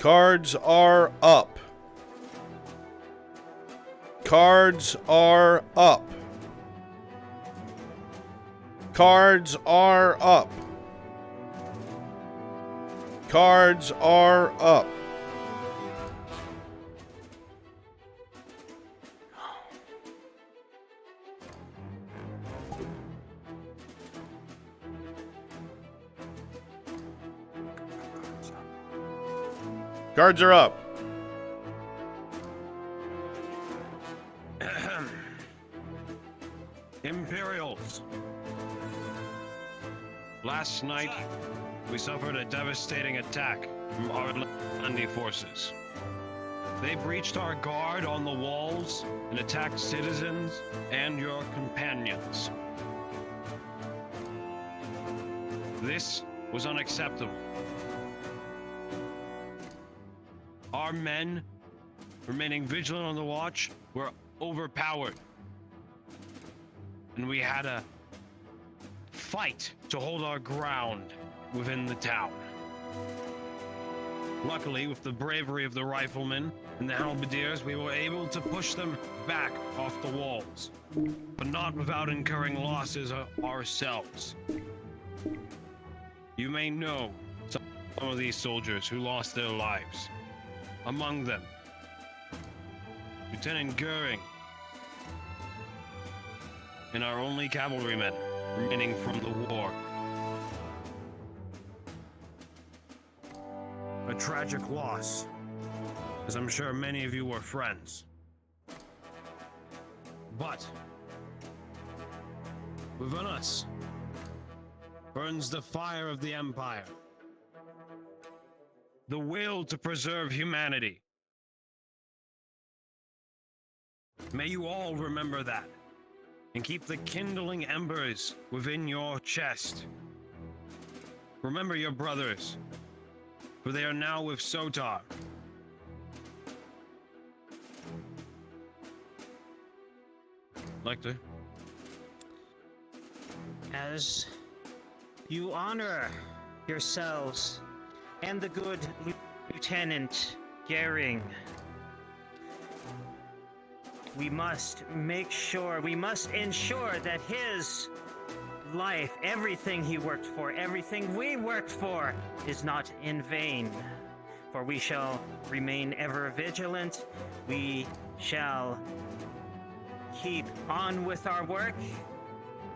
Cards are up. Cards are up. Cards are up. Cards are up. Cards are up. Imperials. Last night, we suffered a devastating attack from our Landi forces. They breached our guard on the walls and attacked citizens and your companions. This was unacceptable. Our men, remaining vigilant on the watch, were overpowered. And we had a fight to hold our ground within the town. Luckily, with the bravery of the riflemen and the halberdiers, we were able to push them back off the walls, but not without incurring losses ourselves. You may know some of these soldiers who lost their lives. Among them, Lieutenant Goering, and our only cavalrymen remaining from the war. A tragic loss, as I'm sure many of you were friends. But within us burns the fire of the Empire. The will to preserve humanity. May you all remember that, and keep the kindling embers within your chest. Remember your brothers, for they are now with Sotar. Lecter? As you honor yourselves and the good Lieutenant Goering, we must ensure that his life, everything he worked for, everything we worked for, is not in vain. For we shall remain ever vigilant. We shall keep on with our work,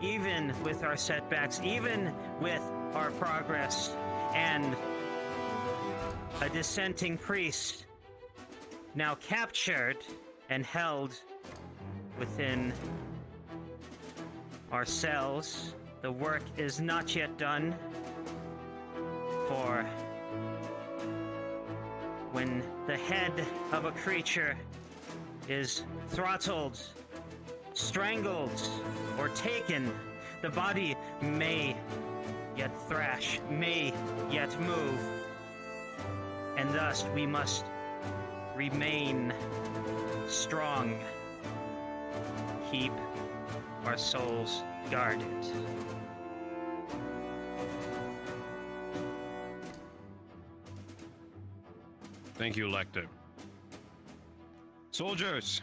even with our setbacks, even with our progress. And a dissenting priest, now captured and held within our cells. The work is not yet done, for when the head of a creature is throttled, strangled, or taken, the body may yet thrash, may yet move, and thus we must remain strong, keep our souls guarded. Thank you, Lecter. Soldiers,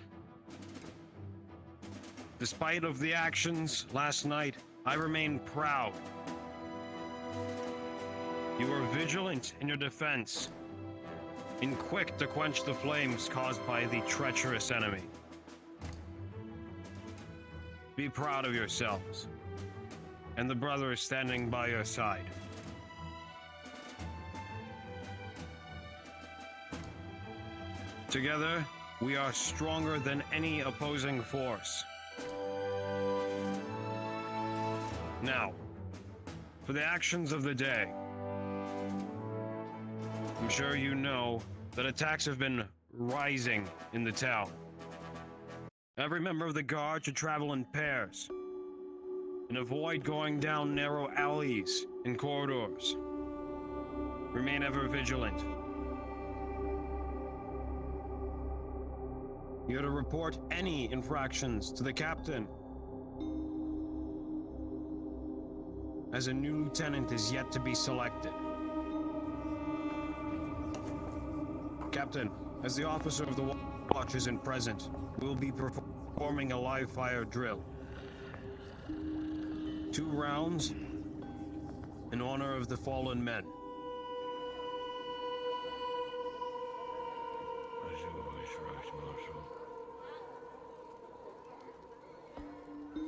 despite of the actions last night, I remain proud. You were vigilant in your defense, and quick to quench the flames caused by the treacherous enemy. Be proud of yourselves, and the brothers standing by your side. Together, we are stronger than any opposing force. Now, for the actions of the day. I'm sure you know that attacks have been rising in the town. Every member of the guard should travel in pairs and avoid going down narrow alleys and corridors. Remain ever vigilant. You are to report any infractions to the captain, as a new lieutenant is yet to be selected. Captain, as the officer of the watch isn't present, we'll be performing a live fire drill. 2 rounds in honor of the fallen men. As you wish, Right Marshal.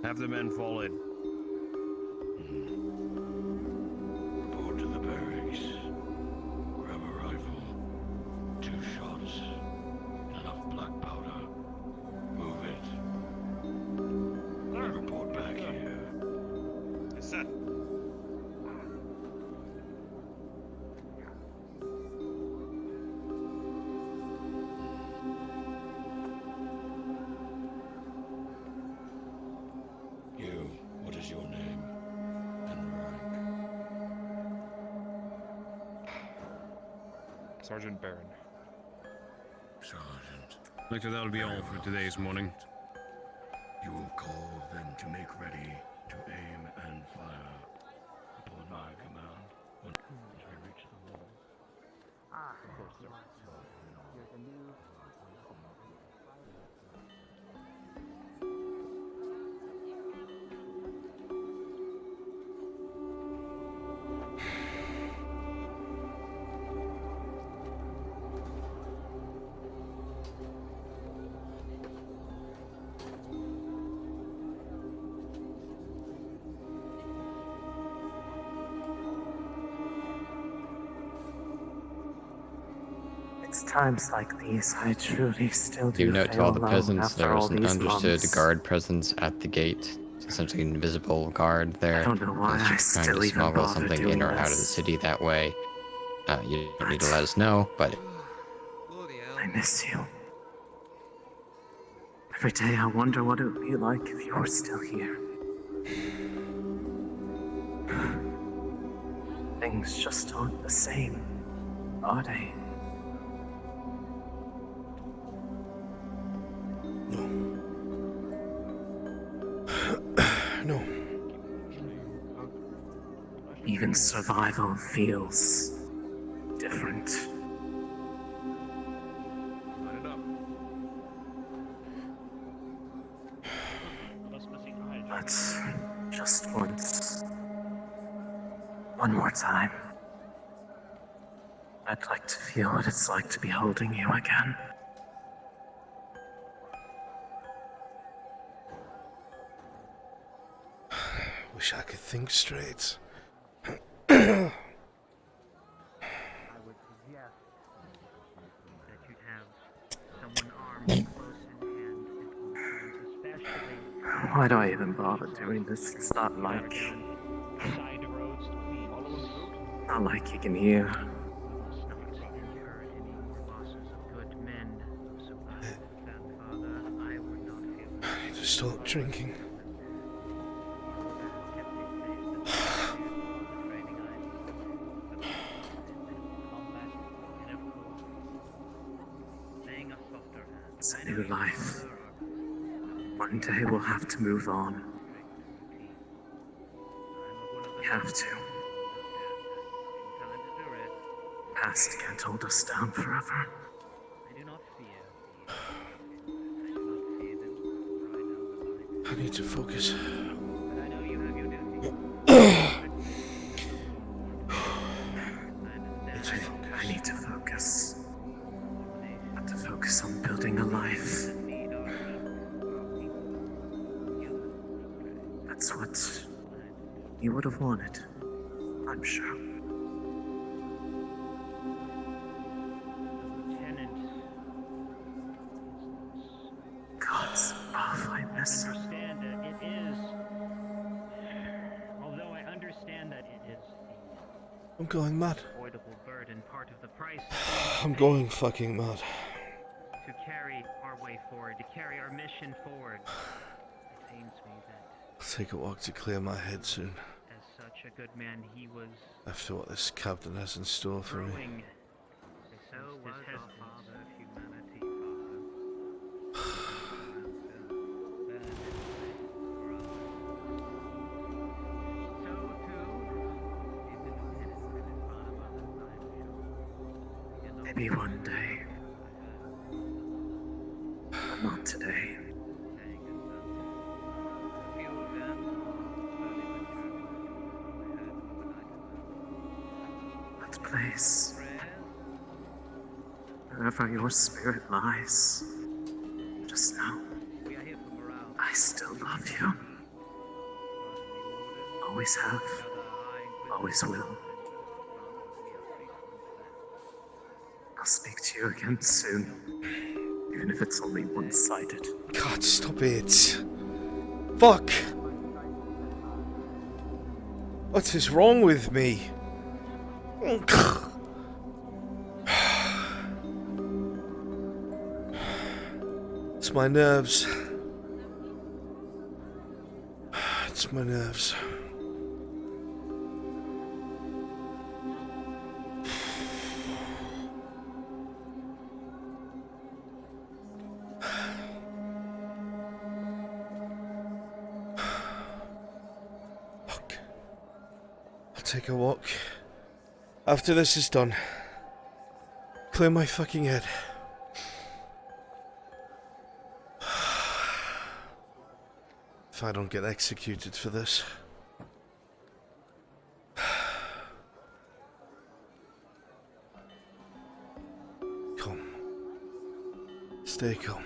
Have the men fall in. Report to the barracks. Grab a rifle. 2 shots. Enough black powder. Move it. And report back here. Yes, sir. You, what is your name? And rank? Sergeant Baron. Sergeant. Victor, that'll be all for today's morning. You will call them to make ready to aim and fire upon my command once we reach the wall. It's times like these I truly still Do do note to feel all the alone peasants, after there all was an these understood months. guard presence at the gate. It's essentially an invisible guard there. I don't know why Unless I you're trying still to even smuggle bother something doing in or out of the this. city that way. You don't need to let us know, but I miss you. Every day I wonder what it would be like if you were still here. Things just aren't the same, are they? No. Even survival feels different. Line it up. But just once. One more time. I'd like to feel what it's like to be holding you again. Wish I could think straight. I would suggest that you have someone armed close in hand at all times, especially Why do I even bother doing this? It's not like side roads to fields. not like you can hear. We must not incur any more losses of good men. So grandfather, I would not feel I need to stop drinking. It's a new life. One day we'll have to move on. We have to. Past can't hold us down forever. I do not fear them, for I know the light. I need to focus. But I know you have your duty. I need to focus. Not to focus on building a life. That's what you would have wanted, I'm sure. God's off, I miss him. Understand that it is. Although I understand that it is I'm going mad. the avoidable burden, part of the price I'm going fucking mad. to carry our way forward, to carry our mission forward. It pains me that, I'll take a walk to clear my head soon. as such a good man, he was After what this captain has in store for me. growing. So was our father of humanity, Father. Maybe one day Not today. That place, wherever your spirit lies, just know I still love you. Always have, always will. I'll speak to you again soon, even if it's only one-sided. God, stop it. Fuck. What is wrong with me? It's my nerves. It's my nerves. Look. I'll take a walk. After this is done. Clear my fucking head. If I don't get executed for this. Calm. Stay calm.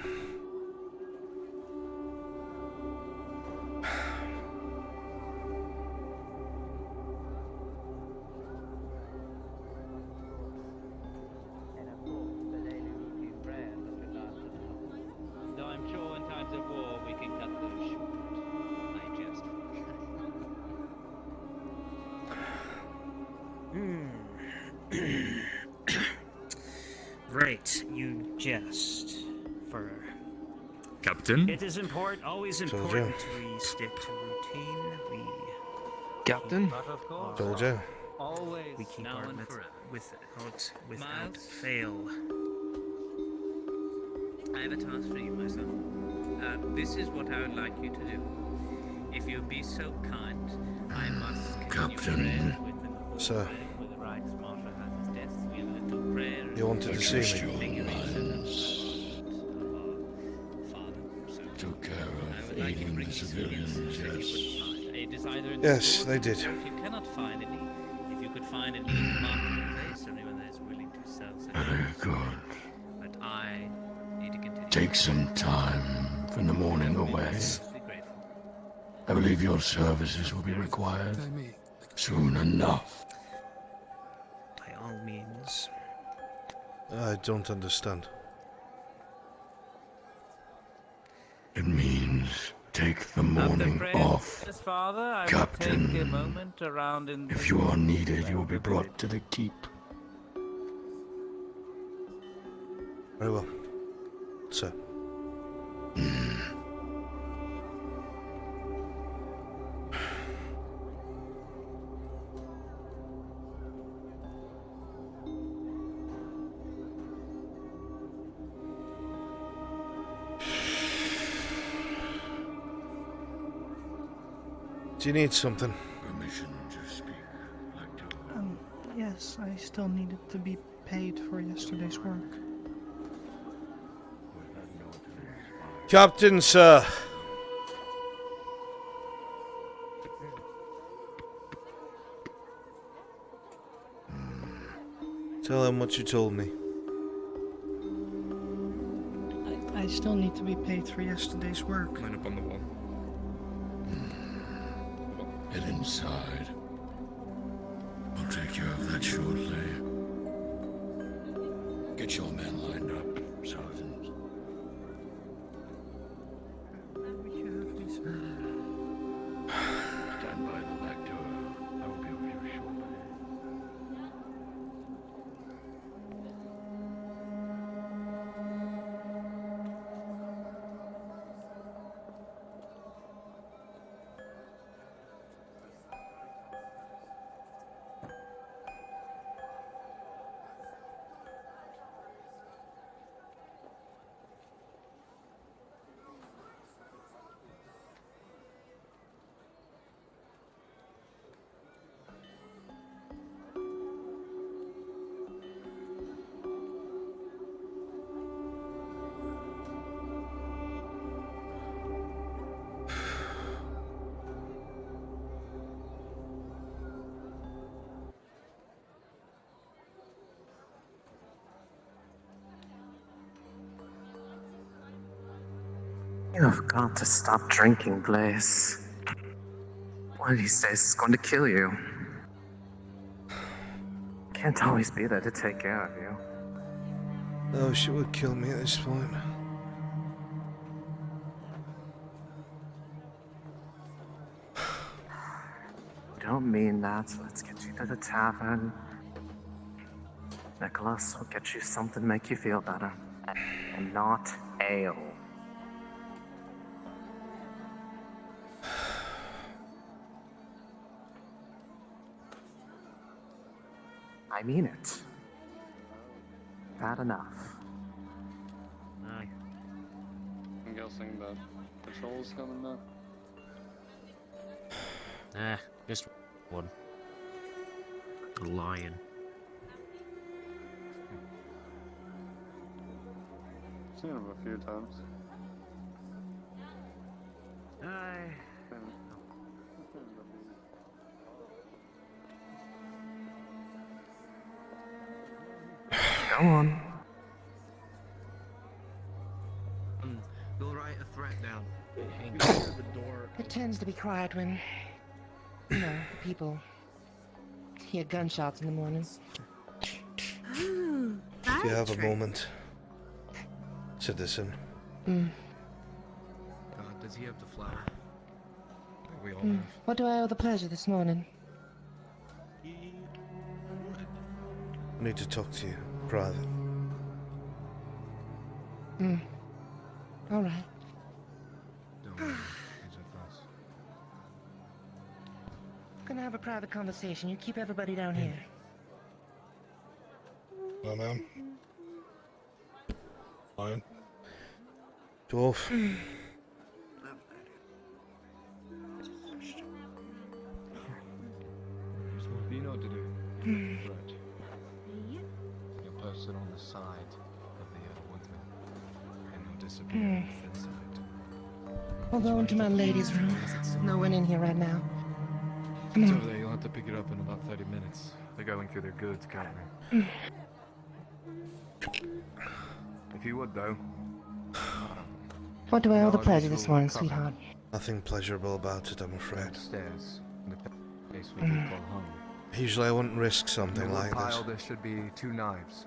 Though I'm sure in times of war we can cut those short. I jest. Right, you jest. For Captain? it is important, always important we stick to routine. We Captain? But of course, Told you. always, we keep now our and forever. without Miles? fail. I have a task for you, my son. This is what I would like you to do. If you be so kind, I must continue Captain. prayer with the Sir. where the Reichsmarshal has his desk. We have a little prayer. You wanted to see me? Took care of aiding the civilians, yes. Yes, they did. If you cannot find any, if you could find any in the marketplace or anyone that is willing to sell such Very good. but I need to continue. Take some time from the morning away. Immensely grateful. I believe your services will be required soon enough. By all means. I don't understand. It means take the After morning prayer, off. yes, Father, I will Captain. take a moment around in If you are needed, you will be brought to the keep. Very well. Sir. Do you need something? Permission to speak. Yes, I still needed to be paid for yesterday's work. Captain, sir. Tell him what you told me. I still need to be paid for yesterday's work. Line up on the wall. Get inside. I'll take care of that shortly. Get your men lined up, Sergeant. Stand by the back door. I will be with you shortly. You have got to stop drinking, Blaze. One of these days it's going to kill you. Can't always be there to take care of you. Oh, she would kill me at this point. Don't mean that. Let's get you to the tavern. Nicholas will get you something to make you feel better. And not ale. I mean it. Bad enough. Aye. I'm guessing that patrol's coming now. Just one. Lion. Seen him a few times. Aye. Go on. We'll write a threat down. It tends to be quiet when, you know, the people hear gunshots in the mornings. If you have a moment, citizen. God, does he have the flower? We all have. What do I owe the pleasure this morning? I need to talk to you, private. All right. Don't worry, he's with us. Gonna have a private conversation. You keep everybody down here. Well, ma'am. Fine. Dwarf. You know what to do. Right. You'll post it on the side of the woodsman, and he'll disappear inside. I'll go into my ladies' room. There's no one in here right now. Come It's on. over there. You'll have to pick it up in about 30 minutes. They're going through their goods currently. If you would, though. What do I owe the No, pleasure this this will morning, cover. sweetheart? Nothing pleasurable about it, I'm afraid. Upstairs, in the place we could call home. Usually I wouldn't risk In something the like pile, this. there should be 2 knives.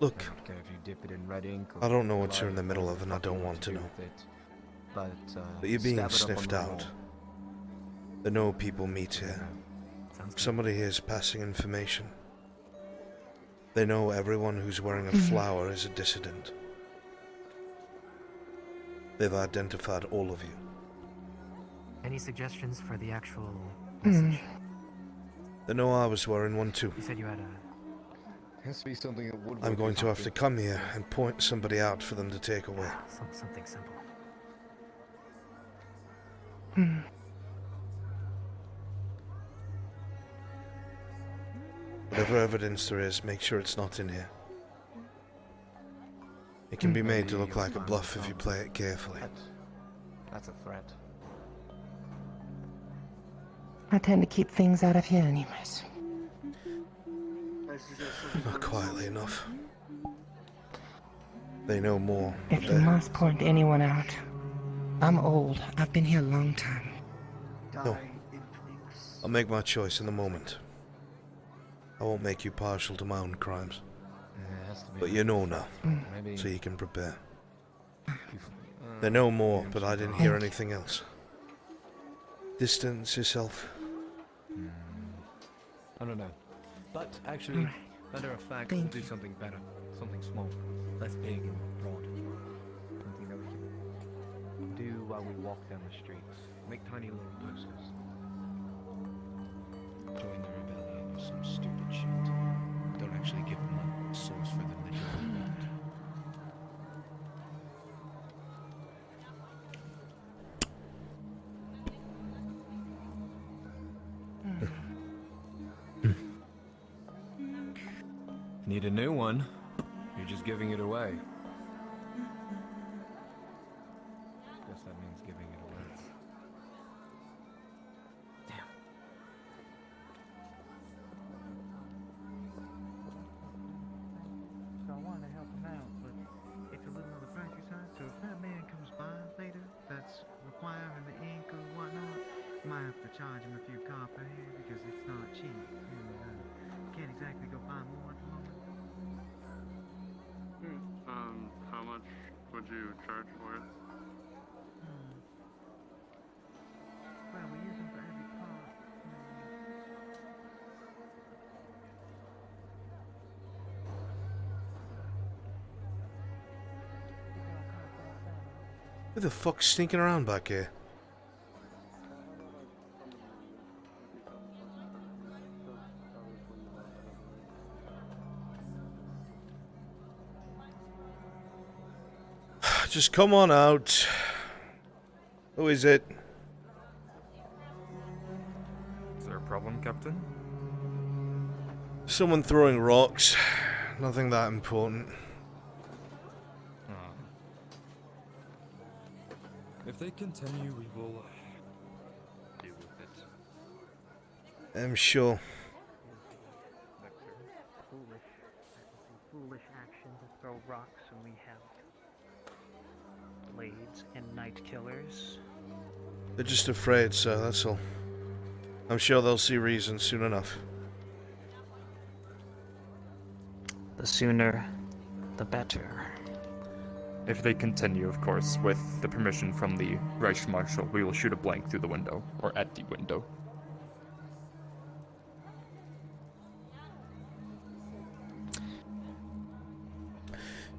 Look, I don't care if you dip it in red ink or I don't know what you're in the blood middle or of and I don't fucking want to do know. with it. But But you're being stab it up on sniffed the out. wall. They know people meet here. Sounds good. Somebody here is passing information. They know everyone who's wearing a flower is a dissident. They've identified all of you. Any suggestions for the actual message? They know I was wearing one too. You said you had a... Has to be something that would I'm work going if to I have to could. come here and point somebody out for them to take away. something simple. Whatever evidence there is, make sure it's not in here. It can be made to look like a bluff if you play it carefully. That's a threat. I tend to keep things out of here anyways. Not quietly enough. They know more. If you must point anyone out, I'm old. I've been here a long time. No. I'll make my choice in the moment. I won't make you partial to my own crimes. It has to be But you know now, maybe so you can prepare. you've- They know more, but I didn't hear anything else. Distance yourself. I don't know. But actually, matter of fact, we'll do something better. Something small. Less big and broad. Something that we can do while we walk down the streets. Make tiny little posters. Join the rebellion or some stupid shit. Don't actually give them a source for them to join. Need a new one? You're just giving it away. Guess that means giving it away. Damn. So I want to help him out, but it's a little on the pricey side, so if that man have to charge him a few copper here because it's not cheap. And, can't exactly go buy more at the moment. How much would you charge for it? Well, we use them for every part. Who the fuck's sneaking around back here? Just come on out. Who is it? Is there a problem, Captain? Someone throwing rocks. Nothing that important. If they continue, we will deal with it. I'm sure. Foolish action to throw rocks when we have blades and night killers. They're just afraid, sir, that's all. I'm sure they'll see reason soon enough. The sooner, the better. If they continue, of course, with the permission from the Reichsmarschall, we will shoot a blank through the window, or at the window.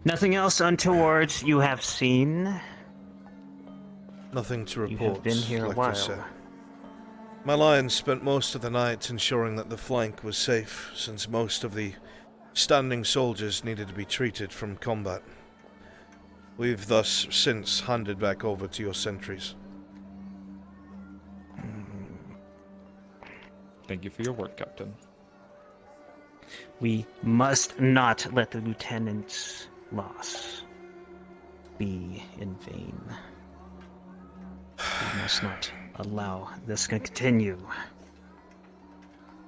Nothing else untoward you have seen? Nothing to report. You have been here like a while. I said. My lions spent most of the night ensuring that the flank was safe, since most of the standing soldiers needed to be treated from combat. We've thus since handed back over to your sentries. Thank you for your work, Captain. We must not let the lieutenant's loss be in vain. We must not allow this to continue.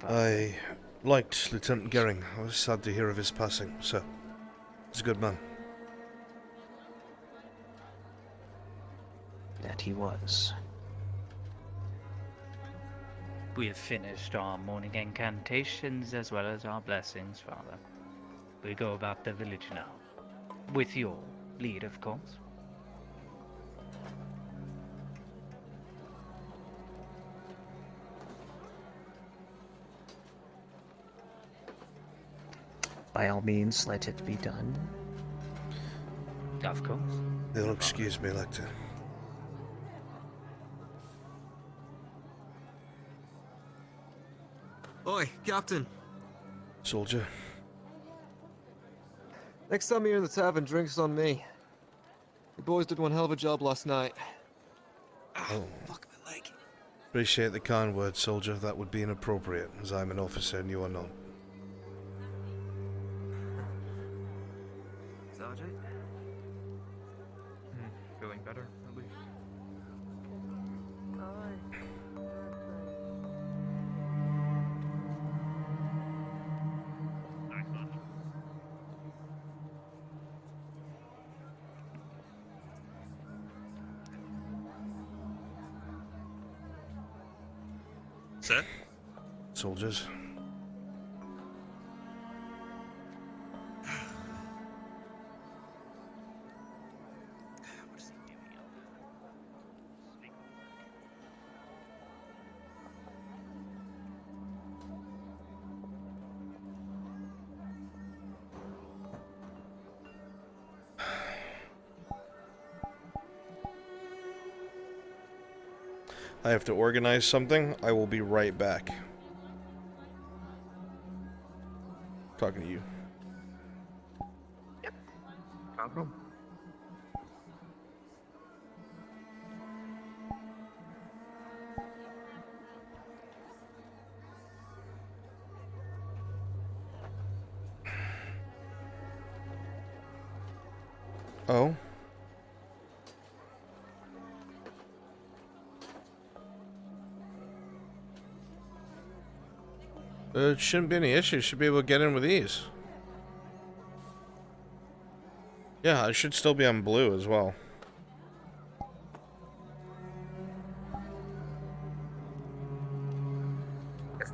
I liked Lieutenant Gering. I was sad to hear of his passing, sir. He's a good man. That he was. We have finished our morning incantations as well as our blessings, Father. We go about the village now. With your lead, of course. By all means, let it be done. Of course. They'll excuse me, Lecter. Oi, Captain. Soldier. Next time you're in the tavern, drinks on me. The boys did one hell of a job last night. Oh. Appreciate the kind words, soldier. That would be inappropriate, as I'm an officer and you are not. Sergeant? Feeling better, at least? Sir? Soldiers. I have to organize something. I will be right back. Talking to you. No problem. Oh? It shouldn't be any issue. Should be able to get in with ease. Yeah, I should still be on blue as well.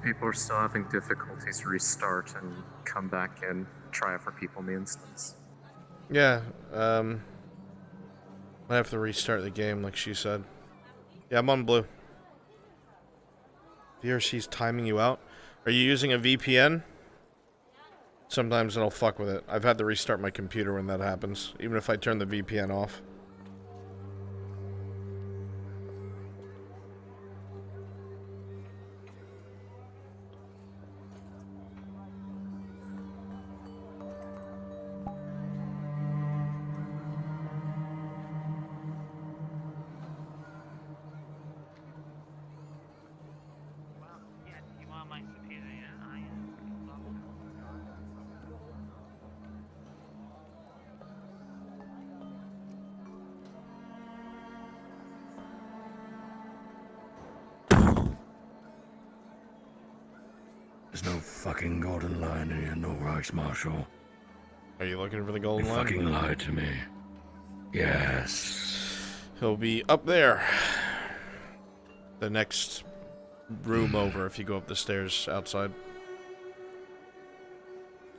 If people are still having difficulties, restart and come back in. Try it for people in the instance. Yeah, I have to restart the game, like she said. Yeah, I'm on blue. VRC's timing you out. Are you using a VPN? Sometimes it'll fuck with it. I've had to restart my computer when that happens, even if I turn the VPN off. There's no fucking golden lion in here, no rights, Marshal. Are you looking for the golden You lion? fucking lied to me. Yes. He'll be up there. The next room over if you go up the stairs outside.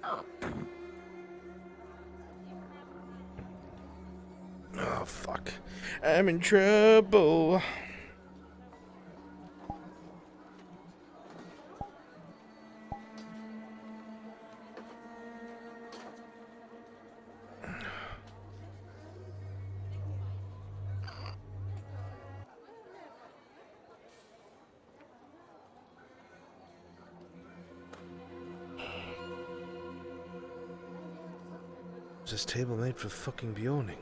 Oh, fuck. I'm in trouble. Is this table made for fucking Bjornings?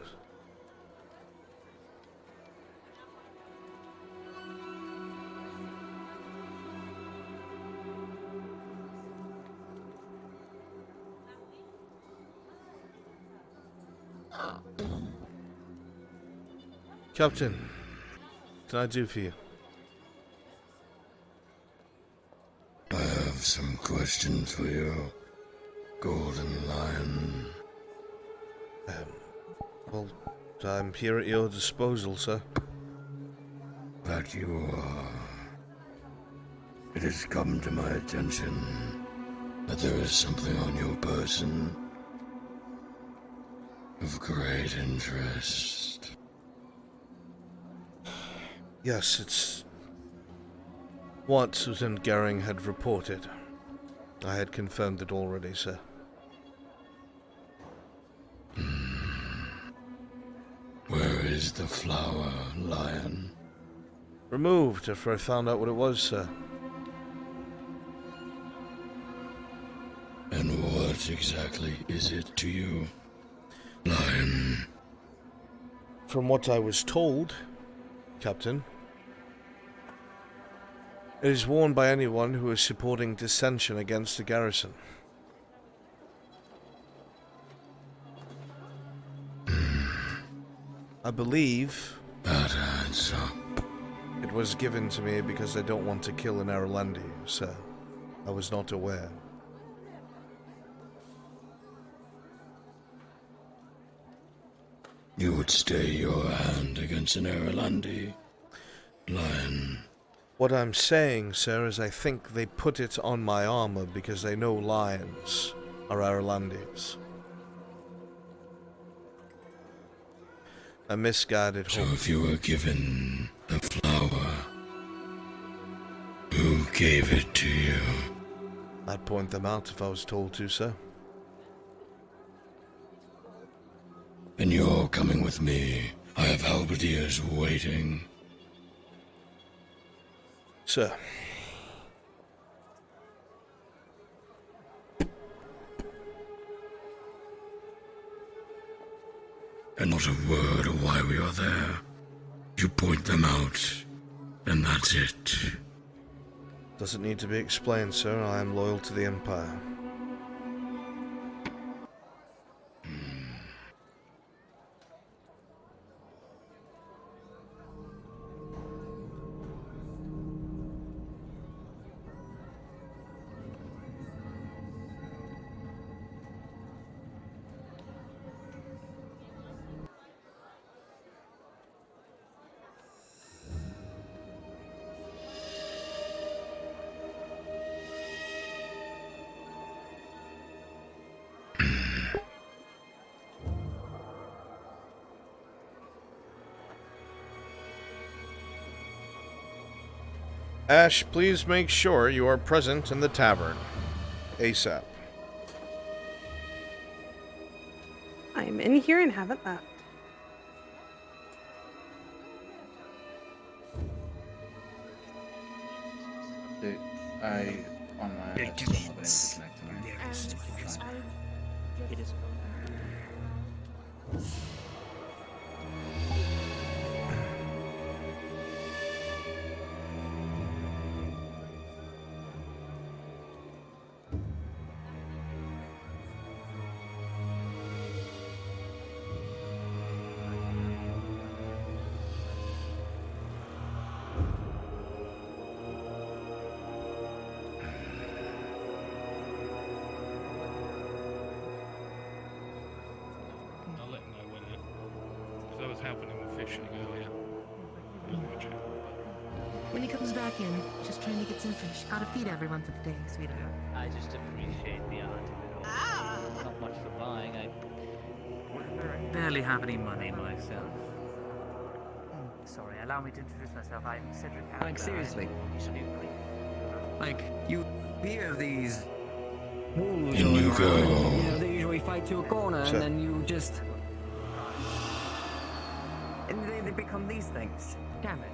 Captain, what can I do for you? I have some questions for you, Golden Lion. Well, I'm here at your disposal, sir. That you are. It has come to my attention that there is something on your person of great interest. Yes, it's what Lieutenant Gehring had reported. I had confirmed it already, sir. Where is the flower, Lion? Removed after I found out what it was, sir. And what exactly is it to you, Lion? From what I was told, Captain, it is worn by anyone who is supporting dissension against the garrison. I believe that adds up. It was given to me because I don't want to kill an Aralandi, sir. I was not aware. You would stay your hand against an Aralandi, Lion. What I'm saying, sir, is I think they put it on my armor because they know lions are Aralandis. A misguided hope. So if you were given the flower, who gave it to you? I'd point them out if I was told to, sir. And you're coming with me. I have halberdiers waiting. Sir. And not a word of why we are there. You point them out, and that's it. Doesn't need to be explained, sir. I am loyal to the Empire. Ash, please make sure you are present in the tavern. ASAP. I'm in here and haven't left. On my They're still not been able to connect tonight. It is. I'll let him know when because I was helping him with fishing earlier. When he comes back in, just trying to get some fish. Gotta feed everyone for the day, sweetheart. I just appreciate the art of it all. Not much for buying. I barely have any money myself. Sorry, allow me to introduce myself. I'm Cedric. Like, seriously. Absolutely. Like, you hear these wolves In you going go. around, and, you know, they usually fight to a corner, Sure. and then you just... And they become these things. Damn it.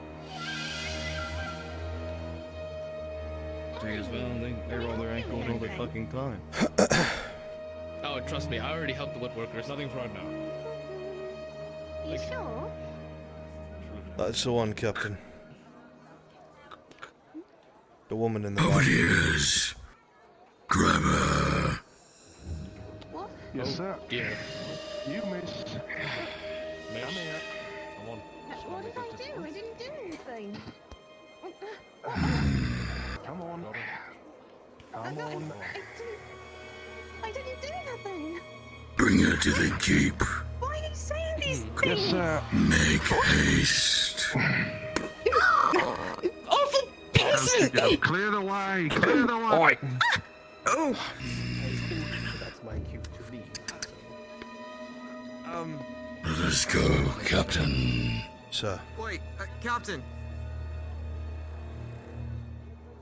They as well, they roll their ankles all the fucking time. Oh, trust me, I already helped the woodworkers. Nothing for right now. You sure? That's the one, Captain. The woman in the Over back. ears. Grab her. What? Yes, sir. Yeah. You missed. Come here. Come on. What did I do? I didn't do anything. Come on. Come on. I didn't do nothing. Bring her to the keep. Why are you saying these things? Yes, sir. Make haste. Awful Go. Clear the way. Clear the way. Oh! That's my cue to leave. Let us go, Captain. Sir. Wait, Captain.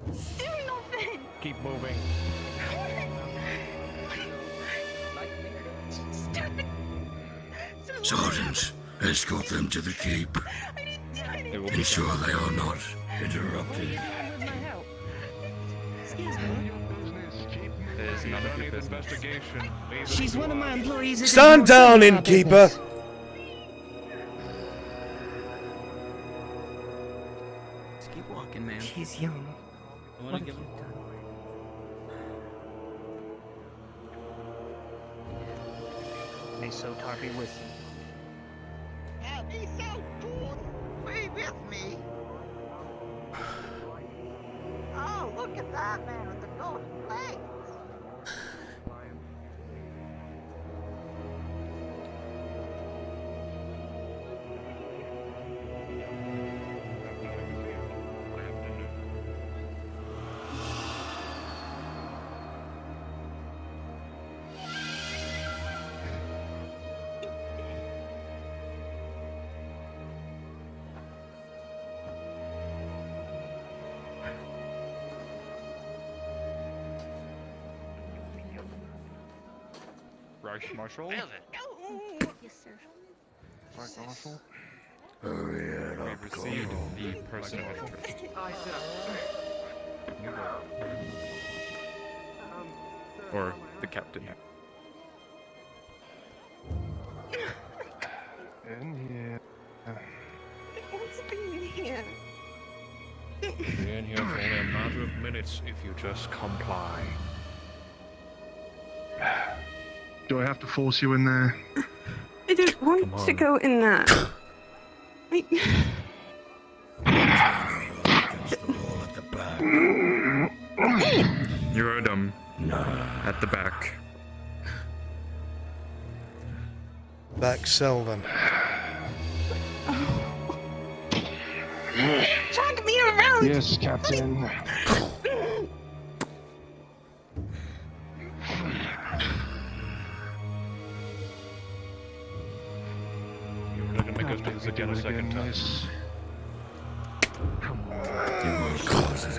Do nothing. Keep moving. Stupid. Sergeant, escort them to the keep. I didn't do anything. Ensure they are not interrupted. Excuse me. There's none of your business. Investigation. She's one of my employees. It Stand is down, our innkeeper! business. Just keep walking, man. She's young. I wanna give her... May Sotar be with you. I'll be so good. Be with me. Oh, look at that man with the golden legs. Reich Marshal? Yes, sir. Right, Marshal. Hurry it We up, received Corporal. the person of interest. You go. Or the captain. In here. I want to be in here. Be in here for only a matter of minutes if you just comply. Do I have to force you in there? I don't want to go in there. You heard him. At the back. Back cell then. Drag me around. Yes, Captain. You were gonna make us do this again a second time. Come on. You will cause a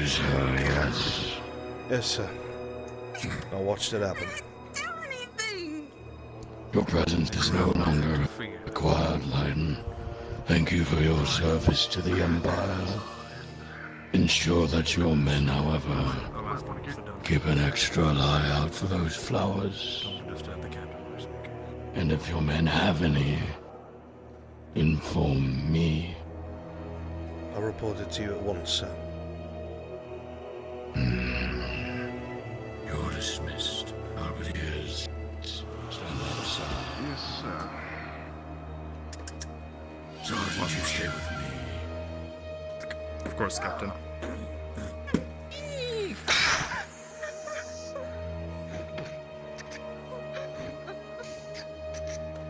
use her, yes. Yes, sir. I watched it happen. Your presence is no longer required, Leiden. Thank you for your service to the Empire. Ensure that your men, however, keep an extra eye out for those flowers. And if your men have any, inform me. I'll report it to you at once, sir. You're dismissed. Halberdiers, stand outside. Yes, sir. Sergeant, you stay with me. Of course, Captain.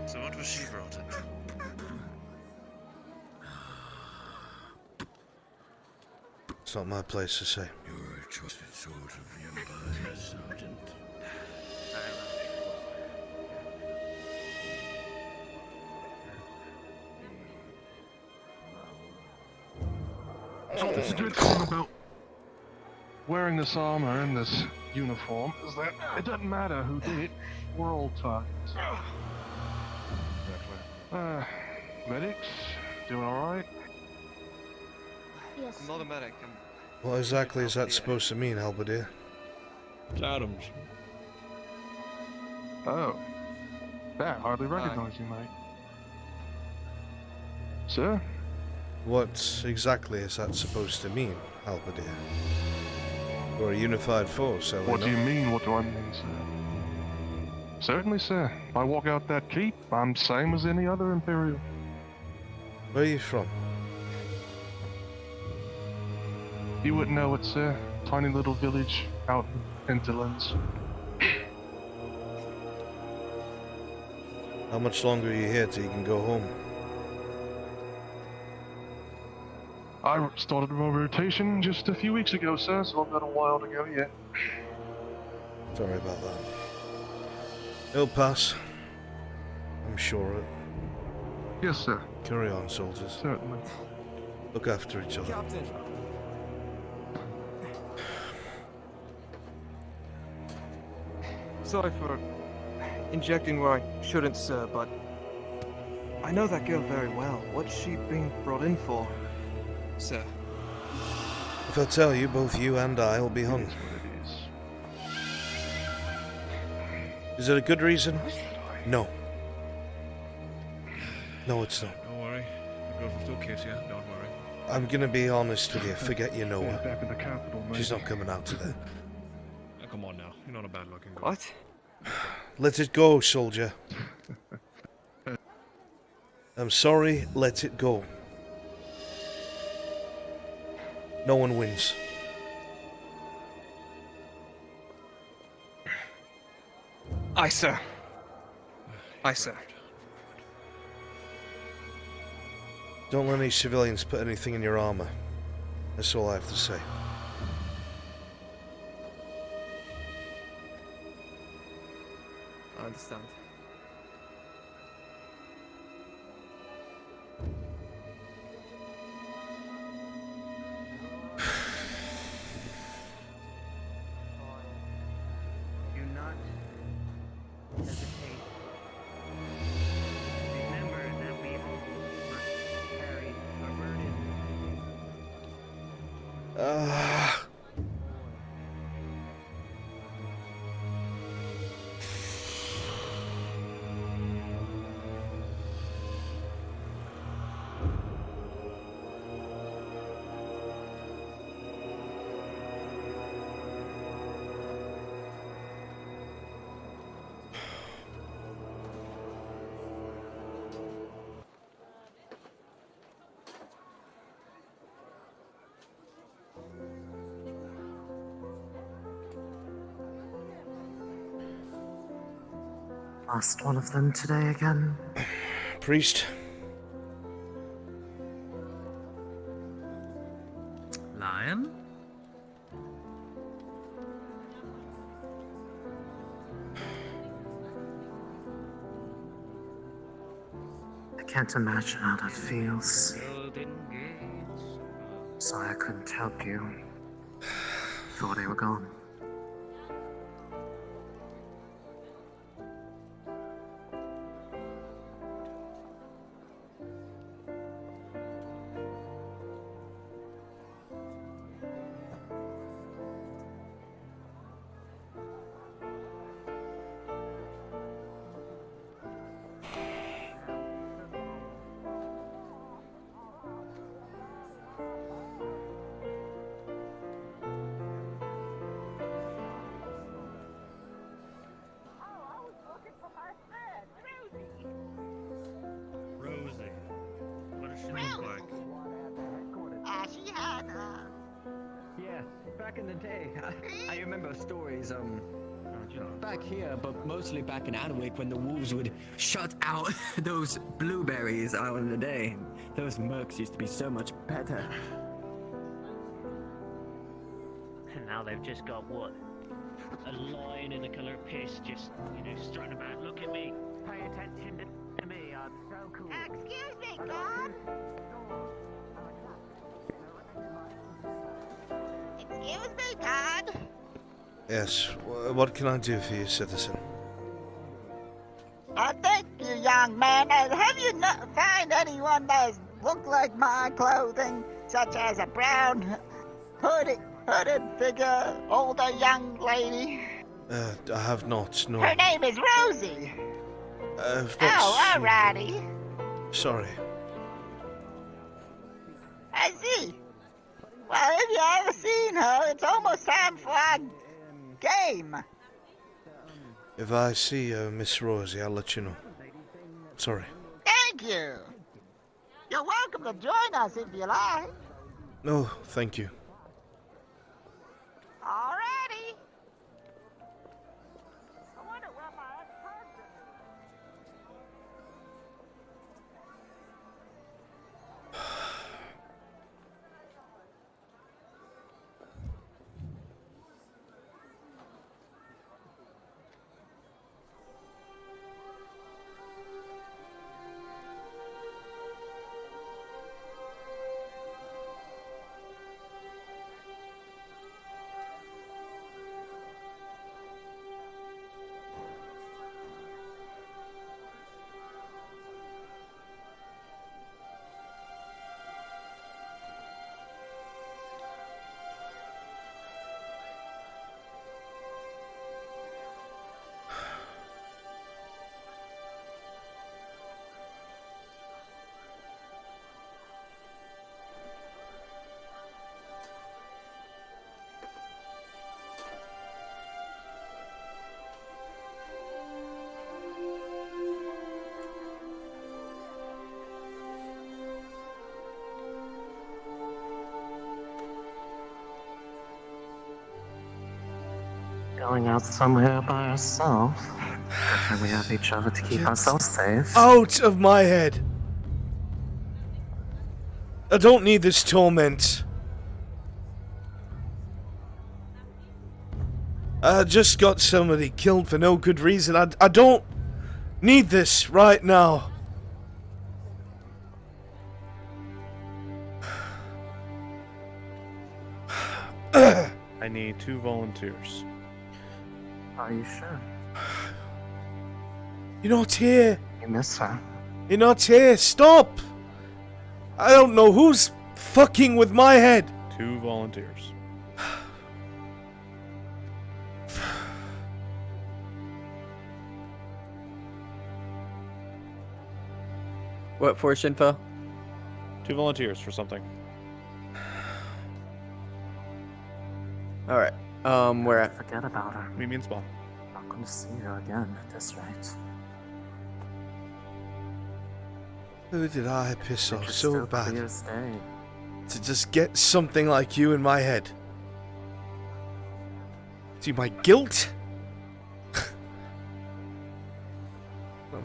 So what was she brought in? It's not my place to say. You're a trusted sword of the Empire, Sergeant. So the good thing about wearing this armor and this uniform is that it doesn't matter who did it, we're all targets. Medics, doing alright? I'm not a medic. What exactly is that supposed to mean, Halberdier? Adams. Oh. That hardly recognize you, mate. Sir? What exactly is that supposed to mean, Halberdier? We're a unified force, are we What do you not? mean, what do I mean, sir? Certainly, sir. If I walk out that keep, I'm same as any other Imperial. Where are you from? You wouldn't know it, sir. Tiny little village out in Hinterlands. How much longer are you here till you can go home? I started my rotation just a few weeks ago, sir, so I've got a while to go yet. Sorry about that. It'll pass. I'm sure of it. Yes, sir. Carry on, soldiers. Certainly. Look after each other. Captain. Sorry for injecting where I shouldn't, sir, but I know that girl very well. What's she being brought in for, sir? If I tell you, both you and I will be hung. Is it a good reason? No. No, it's not. Don't worry. The girls will still kiss you. Don't worry. I'm gonna be honest with you. Forget you know her. Back in the capital, mate. She's not coming out today. Now, come on now. You're not a bad looking girl. What? Let it go, soldier. I'm sorry, let it go. No one wins. Aye, sir. Aye, sir. Don't let any civilians put anything in your armor. That's all I have to say. I understand. Do not hesitate. Remember that we all must carry a burden. Lost one of them today again. Priest? Lion? I can't imagine how that feels. Golden gates. Sorry I couldn't help you. thought they were gone. Rosie. What does she look like? She had, Yeah, back in the day, I remember stories, back here, but mostly back in Adwick when the wolves would shut out those blueberries out in the day. Those mercs used to be so much better. And now they've just got what? A lion in the colour of piss just, strutting about. Look at me. Pay attention to me. I'm so cool. excuse me, God. Excuse me, God. Yes, what can I do for you, citizen? Thank you, young man. Have you not found anyone that look like my clothing, such as a brown hooded figure, older young lady? I have not, no. Her name is Rosie. I've Oh, not alrighty. Sorry. I see. Well, if you ever seen her, it's almost time for our game. If I see Miss Rosie, I'll let you know. Sorry. Thank you. You're welcome to join us if you like. No, thank you. Alrighty. I wonder where my ex-husband Going out somewhere by ourselves. Good thing we have each other to keep ourselves safe. Out of my head! I don't need this torment. I just got somebody killed for no good reason. I don't need this right now. I need 2 volunteers. Are you sure? You're not here. You miss her. You're not here. Stop! I don't know who's fucking with my head. 2 volunteers. What force info? 2 volunteers for something. Alright. Where at? Forget about her. Meet me in spawn. Not going to see her again at this rate. Who did I piss off It's so still bad? clear as day. To just get something like you in my head. See my guilt? Not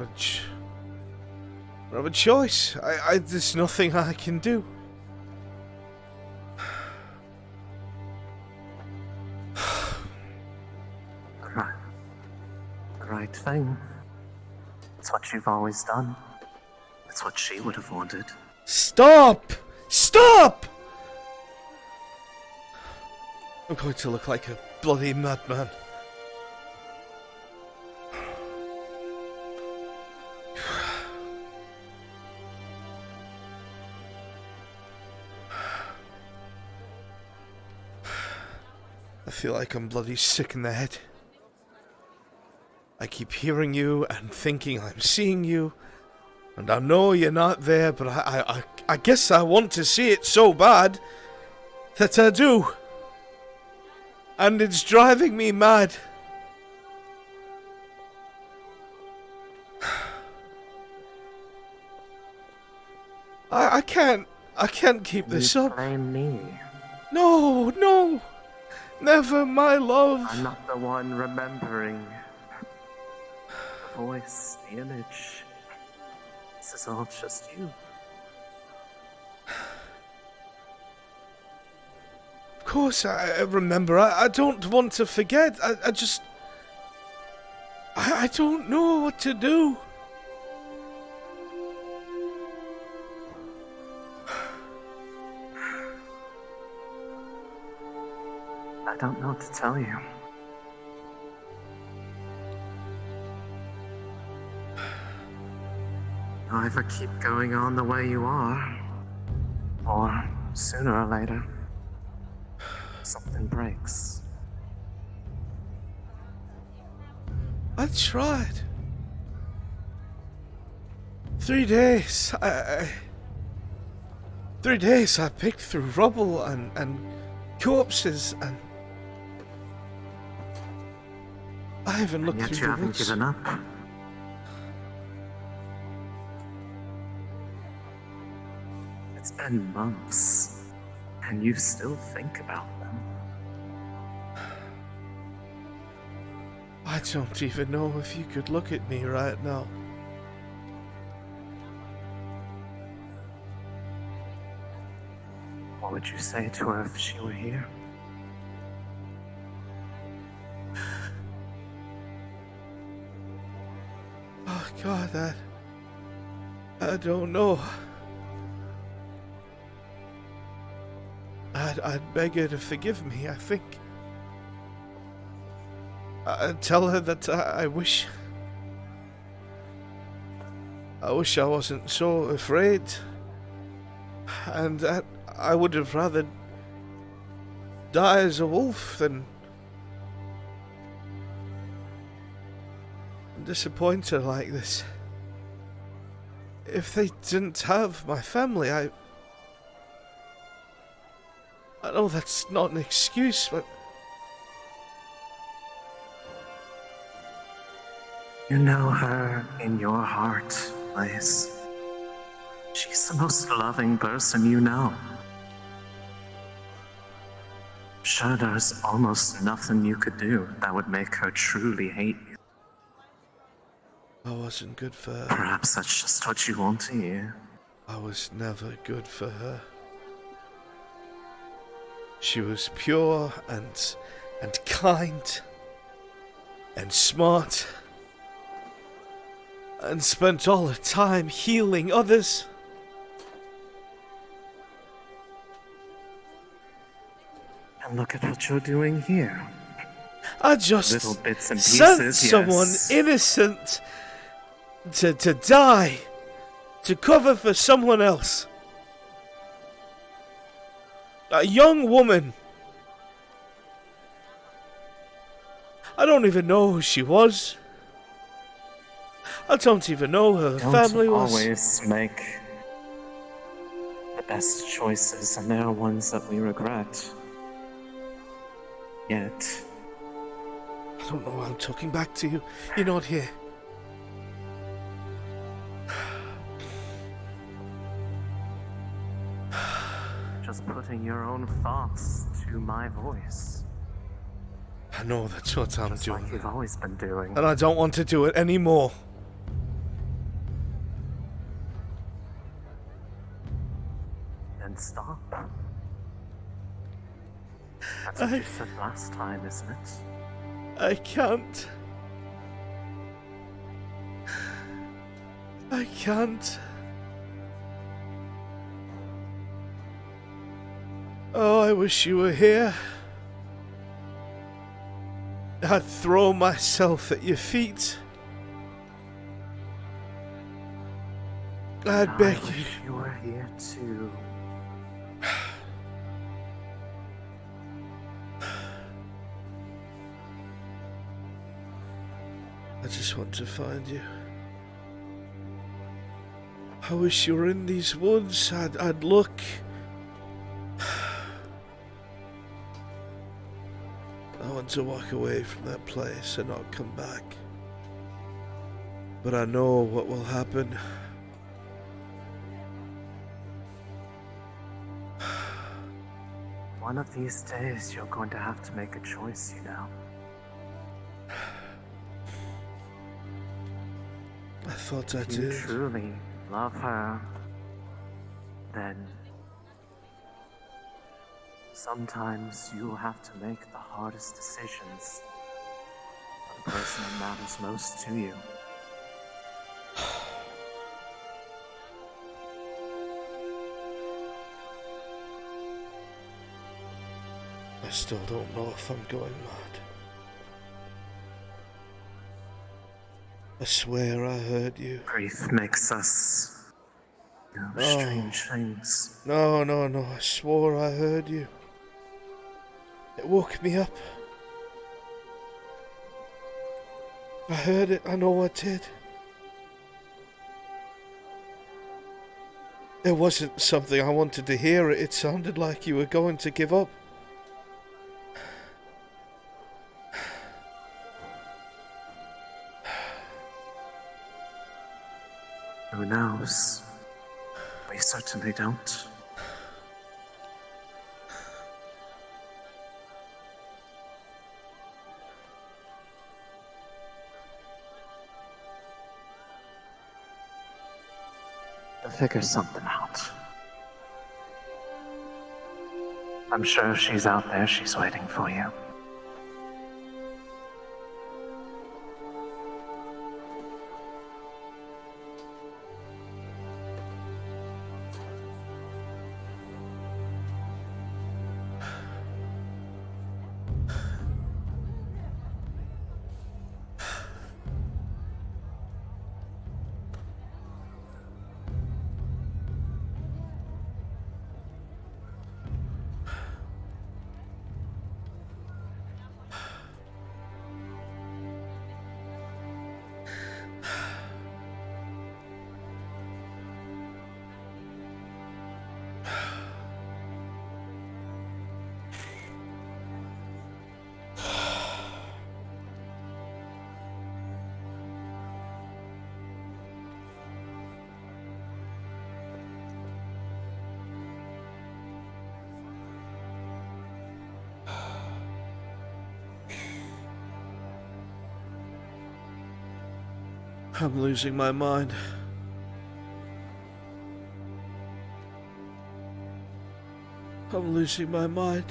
have a choice. There's nothing I can do. Right thing. It's what you've always done. It's what she would have wanted. Stop! Stop! I'm going to look like a bloody madman. I feel like I'm bloody sick in the head. I keep hearing you and thinking I'm seeing you. And I know you're not there, but I guess I want to see it so bad that I do. And it's driving me mad. I can't keep this up. Blame me. No, no. Never, my love. I'm not the one remembering. The voice, the image. This is all just you. Of course I remember. I don't want to forget. I just... I don't know what to do. I don't know what to tell you. You'll either keep going on the way you are, or sooner or later, something breaks. I tried. 3 days. 3 days I picked through rubble and corpses and... I haven't looked yet through you the haven't woods. given up. It's been months, and you still think about them. I don't even know if you could look at me right now. What would you say to her if she were here? Oh God, I don't know. I'd beg her to forgive me, I think. I'd tell her that I wish I wasn't so afraid, and that I would have rather die as a wolf than disappoint her like this. If they didn't have my family, I know that's not an excuse, but You know her in your heart, Blaze. She's the most loving person you know. I'm sure there's almost nothing you could do that would make her truly hate you. I wasn't good for her. Perhaps that's just what you want to hear. I was never good for her. She was pure and kind and smart and spent all her time healing others. And look at what you're doing here. I just Little bits and sent pieces, someone yes. innocent to die to cover for someone else. A young woman. I don't even know who she was. I don't even know who her family was. Don't always make the best choices, and there are ones that we regret. Yet, I don't know why I'm talking back to you. You're not here. just putting your own thoughts to my voice. I know that's what I'm Just doing. like you've always been doing. And I don't want to do it anymore. Then stop. That's what you said last time, isn't it? I can't. I can't. Oh, I wish you were here. I'd throw myself at your feet. I'd beg I wish you were here too. I just want to find you. I wish you were in these woods. I'd look. I want to walk away from that place and not come back. But I know what will happen. One of these days, you're going to have to make a choice, you know. I thought I If you did. truly love her, then sometimes you'll have to make the hardest decisions for the person that matters most to you. I still don't know if I'm going mad. I swear I heard you. Grief makes us do strange things. No, I swore I heard you. It woke me up. I heard it, I know I did. It wasn't something I wanted to hear. It sounded like you were going to give up. Who knows? We certainly don't. We'll figure something out. I'm sure if she's out there, she's waiting for you. I'm losing my mind. I'm losing my mind.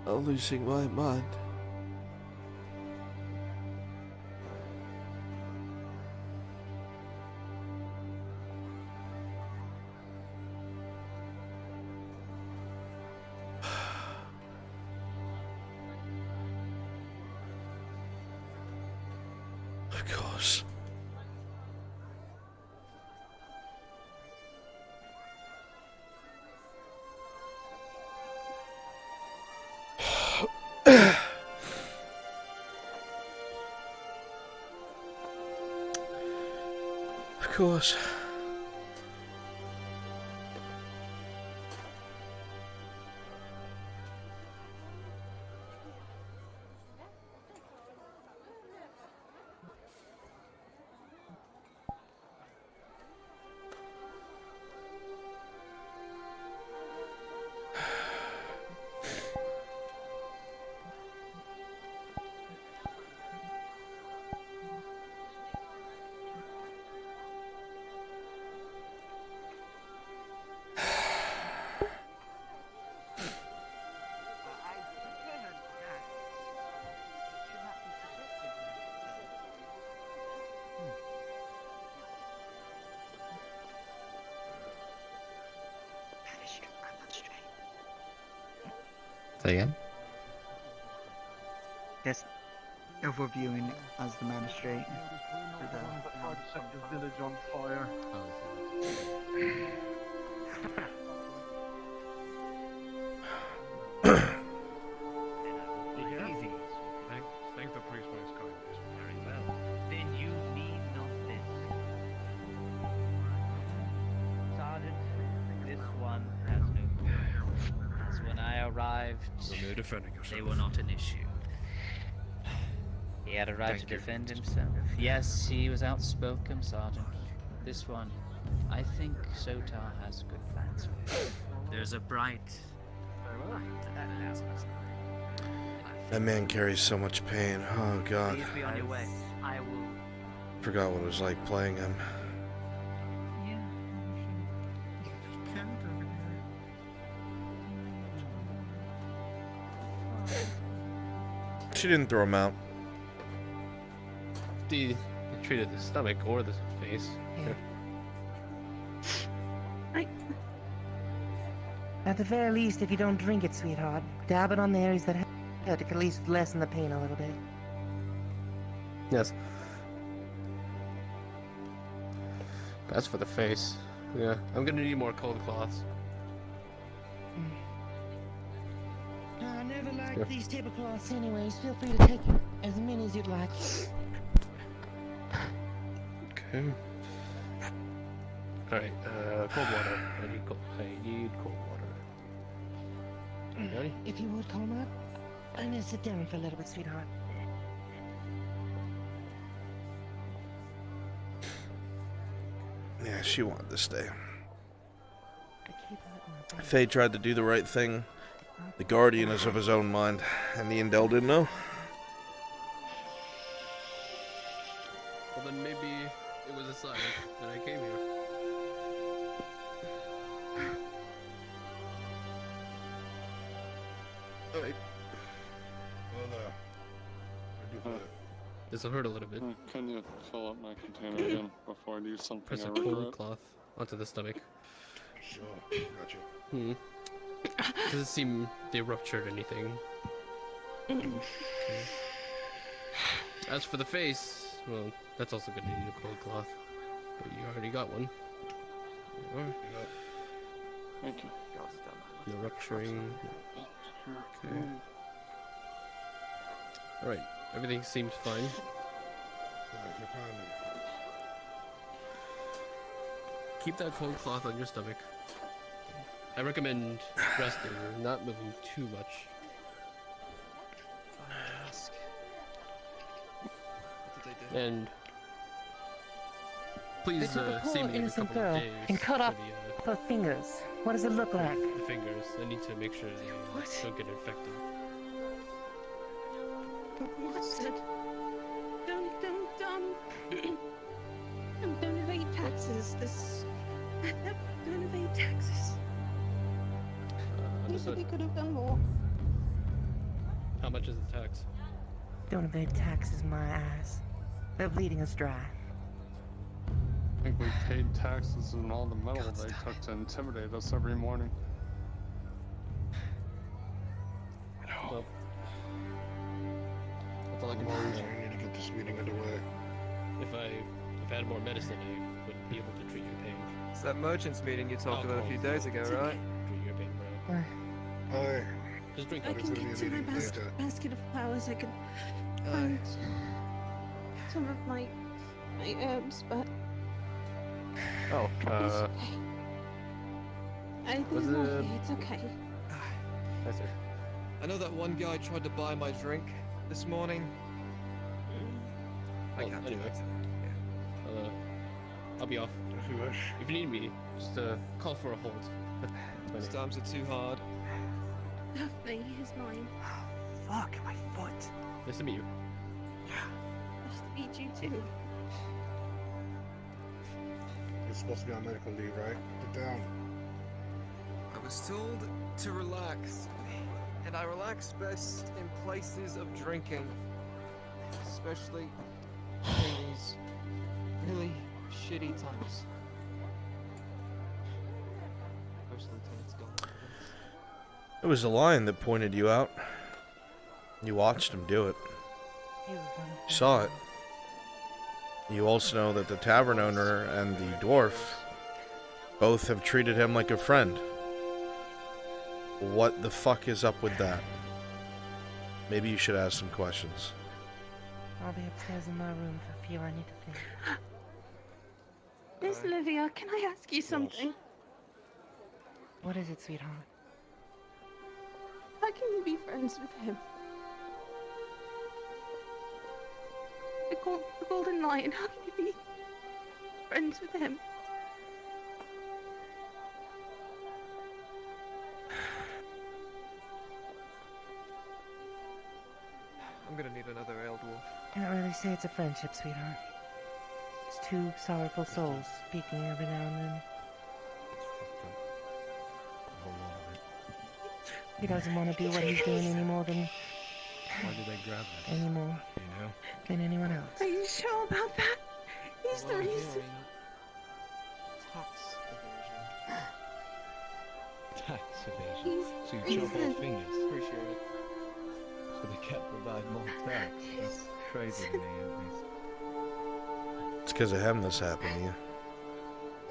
I'm losing my mind. Of course. Of course. Say again? Yes. Overviewing as the magistrate. For the Tried to set your village on fire. Easy. Thank the priest for his kindness. Very well. Then you need not this. Sergeant, this one has no clue. As when I arrived, You're defending yourself. they were not an issue. He had a right Thank to you. defend himself. Yes, he was outspoken, Sergeant. This one, I think Sotar has good plans for him. There's a bright light ahead of us. That man carries so much pain. Oh God. Please be on your way. I will. Forgot what it was like playing him. She didn't throw him out. They treated the stomach or the face. Yeah. At the very least, if you don't drink it, sweetheart, dab it on the areas that hurt. It can at least lessen the pain a little bit. Yes. That's for the face. Yeah, I'm gonna need more cold cloths. I never liked Sure. these tablecloths anyways. Feel free to take as many as you'd like. Okay. Alright, cold water. I need cold water. Ready? If you would, Colma, I'm gonna sit down for a little bit, sweetheart. Yeah, she wanted to stay. Faye tried to do the right thing. The Guardian is of his own mind, and the Indel didn't know. Well, then maybe it was a sign that I came here. Alright. This will hurt a little bit. Can you fill up my container again before I do something Press I a cold regret? cloth onto the stomach. Sure, gotcha. Doesn't seem they ruptured anything. Okay. As for the face, well, that's also gonna need a cold cloth. But you already got one. There you are. Thank you. No rupturing. Okay. Alright, everything seems fine. Keep that cold cloth on your stomach. I recommend resting, not moving too much. And please They took a see poor me in a innocent couple girl of days and cut off for her fingers. What does it look like? the fingers. I need to make sure they don't get infected. Don't evade taxes. Don't evade taxes. We said we could have done more. How much is the tax? Don't evade taxes, my ass. They're bleeding us dry. I think we paid taxes and all the metal they took to intimidate us every morning. Well, that's all I can do. I need to get this meeting underway. If I had more medicine, I would be able to treat your pain. It's that merchants meeting you talked about a few days ago, right? Treat your pain, bro. Hi. Just drink I it. can get to my basket of flowers. I can find some of my herbs, but Oh, it's okay. I was think it- it's okay. That's it. I know that one guy tried to buy my drink this morning. I Well, can't do anyway. it. I'll be off. If you need me, just call for a hold. These times are too hard. Daphne is mine. Fuck, my foot. Nice to meet you. Nice to meet you too. You're supposed to be on medical leave, right? Sit down. I was told to relax, and I relax best in places of drinking, especially in these really shitty times. Especially till it's gone. It was the lion that pointed you out. You watched him do it. You saw it. You also know that the tavern owner and the dwarf both have treated him like a friend. What the fuck is up with that? Maybe you should ask some questions. I'll be upstairs in my room for fear I need to think. Miss Olivia, can I ask you something? What is it, sweetheart? How can you be friends with him? The Golden Lion, how can you be friends with him? I'm gonna need another ale, dwarf. Can't really say it's a friendship, sweetheart. It's two sorrowful souls speaking every now and then. He doesn't want to do what he's doing any more than... Why did they grab that? Any more You know? than anyone else. Are you sure about that? He's the reason. Tax evasion. Tax evasion. So you chop off fingers. Appreciate it. So they can't provide more tax. That's crazy to me, at least. It's because of him this happened to you.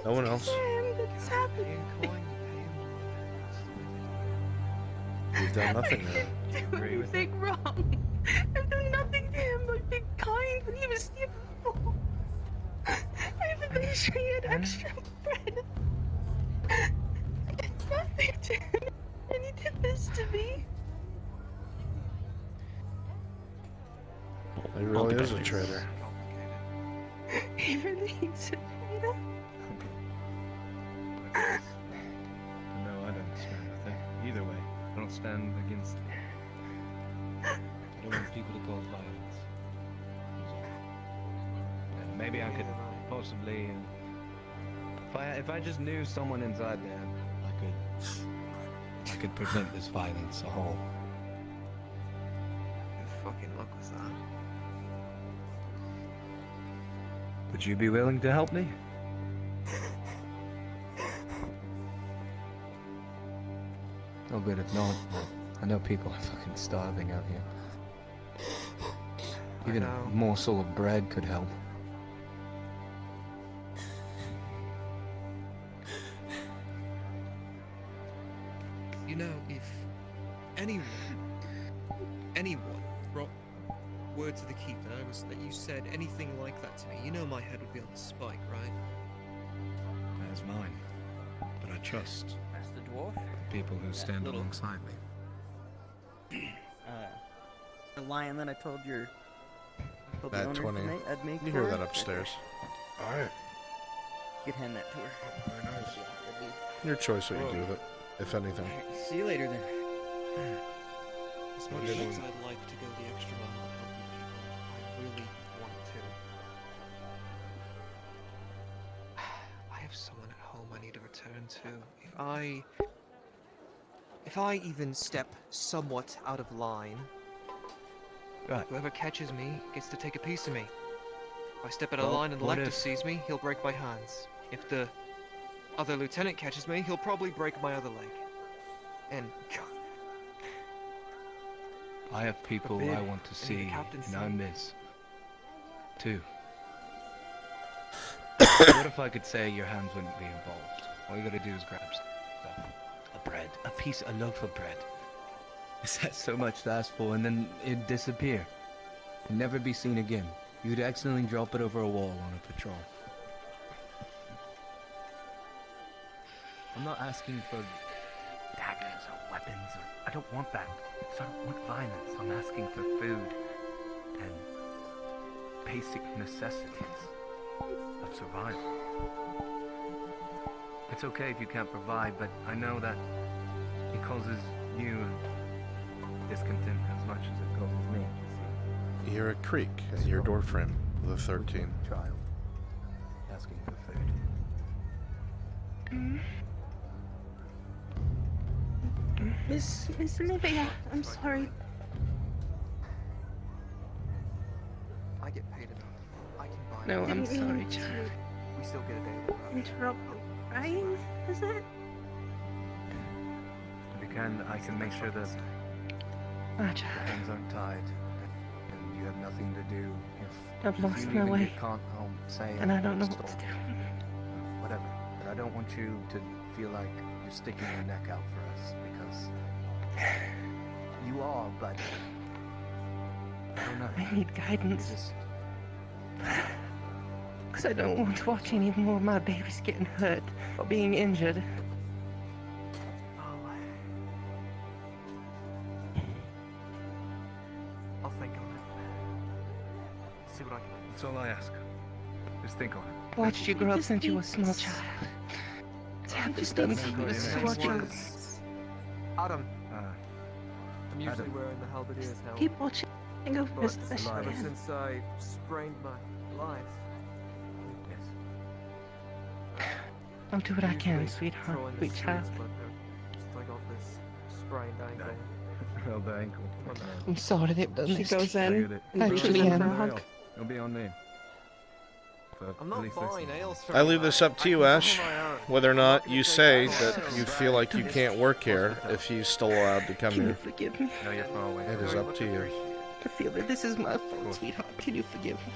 No one else. It's happening. You've done nothing there. I've done anything wrong. I've done nothing to him but be kind when he was here before. I even made sure he had extra bread. I did nothing to him, and he did this to me. He really is a traitor. He really is a traitor. No, I don't stand with him. Either way, I don't stand against it. I don't want people to cause violence. And maybe I could possibly, if I just knew someone inside there, I could prevent this violence a whole. Fucking luck with that. Would you be willing to help me? Oh, but if not, I know people are fucking starving out here. Even a morsel of bread could help. You know, if anyone brought word to the keeper that you said anything like that to me, you know my head would be on the spike, right? That's mine. But I trust That's the dwarf? the people who stand little- alongside me. The lion that I told the That owner 20. I'd make You for hear her. that upstairs. Alright. You could hand that to her. Very nice. Your choice what you do with it, if anything. See you later then. As much as I'd like to go the extra mile and help you people, I really want to. I have someone at home I need to return to. If I even step somewhat out of line, whoever catches me gets to take a piece of me. If I step out of Well, line and the what lector if- sees me, he'll break my hands. If the other lieutenant catches me, he'll probably break my other leg. And I have people Forbid I want to any of the see captain's in son. our midst. Too. What if I could say your hands wouldn't be involved? All you gotta do is grab stuff. A bread. A loaf of bread. Is that so much to ask for? And then it'd disappear. And never be seen again. You'd accidentally drop it over a wall on a patrol. I'm not asking for daggers or weapons. I don't want that. So I don't want violence. I'm asking for food and basic necessities of survival. It's okay if you can't provide, but I know that it causes you discontent as much as it causes me. You hear a creak at your door frame with a 13. Child asking for food. Miss Olivia, I'm sorry. I get paid enough. I can buy. No, I'm anything. sorry, child. We still get a daily wage. Interrupt crying, is it? To be I can make sure that the hands aren't tied, and you have nothing to do. I've If lost you my even way, get caught, I'll say and I don't know got what to stolen. do. Whatever. But I don't want you to feel like you're sticking your neck out for us, because you are, but I don't know. I need guidance. Because I don't want to watch any more of my babies getting hurt or being injured. I'll think on it. See what I can do. That's all I ask. Just think on it. Watched you grow up since you were a small child. To have this done to you is so much. Adam. I'm usually Adam. wearing the halberdiers helm. Keep watching over But us the best you ever can. since I sprained my life. I'll do what I can, usually sweetheart. throwing the Sweet child. streets, but just I got this sprained ankle. Well, the ankle. I'm sorry they've done She this. goes to you. in. I actually in am. for a hug. It'll be on me. I'm not buying ales from I leave you, this man. up to I you, can go Ash. on my own. Whether or not gonna you take say that that on you myself. feel like you can't work here if he's still allowed to come Can you here. forgive me? No, you're far away. It is up to you. I feel that this is my fault, sweetheart. Can you forgive me?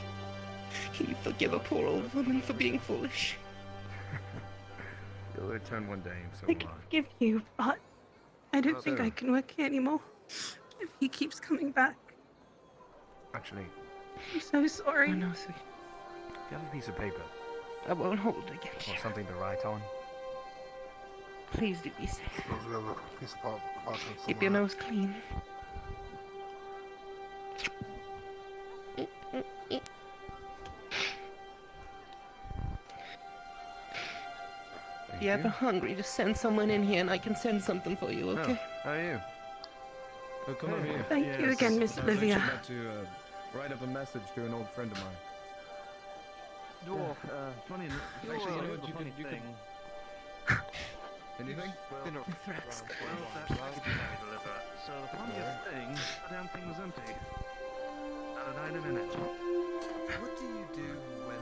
Can you forgive a poor old woman for being foolish? You'll return one day, and so I will can I. forgive you, but I don't think so- I can work here anymore. If he keeps coming back, Actually, I'm so sorry. I know, sweet. do you have a piece of paper I won't hold it against or you. something to write on? Please do be safe. Piece of parchment Keep your somewhere. nose clean. If you're ever hungry, just send someone in here and I can send something for you, okay? How are you? Oh, come over here. Thank you again, Miss Olivia. about to write up a message to an old friend of mine. Dwarf, Funny, actually, you know what, you could Anything? Threats. So the funniest thing, the damn thing was empty. And it died in a minute. What do you do when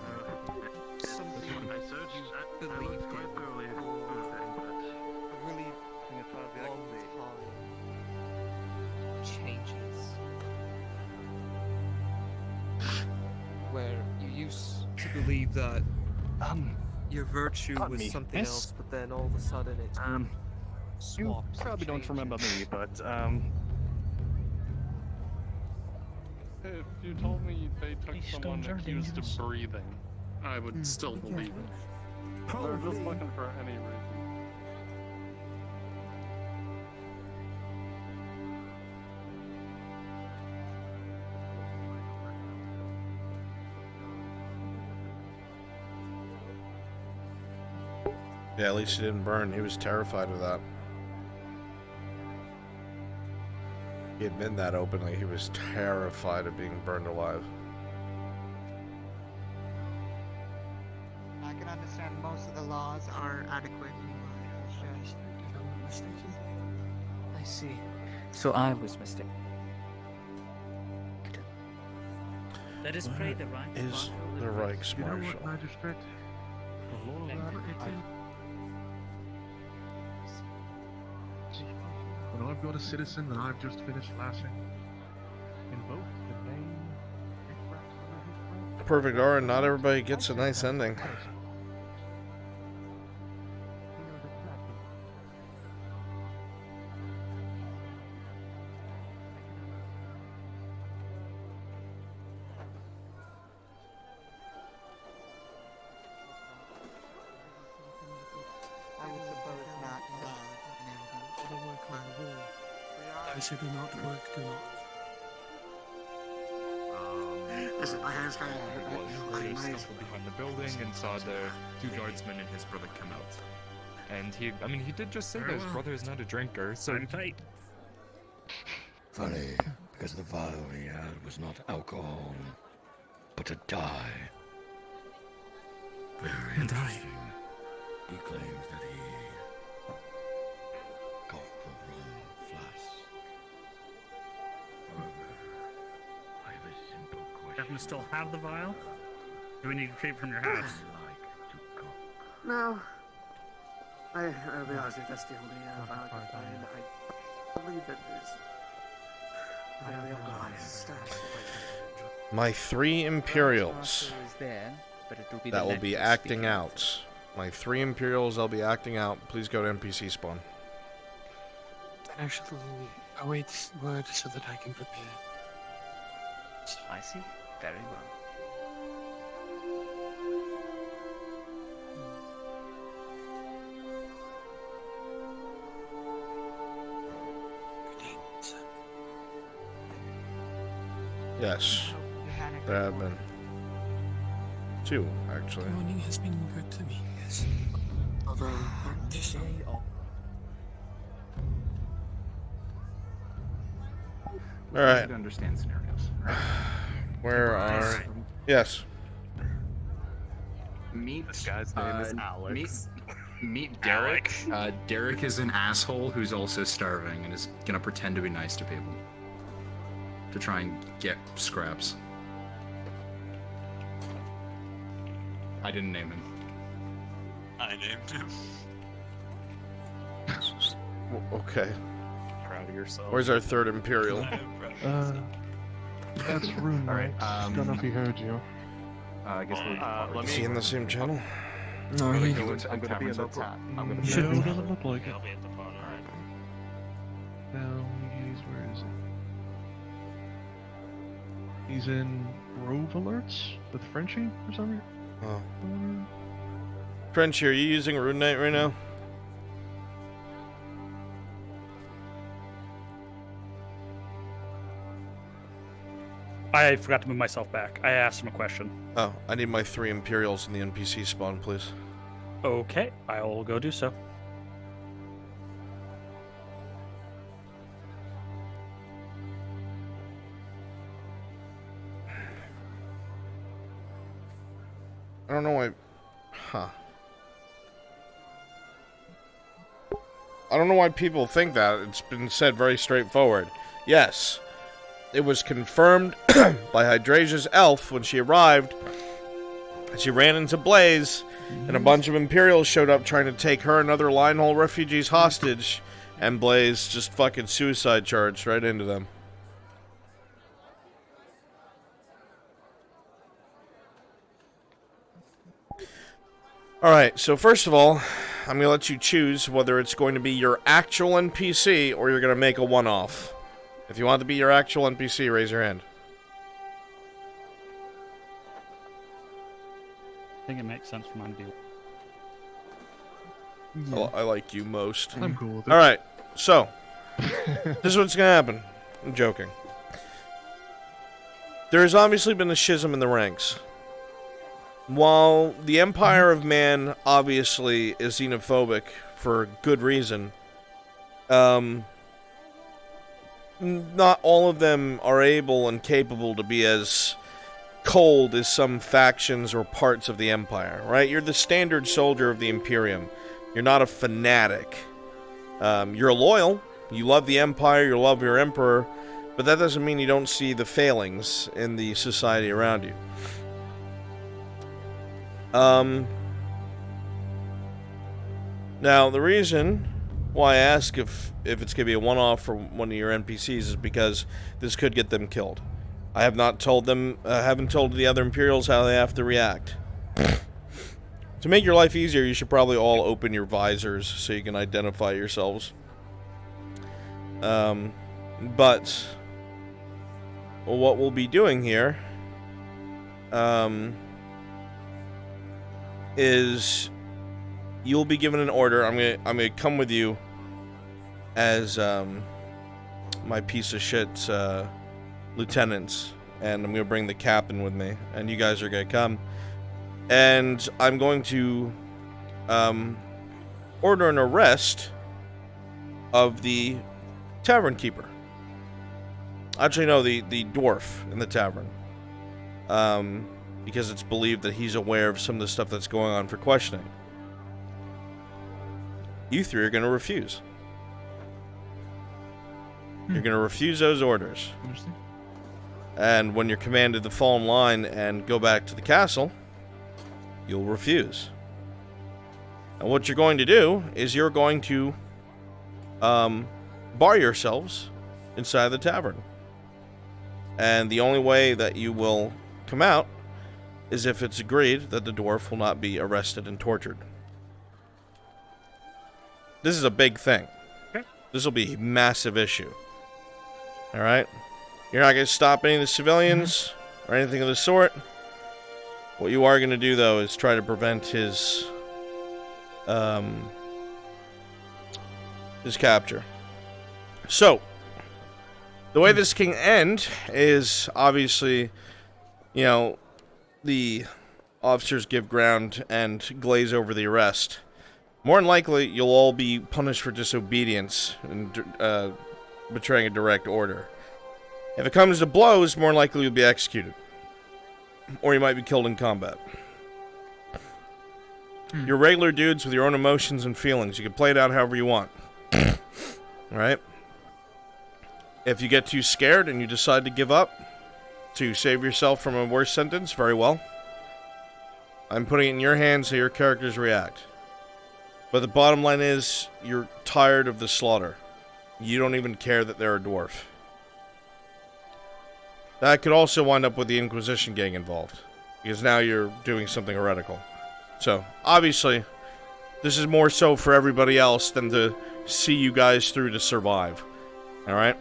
something I searched you and I believed looked quite in thoroughly for through the thing, but a really nothing as far as the eye long can see. time changes? Where you used to believe that your virtue Pardon was me, something miss? else, but then all of a sudden it You swaps. and probably don't changes. remember me, but if you told me they took These someone stones are accused of dangerous. breathing, I would still believe it. They're just looking for any reason. Yeah, at least he didn't burn. He was terrified of that. He admitted that openly. He was terrified of being burned alive. I can understand most of the laws are adequate anyway. It's just I see. So I was mistaken. Let us pray the right. Is the Reichsmarshal? Magistrate? When I've got a citizen that I've just finished lashing, invoke the name. Perfect, Aura. Not everybody gets a nice ending. I would suppose not love and everything. Those who do not work do not. Listen, my hands kind They stumbled behind the building and saw the two guardsmen and his brother come out. And he did just say that his brother is not a drinker, so... Funny, because the vial he had was not alcohol, but a dye. Very interesting. He claims that he got the wrong flask. However, I have a simple question. Happen to still have the vial? Do we need to retrieve from your house? No. I'll be honest with you, that's the only vial I can find. I believe that there's highly organized stash. My 3 Imperials Is there, but it'll be that the will be necklace acting speaking of. out. My 3 Imperials I'll be acting out. Please go to NPC spawn. I shall await word so that I can prepare. I see. Very well. Yes, there have been 2 actually. The morning has been good to me, yes. Although, this All right. To understand scenarios. Where are? Yes. Meet This guy's name is Alex. Meet Derek. Derek is an asshole who's also starving and is gonna pretend to be nice to people to try and get scraps. I didn't name him. I named him. Okay. Proud of yourself. Where's our 3rd Imperial? That's Rune, right? Don't know if he heard you. I guess we'll. Is he in the same channel? No, I'm he... gonna be in the top. I'm gonna be No, in the doesn't look like it. I'll be at the bottom. No, where is he? He's in Grove Alerts with Frenchie or something? Oh. Frenchie, are you using Rune Knight right now? I forgot to move myself back. I asked him a question. Oh, I need my 3 Imperials in the NPC spawn, please. Okay, I'll go do so. I don't know why... Huh. I don't know why people think that. It's been said very straightforward. Yes. It was confirmed by Hydrasia's elf when she arrived. She ran into Blaze, and a bunch of Imperials showed up trying to take her and other Linehole refugees hostage, and Blaze just fucking suicide charged right into them. Alright, so first of all, I'm going to let you choose whether it's going to be your actual NPC or you're going to make a one-off. If you want to be your actual NPC, raise your hand. I think it makes sense for mine to be. I like you most. I'm cool with it. Alright, so, this is what's going to happen. I'm joking. There has obviously been a schism in the ranks. While the Empire of Man obviously is xenophobic for good reason, not all of them are able and capable to be as cold as some factions or parts of the Empire, right? You're the standard soldier of the Imperium. You're not a fanatic. You're loyal. You love the Empire. You love your Emperor. But that doesn't mean you don't see the failings in the society around you. Now, the reason why I ask if it's going to be a one-off for one of your NPCs is because this could get them killed. I have not told them, haven't told the other Imperials how they have to react. To make your life easier, you should probably all open your visors so you can identify yourselves. But what we'll be doing here, is you'll be given an order. I'm gonna come with you as my piece of shit lieutenants, and I'm gonna bring the captain with me, and you guys are gonna come, and I'm going to order an arrest of the tavern keeper. Actually, no, the dwarf in the tavern. Because it's believed that he's aware of some of the stuff that's going on for questioning. You three are going to refuse. You're going to refuse those orders. And when you're commanded to fall in line and go back to the castle, you'll refuse. And what you're going to do is you're going to bar yourselves inside the tavern. And the only way that you will come out is if it's agreed that the dwarf will not be arrested and tortured. This is a big thing. Okay. This will be a massive issue. Alright? You're not going to stop any of the civilians or anything of the sort. What you are going to do, though, is try to prevent his capture. So, the way this can end is obviously, you know, the officers give ground and glaze over the arrest. More than likely, you'll all be punished for disobedience and betraying a direct order. If it comes to blows, more than likely you'll be executed. Or you might be killed in combat. You're regular dudes with your own emotions and feelings. You can play it out however you want. Alright? If you get too scared and you decide to give up to save yourself from a worse sentence, very well. I'm putting it in your hands how your characters react. But the bottom line is, you're tired of the slaughter. You don't even care that they're a dwarf. That could also wind up with the Inquisition getting involved, because now you're doing something heretical. So, obviously, this is more so for everybody else than to see you guys through to survive. Alright?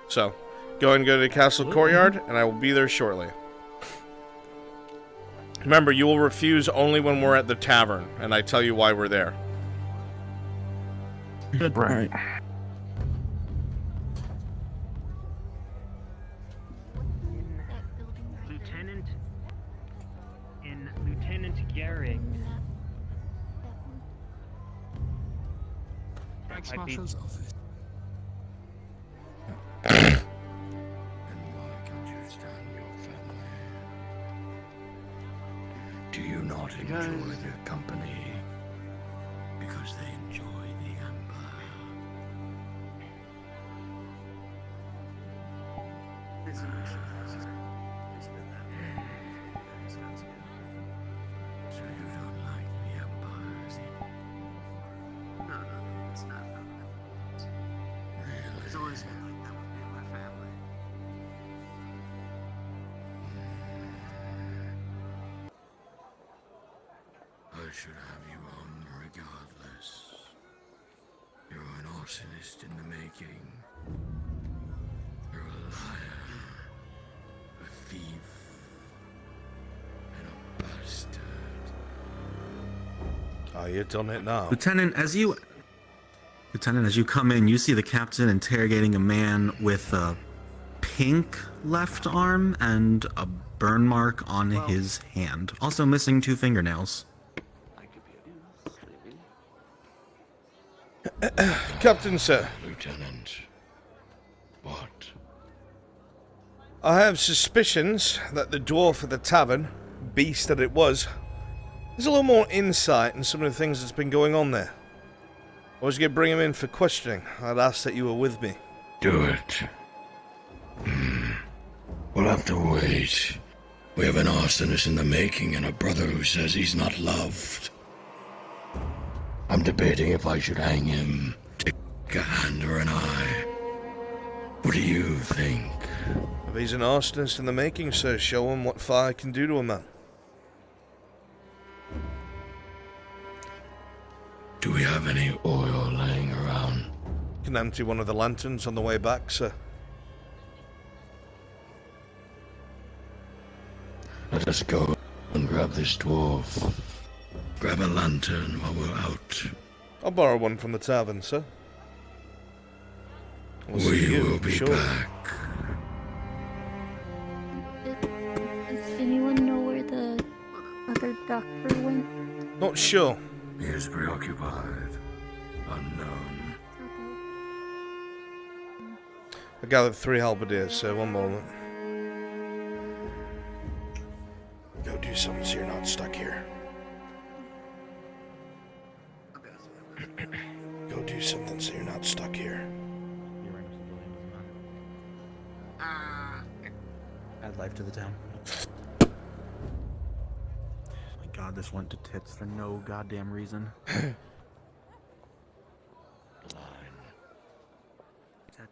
So, go ahead and go to the castle courtyard, and I will be there shortly. Remember, you will refuse only when we're at the tavern, and I tell you why we're there. Right. Lieutenant Gehring. Thanks, I'd be- Marshal's office. Do you not enjoy their company? Because they enjoy the Empire. So you don't like the Empire, is it? No, it's not. Really? It's always been like that with me and my family. I should have you on regardless. You're an arsonist in the making. You're a liar, a thief, and a bastard. Oh, you done it now. Lieutenant, as you come in, you see the captain interrogating a man with a pink left arm and a burn mark on his hand. Also missing 2 fingernails. Captain, sir. Lieutenant. What? I have suspicions that the dwarf at the tavern, beast that it was, has a little more insight in some of the things that's been going on there. I was going to bring him in for questioning. I'd ask that you were with me. Do it. We'll have to wait. We have an arsonist in the making and a brother who says he's not loved. I'm debating if I should hang him, take a hand or an eye. What do you think? If he's an arsonist in the making, sir, show him what fire can do to a man. Do we have any oil laying around? Can empty one of the lanterns on the way back, sir. Let us go and grab this dwarf. Grab a lantern while we're out. I'll borrow one from the tavern, sir. We will be back. Does anyone know where the other doctor went? Not sure. He is preoccupied. Unknown. I gathered 3 halberdiers, sir. One moment. Go do something so you're not stuck here. Go do something so you're not stuck here. Add life to the town. God, this went to tits for no goddamn reason. That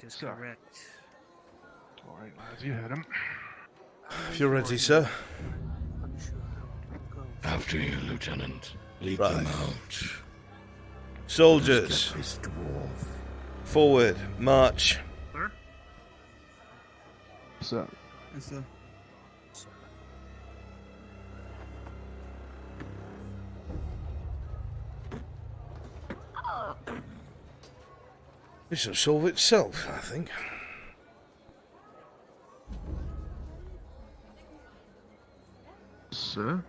is So. correct. Alright, lads, you had him. If you're ready, sir. After you, Lieutenant. Lead Right. them out. Soldiers, This dwarf. forward, march. So, Yes, sir. This will solve itself, I think. sir?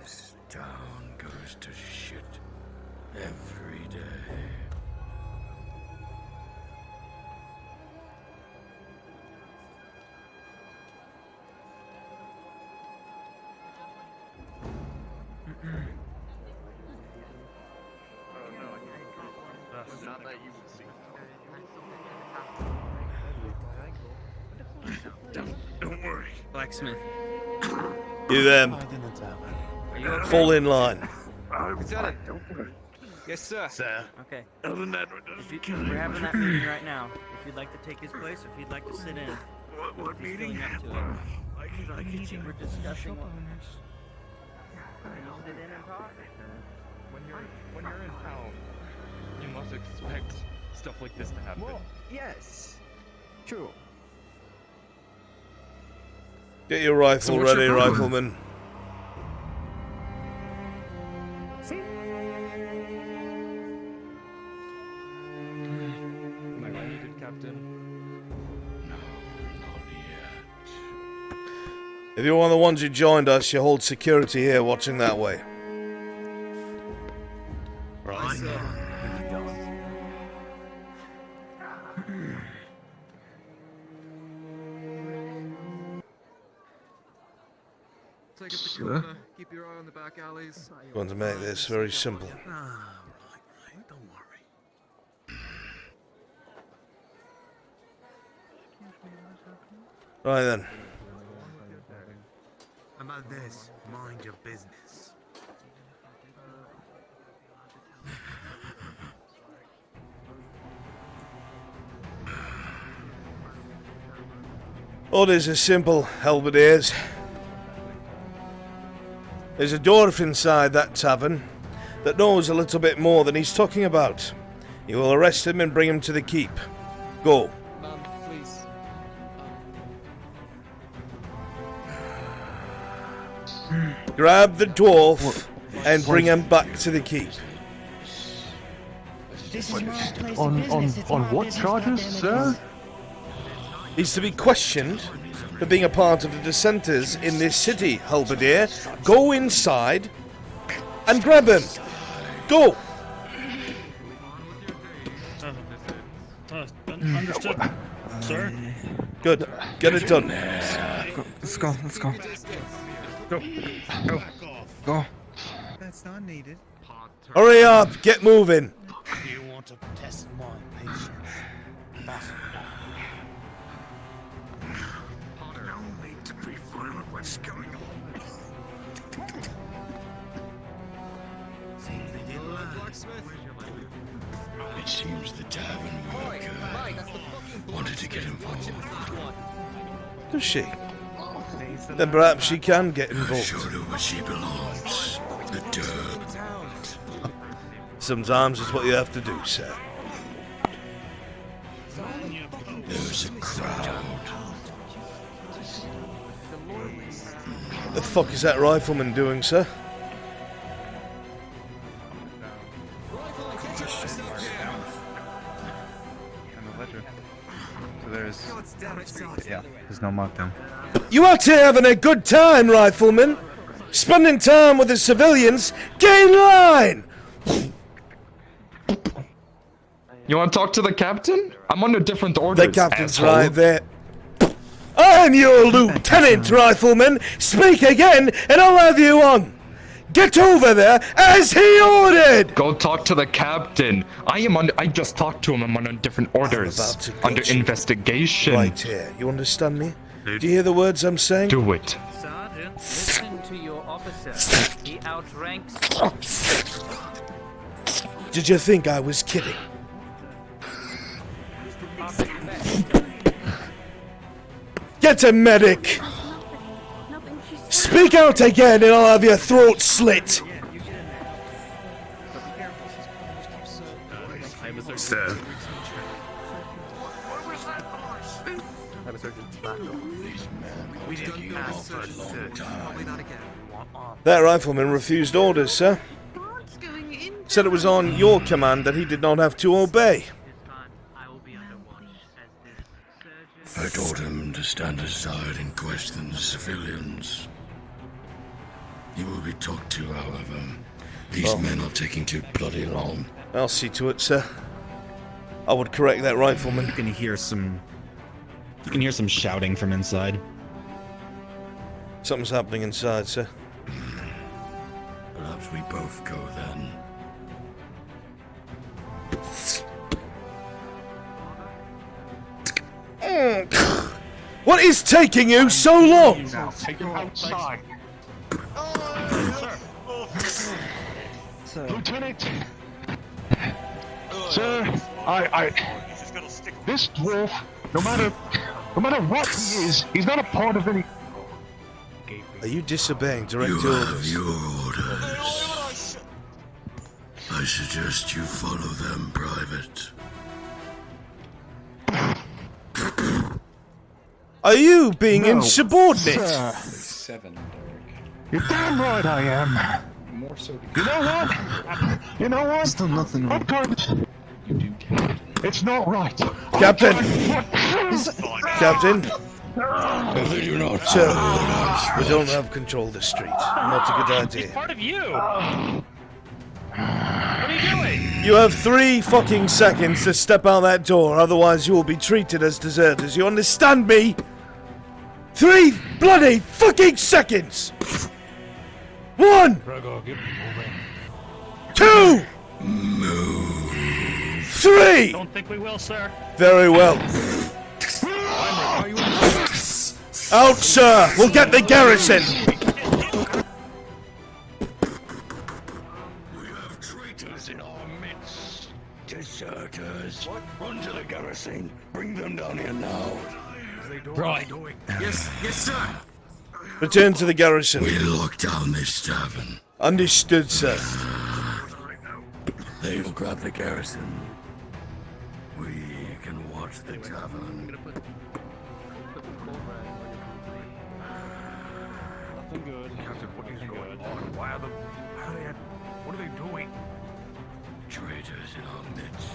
This town goes to shit every day. Don't worry. Blacksmith. You them. Are you okay? Fall in line. Lieutenant. Yes, sir. Sir. Okay. Other than that, We're having that meeting right now. If you'd like to take his place, or if you'd like to sit in. What if he's meeting? feeling up to it. We're discussing. Sit in and talk. When you're in town, you must expect stuff like this to happen. Well, yes. True. Get your rifle what's ready, your problem? rifleman. Am I needed, Captain? No, not yet. If you're one of the ones who joined us, you hold security here, watching that way. Right. Take it to Sir? corner. Keep your eye on the back alleys. Going to make this very simple. Don't worry. Right then. How about this? Mind your business. Orders are simple, halberdiers. There's a dwarf inside that tavern that knows a little bit more than he's talking about. You will arrest him and bring him to the keep. Go. Please. Grab the dwarf and bring him back to the keep. This is my place On of business. It's on my what business, charges, goddammit. sir? He's to be questioned for being a part of the dissenters in this city, halberdier. Go inside and grab him. Go. Understood, sir. Good. Get it done. Let's go. Let's go. Go. Go. Go. That's not needed. Hurry up. Get moving. You want to test my patience, bastard. No need to be violent. What's going on? It seems the tavern worker wanted to get involved. Does she? Then perhaps she can get involved. Show her where she belongs. The dirt. Sometimes it's what you have to do, sir. There's a crowd. The fuck is that rifleman doing, sir? There's no markdown. You out here having a good time, rifleman? Spending time with the civilians? Get in line! You want to talk to the captain? I'm under different orders. The captain's asshole. right there. I'm your lieutenant, rifleman! Speak again, and I'll have you on! Get over there, as he ordered! Go talk to the captain. I just talked to him. I'm under different orders. Under investigation. Right here, you understand me? Do you hear the words I'm saying? Do it. Sergeant, listen to your officer. sir. He outranks. Did you think I was kidding? Get a medic! Speak out again and I'll have your throat slit! Sir. I'm a surgeon. We didn't ask for a search. Probably not again. That rifleman refused orders, sir. Said it was on your command that he did not have to obey. I told him to stand aside and question the civilians. He will be talked to, however. These men are taking too bloody long. I'll see to it, sir. I would correct that rifleman. You can hear some shouting from inside. Something's happening inside, sir. Perhaps we both go then. What is taking you so long? Take him outside. Lieutenant! Sir, this dwarf, no matter what he is, he's not a part of any... Are you disobeying direct You orders? have your orders. I suggest you follow them, Private. Are you being No, insubordinate? sir. 7, Derek. You're damn right I am. More so You know what? You know what? Still nothing wrong. You do count. It's not right. Captain! Captain! They do not. Sir, we don't have control of the street. Not a good idea. Part of you. What are you doing? You have 3 fucking seconds to step out that door, otherwise you will be treated as deserters. You understand me? 3 bloody fucking seconds! 1! 2! 3! Don't think we will, sir. Very well. Out, sir! We'll get the garrison! We have traitors in our midst. Deserters. Run to the garrison. Bring them down here now. Right. Yes, sir. Return to the garrison. We lock down this tavern. Understood, sir. They will grab the garrison. We can watch the tavern. Nothing good. Captain, what is going on? Why are what are they doing? Traitors in our midst.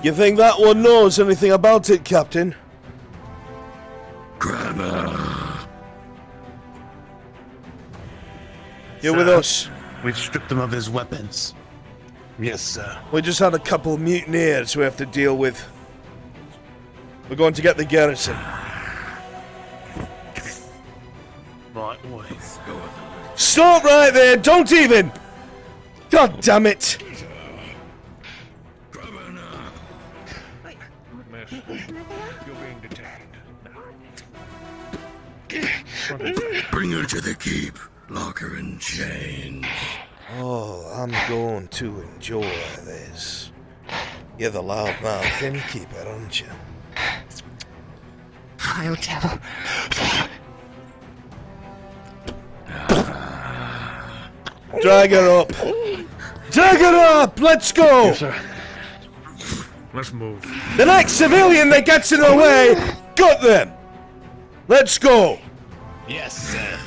You think that one knows anything about it, Captain? Grab her. You're with us. We've stripped him of his weapons. Yes, sir. We just had a couple mutineers we have to deal with. We're going to get the garrison. Right, boys. Stop right there! Don't even! God damn it! Miss, you're being detained. Bring her to the keep. Lock her in chains. Oh, I'm going to enjoy this. You're the loudmouth innkeeper, aren't you? I'll tell. Drag her up! Drag her up! Let's go! Yes, sir. Let's move. The next civilian that gets in the way, got them! Let's go! Yes, sir.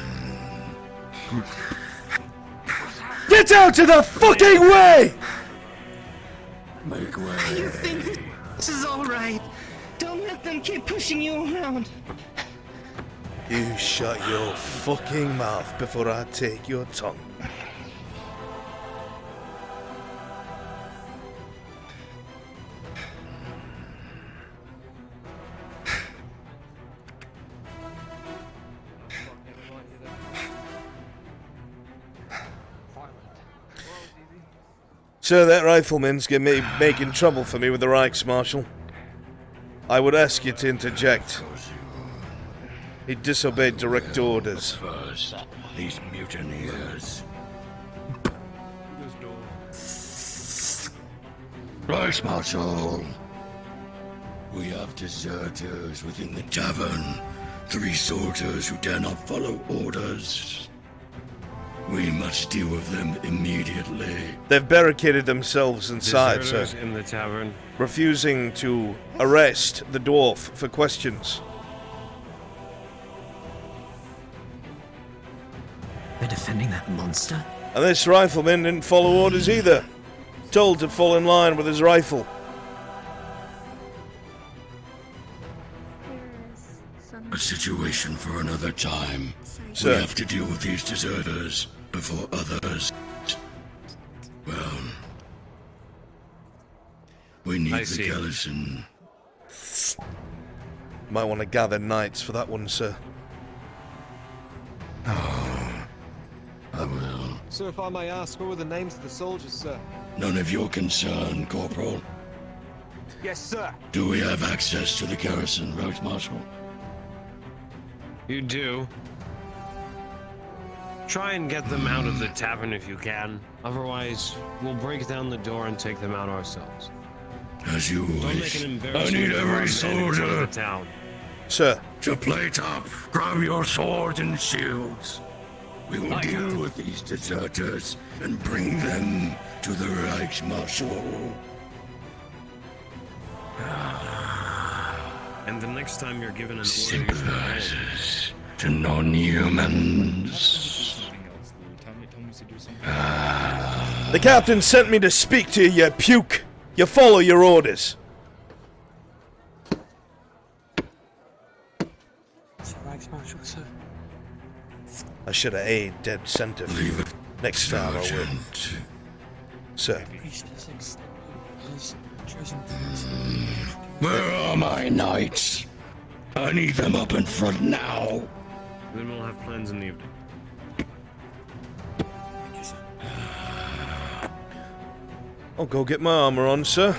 Get out of the fucking way! Make way. You think this is alright? Don't let them keep pushing you around. You shut your fucking mouth before I take your tongue. Sir, that rifleman's making trouble for me with the Reichsmarshal. I would ask you to interject. He disobeyed direct orders. First, these mutineers. Right, Marshal. We have deserters within the tavern. 3 soldiers who dare not follow orders. We must deal with them immediately. They've barricaded themselves inside, Deserters sir. in the tavern. Refusing to arrest the dwarf for questions. They're defending that monster? And this rifleman didn't follow orders either. Told to fall in line with his rifle. A situation for another time. Sir. We have to deal with these deserters before others. Well, we need I the see. garrison. Might want to gather knights for that one, sir. Oh, I will. Sir, if I may ask, what were the names of the soldiers, sir? None of your concern, Corporal. Yes, sir. Do we have access to the garrison, Right, Marshal? You do. Try and get them out of the tavern if you can. Otherwise, we'll break down the door and take them out ourselves. As you Don't make wish. an I embarrassment need of every us and in front soldier of the town. Sir. To play tough. Grab your swords and shields. We will deal with these deserters and bring them to the Reichsmarschall. And the next time you're given an order, Sympathizers to non-humans. The captain sent me to speak to you, you puke. You follow your orders. Marshal, sir. I should have A dead center for you. Next time I will. Sir. Where are my knights? I need them up in front now. Then we'll have plans in the evening. I'll go get my armor on, sir.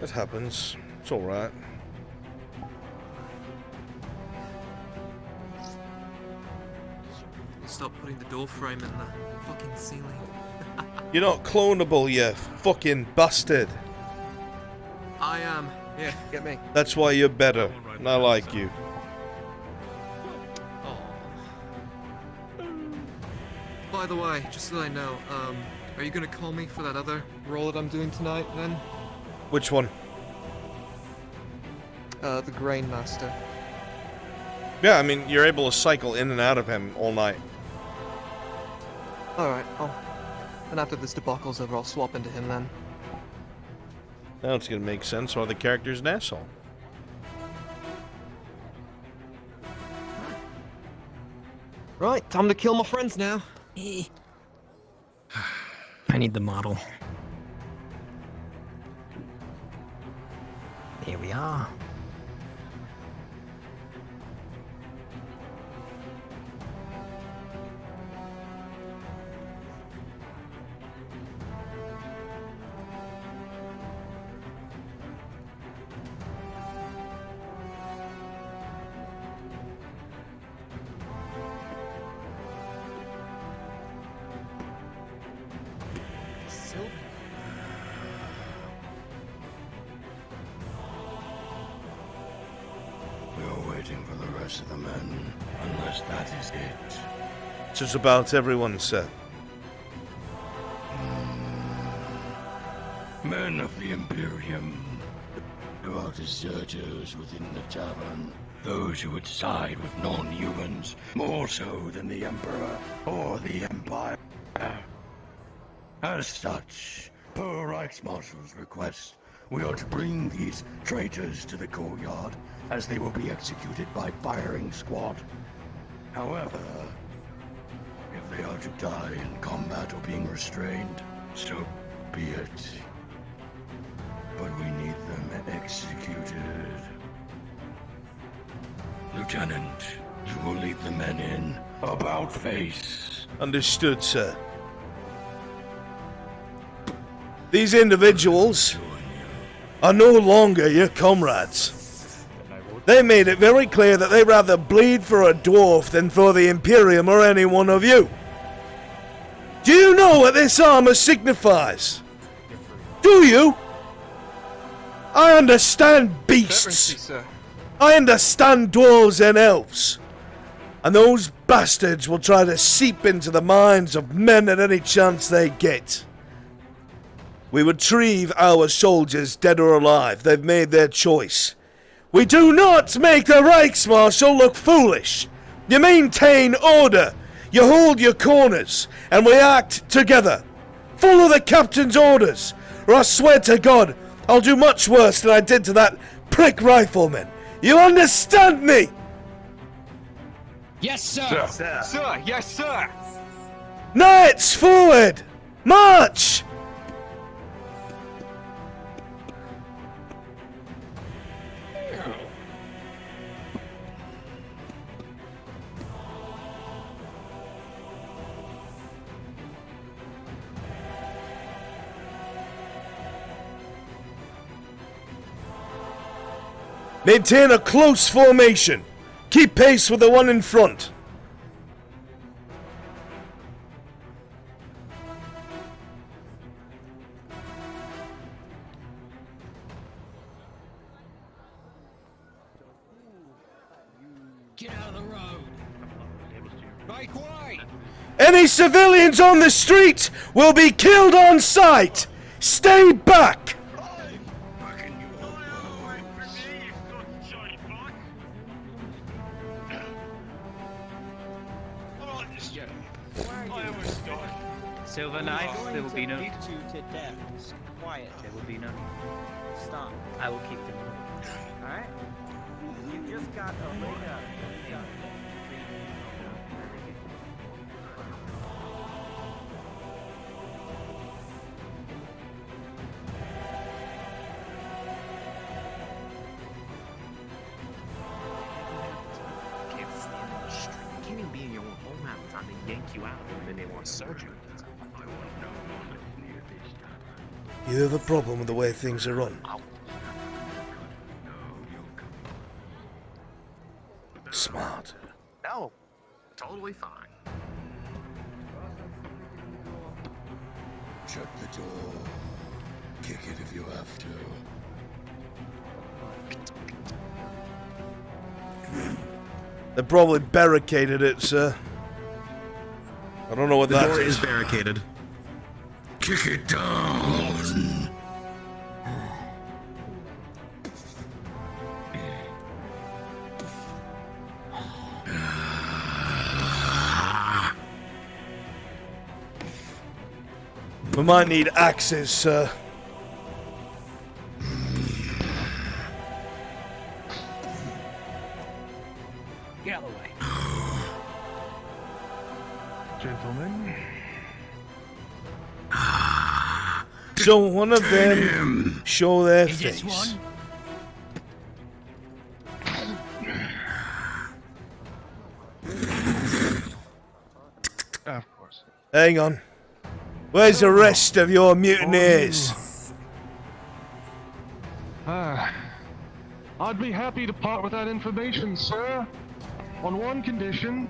It happens. It's alright. Stop putting the door frame in the fucking ceiling. You're not clonable, you fucking bastard. I am. Yeah, get me. That's why you're better, and I like you. By the way, just so I know, are you gonna call me for that other role that I'm doing tonight, then? Which one? The Grain Master. Yeah, I mean, you're able to cycle in and out of him all night. Alright, and after this debacle's over, I'll swap into him then. Now it's gonna make sense why the character's an asshole. Right, time to kill my friends now. I need the model. Here we are. We're waiting for the rest of the men, unless that is it. Just about everyone, sir. Men of the Imperium, there are deserters within the tavern. those who would side with non-humans more so than the Emperor or the Empire. As such, per Reichsmarshal's request, we are to bring these traitors to the courtyard, as they will be executed by firing squad. However, if they are to die in combat or being restrained, so be it. But we need them executed. Lieutenant, you will lead the men in, about face. Understood, sir. These individuals are no longer your comrades. They made it very clear that they'd rather bleed for a dwarf than for the Imperium or any one of you. Do you know what this armor signifies? Do you? I understand beasts. I understand dwarves and elves. And those bastards will try to seep into the minds of men at any chance they get. We retrieve our soldiers, dead or alive. They've made their choice. We do not make the Reichsmarschall look foolish. You maintain order. You hold your corners. And we act together. Follow the captain's orders. Or I swear to God, I'll do much worse than I did to that prick rifleman. You understand me? Yes, sir. Sir, yes, sir. Knights forward! March! Maintain a close formation. Keep pace with the one in front. Get out of the road. Make way. Any civilians on the street will be killed on sight. Stay back. Silver Knights, there will be no need to death. Quiet. There will be no stop. I will keep them moving. Alright? You just got a leg up. Can't even be in your own home half the time. They yank you out and then they want surgery. You have a problem with the way things are run. Smart. No, totally fine. Shut the door. Kick it if you have to. They probably barricaded it, sir. I don't know what that is. The door is barricaded. Kick it down. We might need axes, sir. Get out of the way. Gentlemen. So one of them show their face. Of course. Hang on. Where's the rest of your mutineers? I'd be happy to part with that information, sir. On one condition.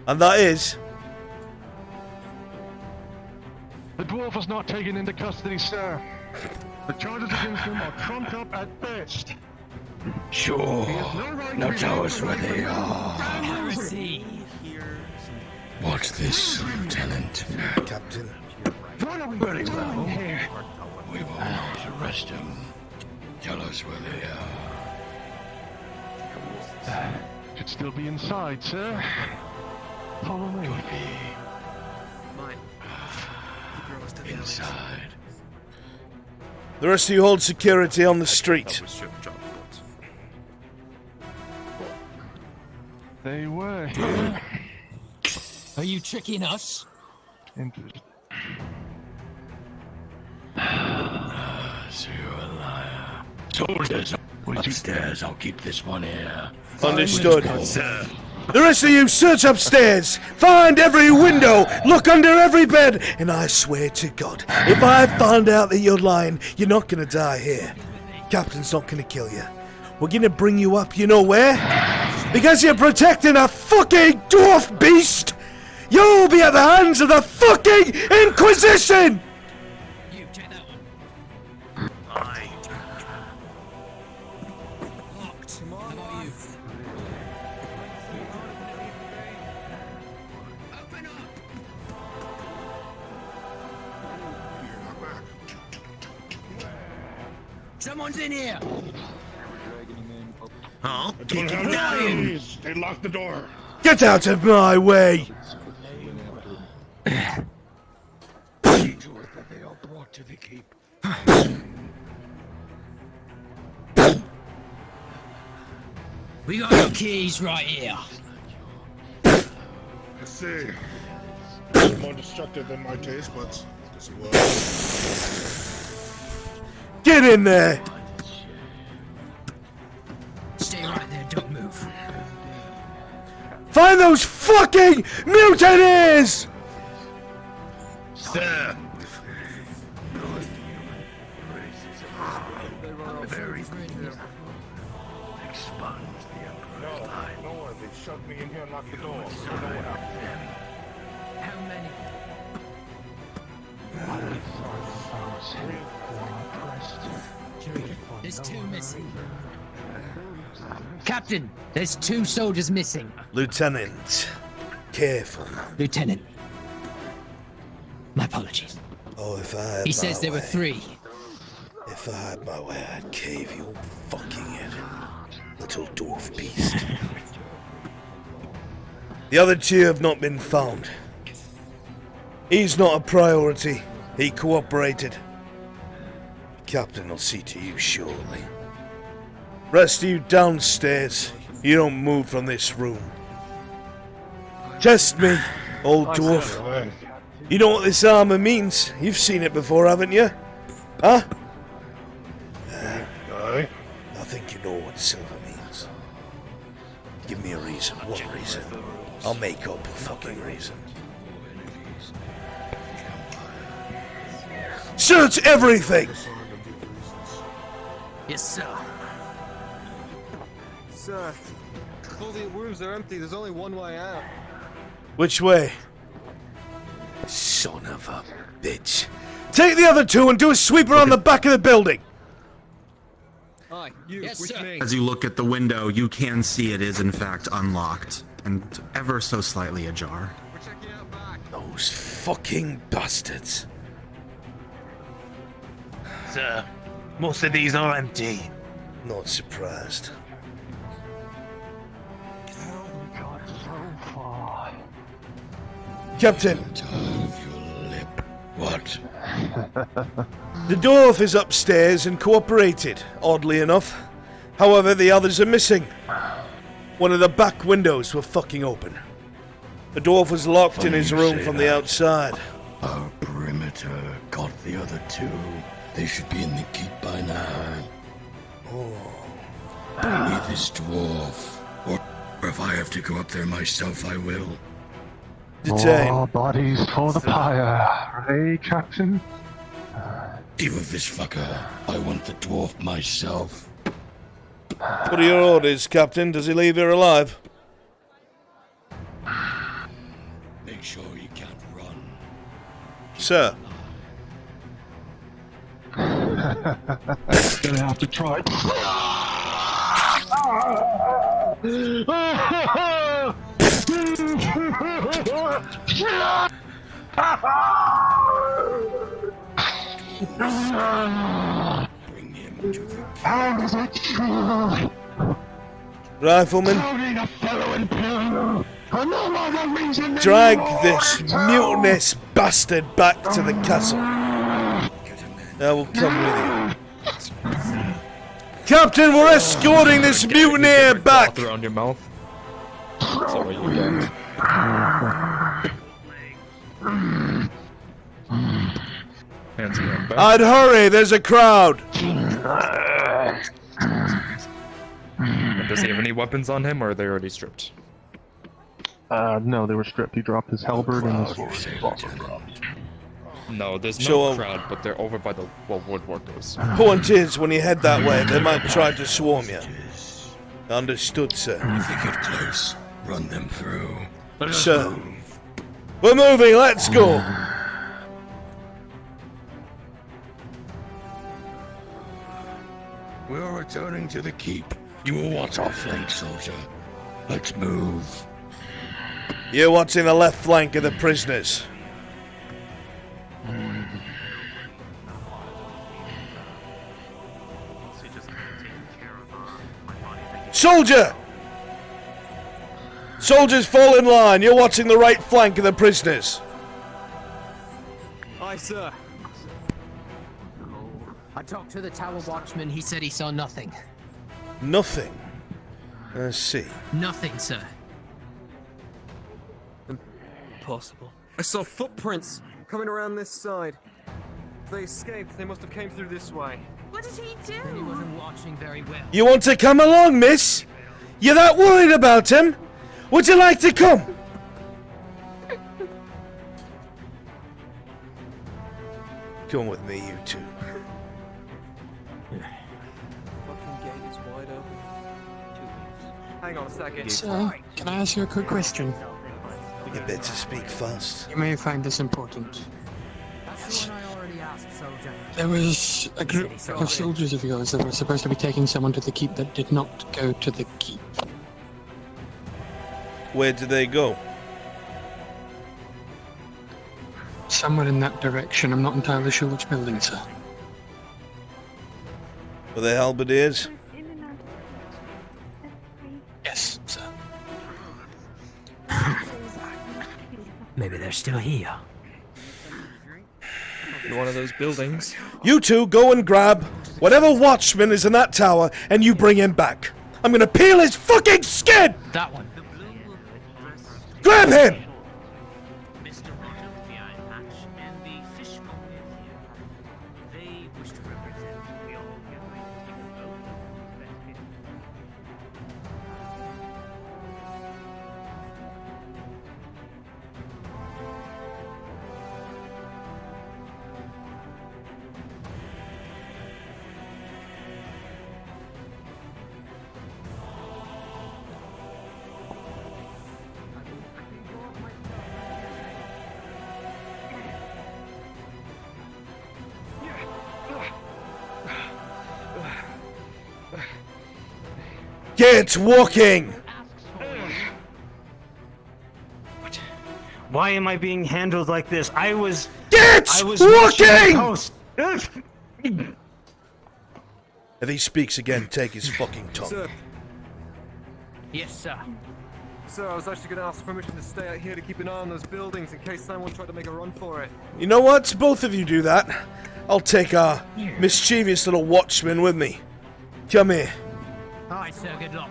And that is? The dwarf was not taken into custody, sir. The charges against him are trumped up at best. Sure. Now tell us where they are. Heresy. Watch this, Lieutenant. Captain. What are we Very doing well. here? We will not arrest him. Tell us where they are. Should still be inside, sir. Follow me. Inside. The rest of you hold security on the street. They were here. Are you tricking us? Interesting. So you're a liar. Soldiers upstairs. I'll keep this one here. Understood. The rest of you search upstairs, find every window, look under every bed, and I swear to God, if I find out that you're lying, you're not gonna die here. Captain's not gonna kill you. We're gonna bring you up, you know where? Because you're protecting a fucking dwarf beast! You'll be at the hands of the fucking Inquisition! You, take that one. Locked. How about you? Open up! Someone's in here! Huh? They locked the door. Get out of my way! They are brought to the keep. We got your keys right here. I see. It's more destructive than my taste buds. Does it work? Get in there! Stay right there, don't move. Find those fucking mutineers! Sir! Expunge the Emperor's lie. No, they shoved me in here and locked the door. I don't know what happened. How many? There's two missing. Captain, there's two soldiers missing. Lieutenant, careful. Lieutenant. My apologies. Oh, if I had He my says there were way. 3. If I had my way, I'd cave your fucking head in, little dwarf beast. The other 2 have not been found. He's not a priority. He cooperated. Captain will see to you shortly. Rest of you downstairs. You don't move from this room. Test me, old dwarf. You know what this armor means? You've seen it before, haven't you? Huh? I think you know what silver means. Give me a reason. What reason? I'll make up a fucking reason. Search everything! Yes, sir. Sir, all the rooms are empty. There's only one way out. Which way? Son of a bitch. Take the other 2 and do a sweeper on the back of the building! Hi, you, Yes, with sir. me. As you look at the window, you can see it is in fact unlocked and ever so slightly ajar. We're checking out back. Those fucking bastards. Sir, most of these are empty. Not surprised. Captain! What? The dwarf is upstairs and cooperated, oddly enough. However, the others are missing. One of the back windows were fucking open. The dwarf was locked in his room from the outside. Our perimeter got the other 2. They should be in the keep by now. Bring me this dwarf. Or if I have to go up there myself, I will. Detain. More bodies for the pyre, eh, Captain? Deal with this fucker. I want the dwarf myself. What are your orders, Captain? Does he leave here alive? Make sure you can't run. Sir. Gonna have to try. Bring him to the... How does it feel? Rifleman, drag this mutinous bastard back to the castle. I will come with you. Captain, we're escorting this mutineer back! Around your mouth. That's all you get. Hands behind back. I'd hurry, there's a crowd! Does he have any weapons on him, or are they already stripped? No, they were stripped. He dropped his halberd and his sword. It's also dropped. No, there's So, no crowd, but they're over by the woodworkers. Point is, when you head that way, they might try to swarm you. Understood, sir. If they get close, run them through. Sir. We're moving, let's go! We are returning to the keep. You will watch our flank, soldier. Let's move. You're watching the left flank of the prisoners. Soldier! Soldiers, fall in line. You're watching the right flank of the prisoners. Aye, sir. I talked to the tower watchman. He said he saw nothing. Nothing. Let's see. Nothing, sir. Impossible. I saw footprints coming around this side. If they escaped, they must have came through this way. What did he do? He wasn't watching very well. You want to come along, miss? You're that worried about him? Would you like to come? Come with me, you two. Fucking gate is wide open. Hang on a second. Sir, can I ask you a quick question? You better speak fast. You may find this important. That's the one I already asked, soldier. There was a group of soldiers of yours that were supposed to be taking someone to the keep that did not go to the keep. Where did they go? Somewhere in that direction. I'm not entirely sure which building, sir. Were they halberdiers? Yes, sir. Maybe they're still here. In one of those buildings. You two go and grab whatever watchman is in that tower and you bring him back. I'm gonna peel his fucking skin! That one. Grab him! Mr. Roger, the Iron Patch, and the Fishmonger here. They wish to represent the old Get walking! Why am I being handled like this? I was walking! If he speaks again, take his fucking tongue. Sir. Yes, sir. Sir, I was actually going to ask permission to stay out here to keep an eye on those buildings in case someone tried to make a run for it. You know what? Both of you do that. I'll take our mischievous little watchman with me. Come here. Alright, sir, good luck.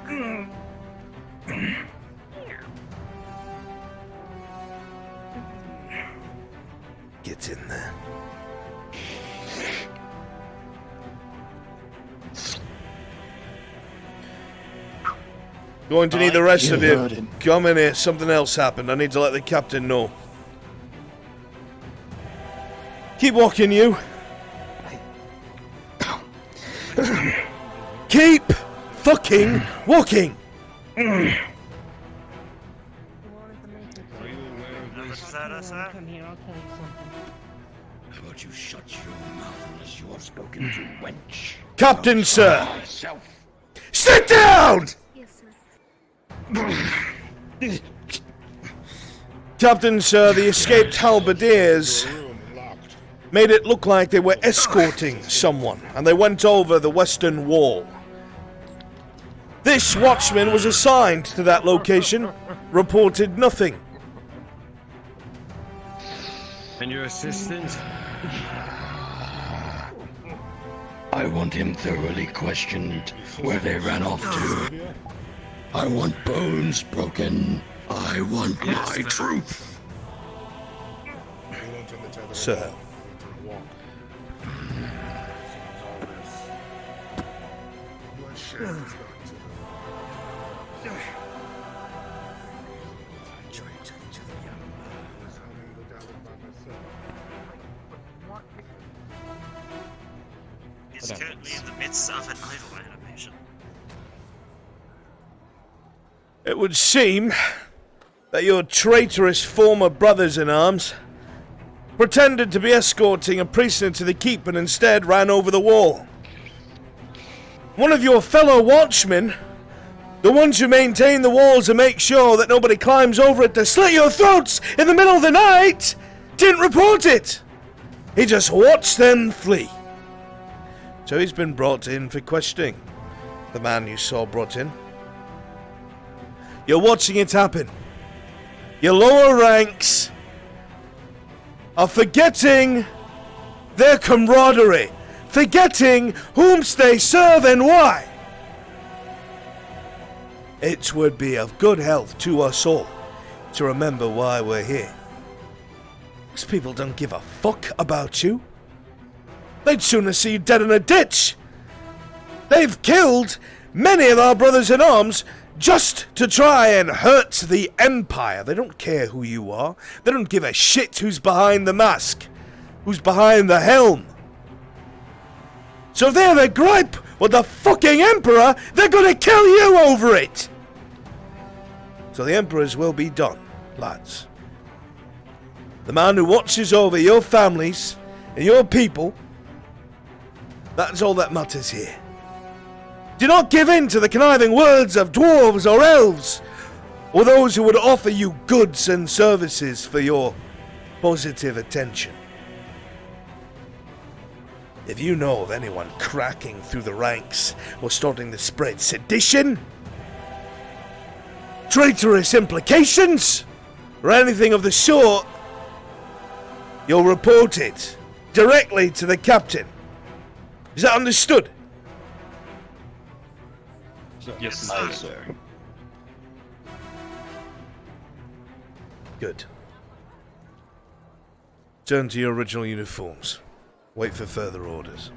Get in there. Going to need the rest of you. Come in here. Something else happened. I need to let the captain know. Keep walking, you. Keep fucking walking. How about you shut your mouth unless you are spoken to, wench? Captain, sir. Sit down! Captain, sir, the escaped halberdiers made it look like they were escorting someone, and they went over the western wall. This watchman was assigned to that location, reported nothing. And your assistant? I want him thoroughly questioned where they ran off to. I want bones broken. I want my truth. Sir. He's currently in the midst of an idol animation. It would seem that your traitorous former brothers-in-arms pretended to be escorting a prisoner to the keep and instead ran over the wall. One of your fellow watchmen, the ones who maintain the walls and make sure that nobody climbs over it to slit your throats in the middle of the night, didn't report it. He just watched them flee. So he's been brought in for questioning. The man you saw brought in. You're watching it happen. Your lower ranks are forgetting their camaraderie, forgetting whom they serve and why. It would be of good health to us all to remember why we're here. These people don't give a fuck about you. They'd sooner see you dead in a ditch. They've killed many of our brothers-in-arms just to try and hurt the Empire. They don't care who you are. They don't give a shit who's behind the mask, who's behind the helm. So if they have a gripe with the fucking Emperor, they're gonna kill you over it. So the Emperor's will be done, lads. The man who watches over your families and your people, that's all that matters here. Do not give in to the conniving words of dwarves or elves, or those who would offer you goods and services for your positive attention. If you know of anyone cracking through the ranks or starting to spread sedition, traitorous implications, or anything of the sort, you'll report it directly to the captain. Is that understood? Yes, sir. Good. Turn to your original uniforms. Wait for further orders.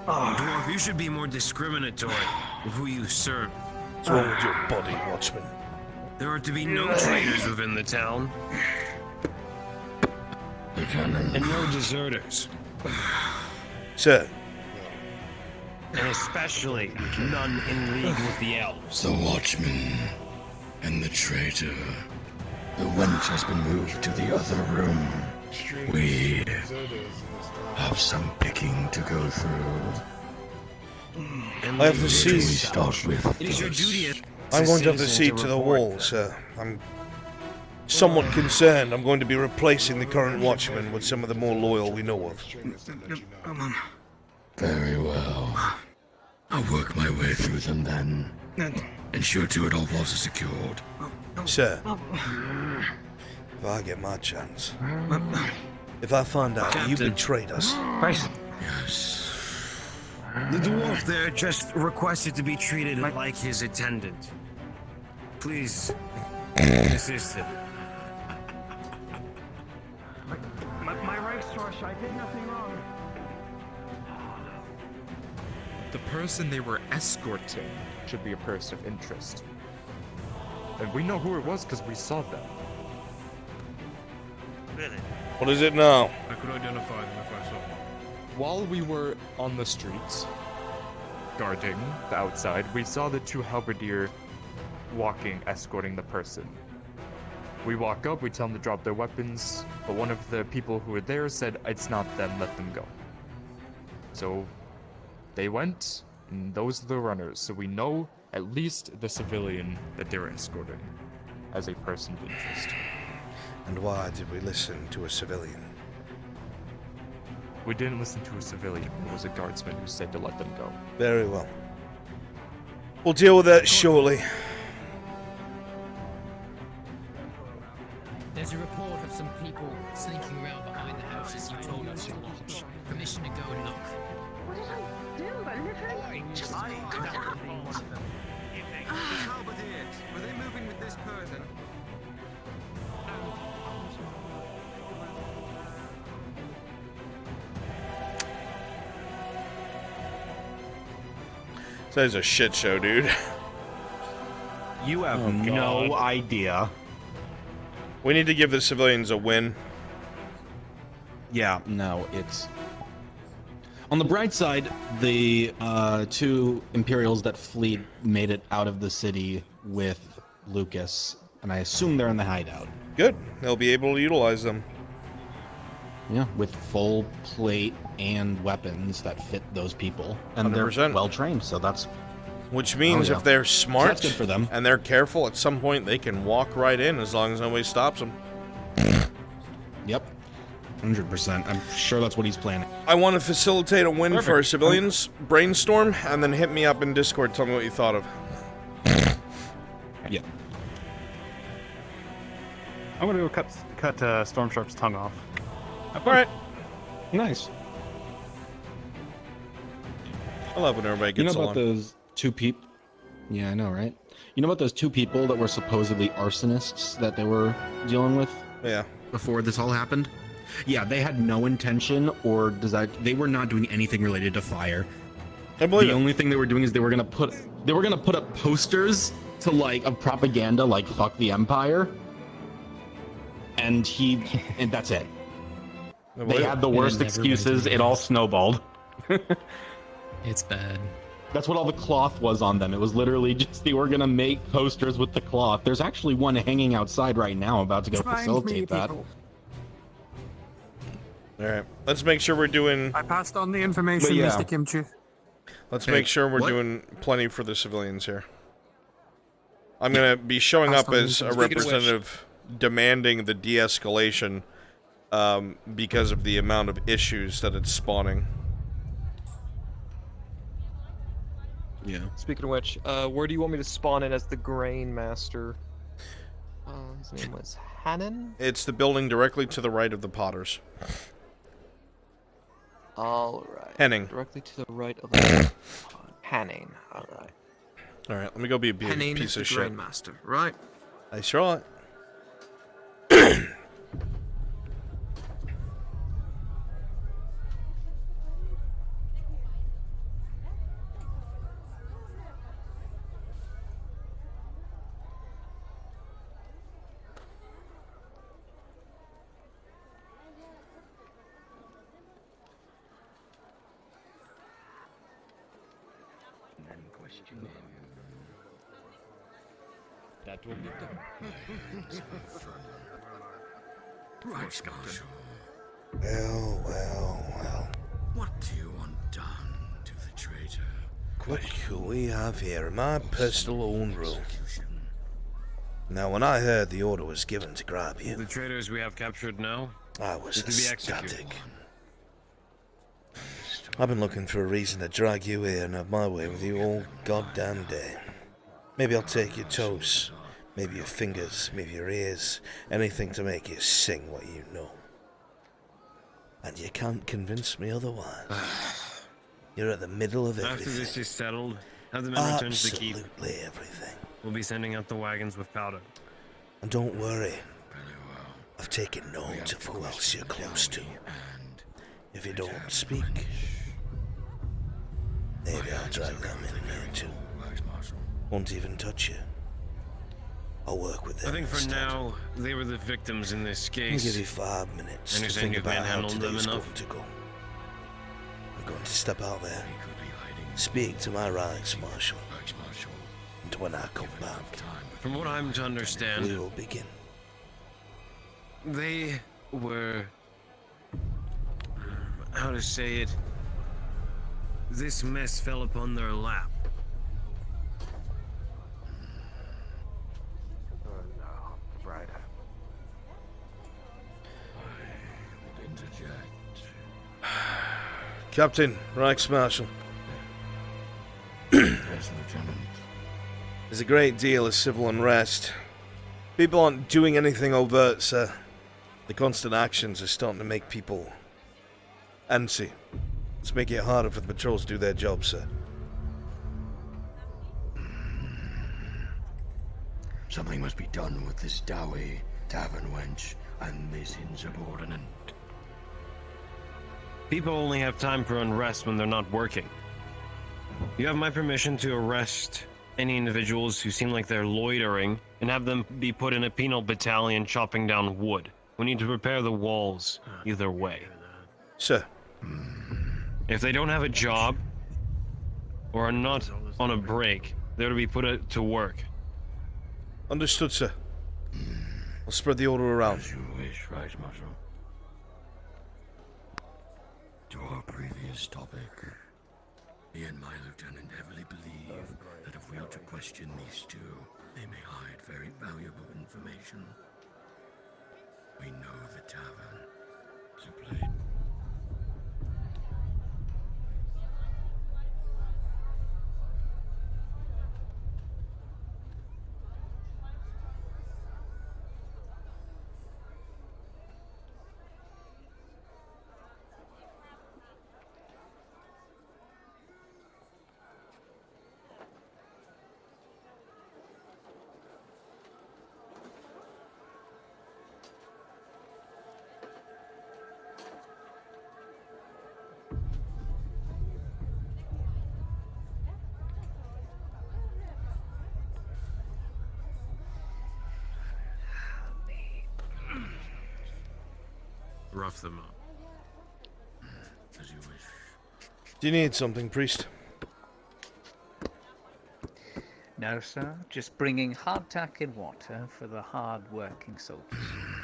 Dwarf, you should be more discriminatory with who you serve. What's wrong with your body, Watchman? There are to be no traitors within the town. And no deserters. Sir. And especially none in league with the elves. The Watchman and the traitor. The wench has been moved to the other room. We have some picking to go through. I have to see. Start with it is your duty. I'm going to have to see to the wall, sir. I'm somewhat concerned. I'm going to be replacing the current watchman with some of the more loyal we know of. Very well. I'll work my way through them then. Ensure to it all vaults are secured. Sir, if I get my chance, if I find out that you betrayed us, yes. The dwarf there just requested to be treated like his attendant. Please, assist him. My right source, I did nothing wrong. The person they were escorting should be a person of interest. And we know who it was because we saw them. Really? What is it now? I could identify them if I saw them. While we were on the streets, guarding the outside, we saw the two halberdier walking, escorting the person. We walk up, we tell them to drop their weapons, but one of the people who were there said, "It's not them, let them go." So they went, and those are the runners. So we know at least the civilian that they were escorting as a person of interest. And why did we listen to a civilian? We didn't listen to a civilian. It was a guardsman who said to let them go. Very well. We'll deal with that shortly. There's a report of some people sneaking around behind the houses you told us to watch. Permission to go and look. What did I do? I literally just got out. Were they moving with this person? That is a shit show, dude. You have no idea. We need to give the civilians a win. Yeah, no, it's... On the bright side, the 2 Imperials that fled made it out of the city with Lucas, and I assume they're in the hideout. Good. They'll be able to utilize them. Yeah, with full plate and weapons that fit those people. And 100%. they're well trained, so that's... Which means if they're smart that's good for them. and they're careful, at some point they can walk right in as long as nobody stops them. Yep. 100%. I'm sure that's what he's planning. I want to facilitate a win for our civilians. Brainstorm, and then hit me up in Discord. Tell me what you thought of. Yeah. I'm gonna go cut Storm Sharp's tongue off. Alright. Nice. I love when everybody gets You know about along. those 2 people? Yeah, I know, right? You know about those 2 people that were supposedly arsonists that they were dealing with? Yeah. Before this all happened? Yeah, they had no intention or desire. They were not doing anything related to fire. I believe the only thing they were doing is they were gonna put up posters to of propaganda like "fuck the Empire," and that's it. They had the worst excuses. It all snowballed. It's bad. That's what all the cloth was on them. It was literally just they were gonna make posters with the cloth. There's actually one hanging outside right now, about to go facilitate that. Alright, let's make sure we're doing... I passed on the information, Mr. Kimchi. Let's make sure we're doing plenty for the civilians here. I'm gonna be showing up as a representative demanding the de-escalation because of the amount of issues that it's spawning. Yeah. Speaking of which, where do you want me to spawn in as the Grain Master? His name was Hannon? It's the building directly to the right of the Potters. Alright. Henning. Directly to the right of the Hanning. Alright. Alright, let me go be a Hanning piece is of the shit. Grain Master, right? I saw it. That will be done. Right, Marshal. Well. What do you want done to the traitor? Look who we have here in my personal own room. Now, when I heard the order was given to grab you... The traitors we have captured now? I was to be executed. ecstatic. I've been looking for a reason to drag you here and have my way with you all goddamn day. Maybe I'll take your toes, maybe your fingers, maybe your ears, anything to make you sing what you know. And you can't convince me otherwise. You're at the middle of everything. After this is settled, have the men return to the keep. Absolutely everything. We'll be sending out the wagons with powder. And don't worry, I've taken note of who else you're close to. If you don't speak, maybe I'll drag them in here too. Won't even touch you. I'll work with them. I think for instead. now, they were the victims in this I'll case. give you 5 minutes And to you're saying think you've about how manhandled them today's enough? going to go. I'm going to step out there, speak to my rights marshal, and when I come back, From what I'm to understand, we will begin. they were... how to say it? This mess fell upon their lap. Captain, Reichsmarshal. Yes, Lieutenant. There's a great deal of civil unrest. People aren't doing anything overt, sir. The constant actions are starting to make people antsy. It's making it harder for the patrols to do their job, sir. Something must be done with this dowie, tavern wench, and this insubordinate. People only have time for unrest when they're not working. You have my permission to arrest any individuals who seem like they're loitering and have them be put in a penal battalion chopping down wood. We need to repair the walls either way. Sir. If they don't have a job or are not on a break, they're to be put to work. Understood, sir. I'll spread the order around. As you wish, Reichsmarshal. To our previous topic, me and my lieutenant heavily believe that if we are to question these two, they may hide very valuable information. We know the tavern is a place. Rough them up. As you wish. Do you need something, priest? No, sir. Just bringing hardtack and water for the hard-working soldiers.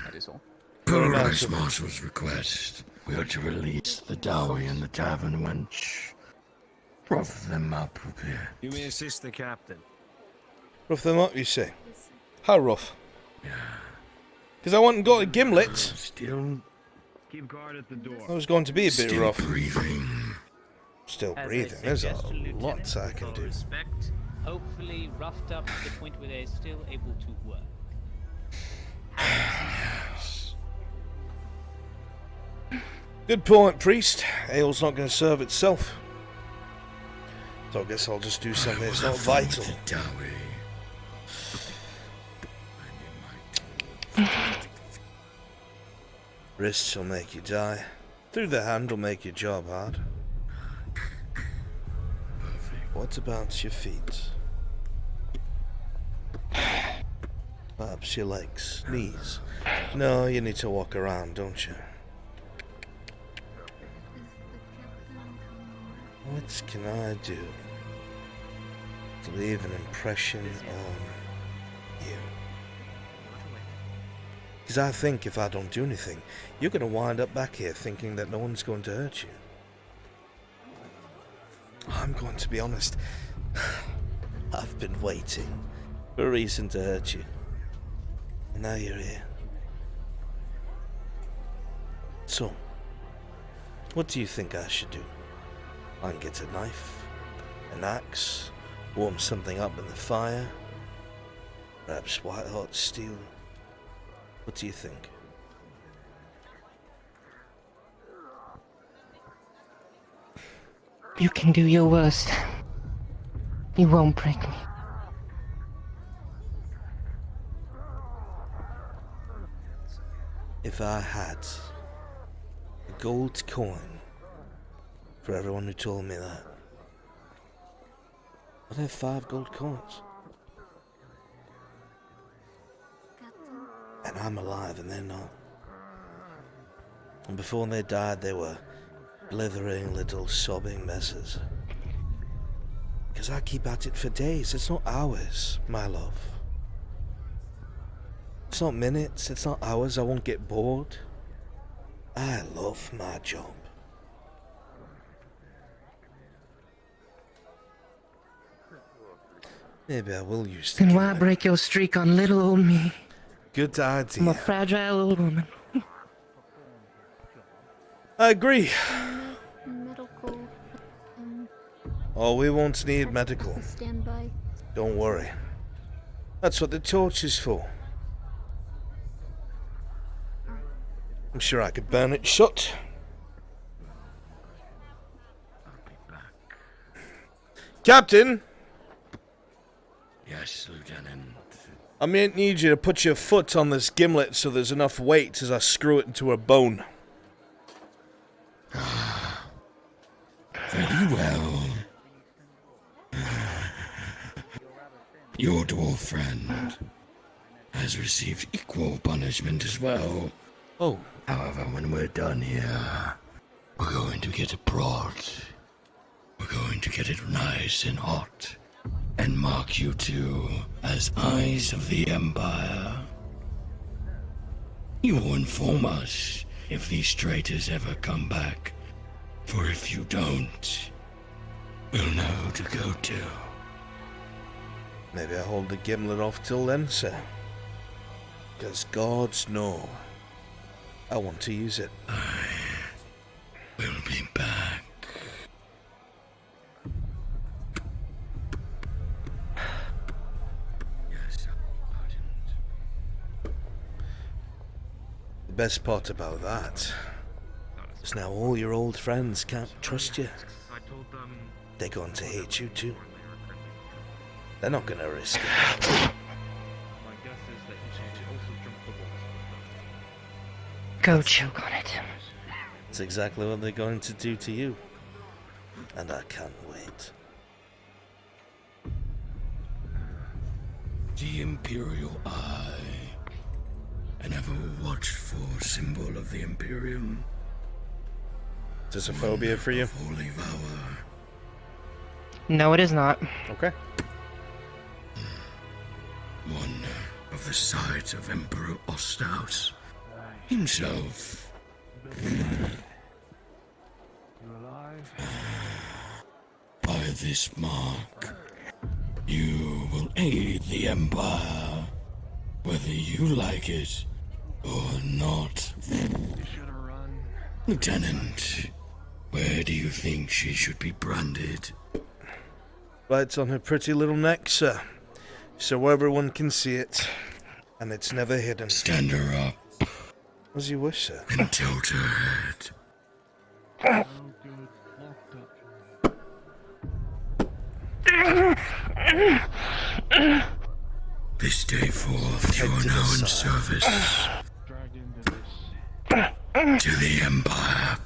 That is all. Per Reichsmarshal's request, we are to release the dowie and the tavern wench. Rough them up a bit. You may assist the captain. Rough them up, you say? How rough? Because I went and got a gimlet. Still. Keep guard at the door. I was going to be a bit Still rough. breathing. Still As I breathing. There's a suggested, Lieutenant, lot I can with do. all respect, hopefully roughed up to the point where they're still able to work. Good point, priest. Ale's not going to serve itself. So I guess I'll just do something that's not vital. Wrists will make you die. Through the hand will make your job hard. What about your feet? Perhaps your legs, knees. No, you need to walk around, don't you? What can I do to leave an impression on you? Because I think if I don't do anything, you're going to wind up back here thinking that no one's going to hurt you. I'm going to be honest. I've been waiting for a reason to hurt you. And now you're here. So, what do you think I should do? I can get a knife, an axe, warm something up in the fire, perhaps white hot steel. What do you think? You can do your worst. You won't break me. If I had a gold coin for everyone who told me that, I'd have 5 gold coins. And I'm alive and they're not. And before they died, they were blithering little sobbing messes. Because I keep at it for days. It's not hours, my love. It's not minutes, it's not hours. I won't get bored. I love my job. Maybe I will use the Then why break your streak on little old me? Good idea. I'm a fragile old woman. I agree. Oh, we won't need medical. Stand by. Don't worry. That's what the torch is for. I'm sure I could burn it shut. Captain! Yes, Lieutenant. I might need you to put your foot on this gimlet so there's enough weight as I screw it into a bone. Very well. Your dwarf friend has received equal punishment as well. Oh. However, when we're done here, we're going to get it brought. We're going to get it nice and hot and mark you two as eyes of the Empire. You will inform us if these traitors ever come back, for if you don't, we'll know who to go to. Maybe I hold the gimlet off till then, sir. Because gods know I want to use it. We'll be back. The best part about that is now all your old friends can't trust you. They're going to hate you too. They're not going to risk it. Go choke on it. It's exactly what they're going to do to you. And I can't wait. The Imperial Eye. An ever-watchful symbol of the Imperium. Is this a phobia for you? Holy Vower. No, it is not. Okay. One of the sides of Emperor Osthouse himself. By this mark, you will aid the Empire, whether you like it or not. Lieutenant, where do you think she should be branded? Right on her pretty little neck, sir. So everyone can see it. And it's never hidden. Stand her up. As you wish, sir. And tilt her head. This day forth, you are now in service to the Empire.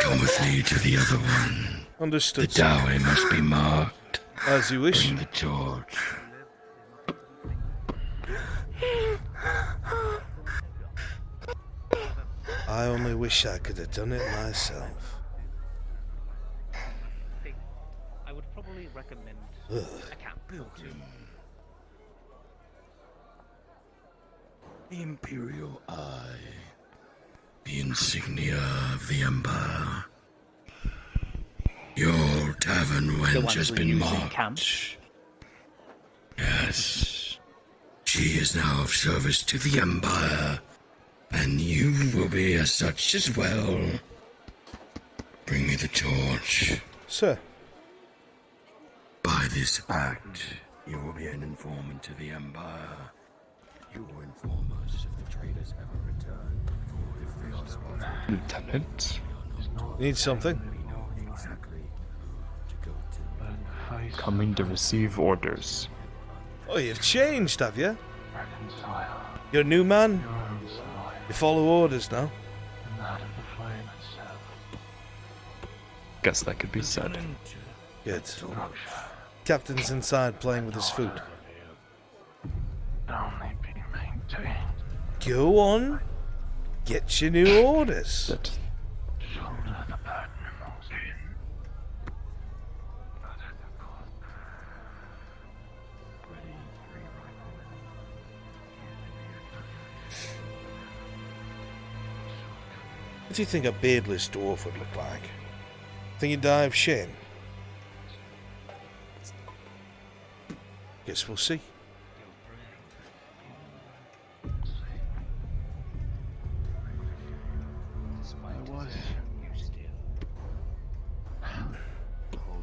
Come with me to the other one. Understood. The dowry must be marked. As you wish. Bring the torch. I only wish I could have done it myself. I would probably recommend Ugh. a camp or two. The Imperial Eye. The insignia of the Empire. Your tavern wench has been marked. Yes. She is now of service to the Empire. And you will be as such as well. Bring me the torch. Sir. By this act, you will be an informant to the Empire. You will inform us if the traitors ever return, or if they are spotted. Lieutenant? Need something? Coming to receive orders. Oh, you've changed, have you? You're a new man? You follow orders now? Guess that could be said. Good. Captain's inside playing with his food. Go on. Get your new orders. What do you think a beardless dwarf would look like? Think he'd die of shame? Guess we'll see.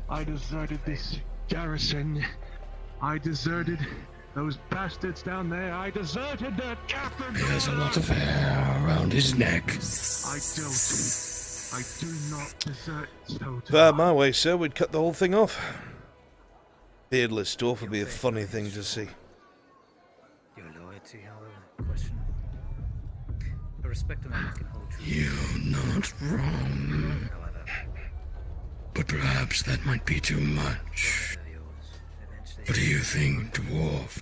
I deserted this garrison. I deserted those bastards down there. I deserted their captain. He has a lot of hair around his neck. I do not desert so. If I had my way, sir, we'd cut the whole thing off. Beardless dwarf would be a funny thing to see. Your loyalty, however, questionable. A respect a man can hold true. You're not wrong. But perhaps that might be too much. What do you think, dwarf?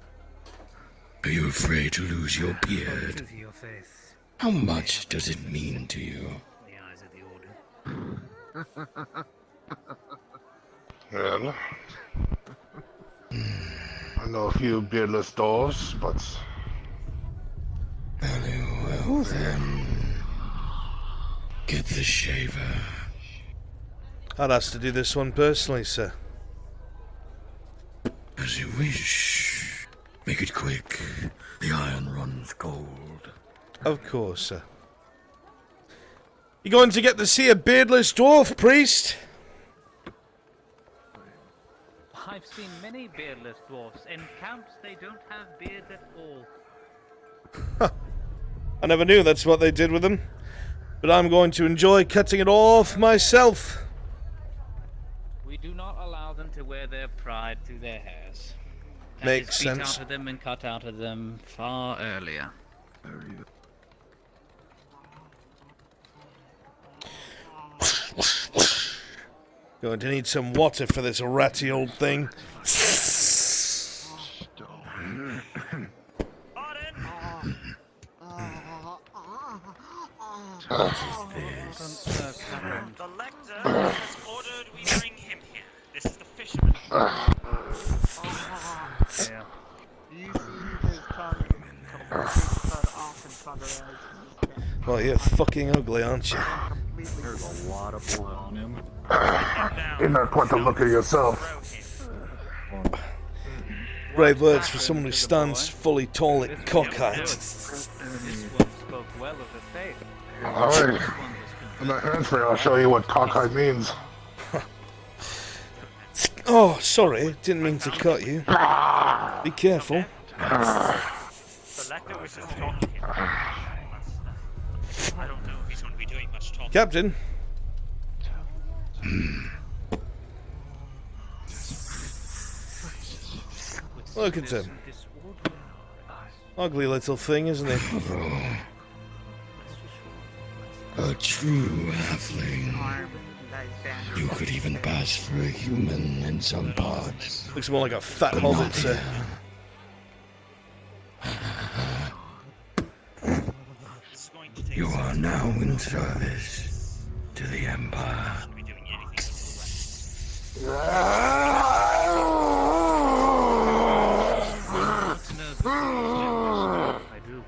Are you afraid to lose your beard? How much does it mean to you? Well, I know a few beardless dwarves, but... Very well then. Get the shaver. I'd ask to do this one personally, sir. As you wish. Make it quick. The iron runs cold. Of course, sir. You going to get to see a beardless dwarf, priest? I've seen many beardless dwarfs. In camps, they don't have beards at all. I never knew that's what they did with them. But I'm going to enjoy cutting it off myself. We do not allow them to wear their pride through their hairs. That Makes is beat sense. out of them and cut out of them far earlier. Going to need some water for this ratty old thing. The lector has ordered we bring him here. This is the fisherman. Well, you're fucking ugly, aren't you? There's a lot of blood on him. You're not quite the look of yourself. Brave words for someone who stands fully tall at cock height. This one spoke well of the faith. Alright. I'm not hands-free, I'll show you what cockeyed means. Oh, sorry, didn't mean to cut you. Be careful. The lector wishes to talk to him. I don't know if he's going to be doing much talking. Captain. Look at him. Ugly little thing, isn't he? A true halfling. You could even pass for a human in some parts. Looks more like a fat But hobbit, not sir. You are now in service to the Empire. I do.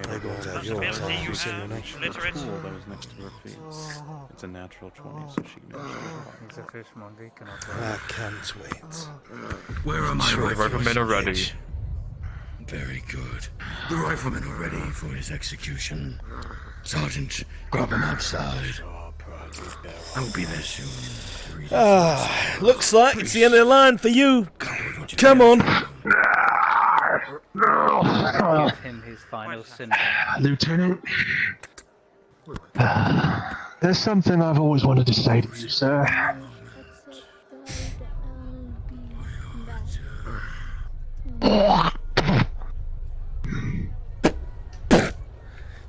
They're going to have your time. You've seen enough. That was next to her feet. It's a natural 20, so she managed to He's a fishmonger, he cannot I can't wait. Where are my Sure, riflemen are ready. bitch? Very good. The riflemen are ready for his execution. Sergeant, grab him outside. I will be there soon. Ah, looks like it's the end of the line for you. Come on. Give him his final sin. Lieutenant, there's something I've always wanted to say to you, sir.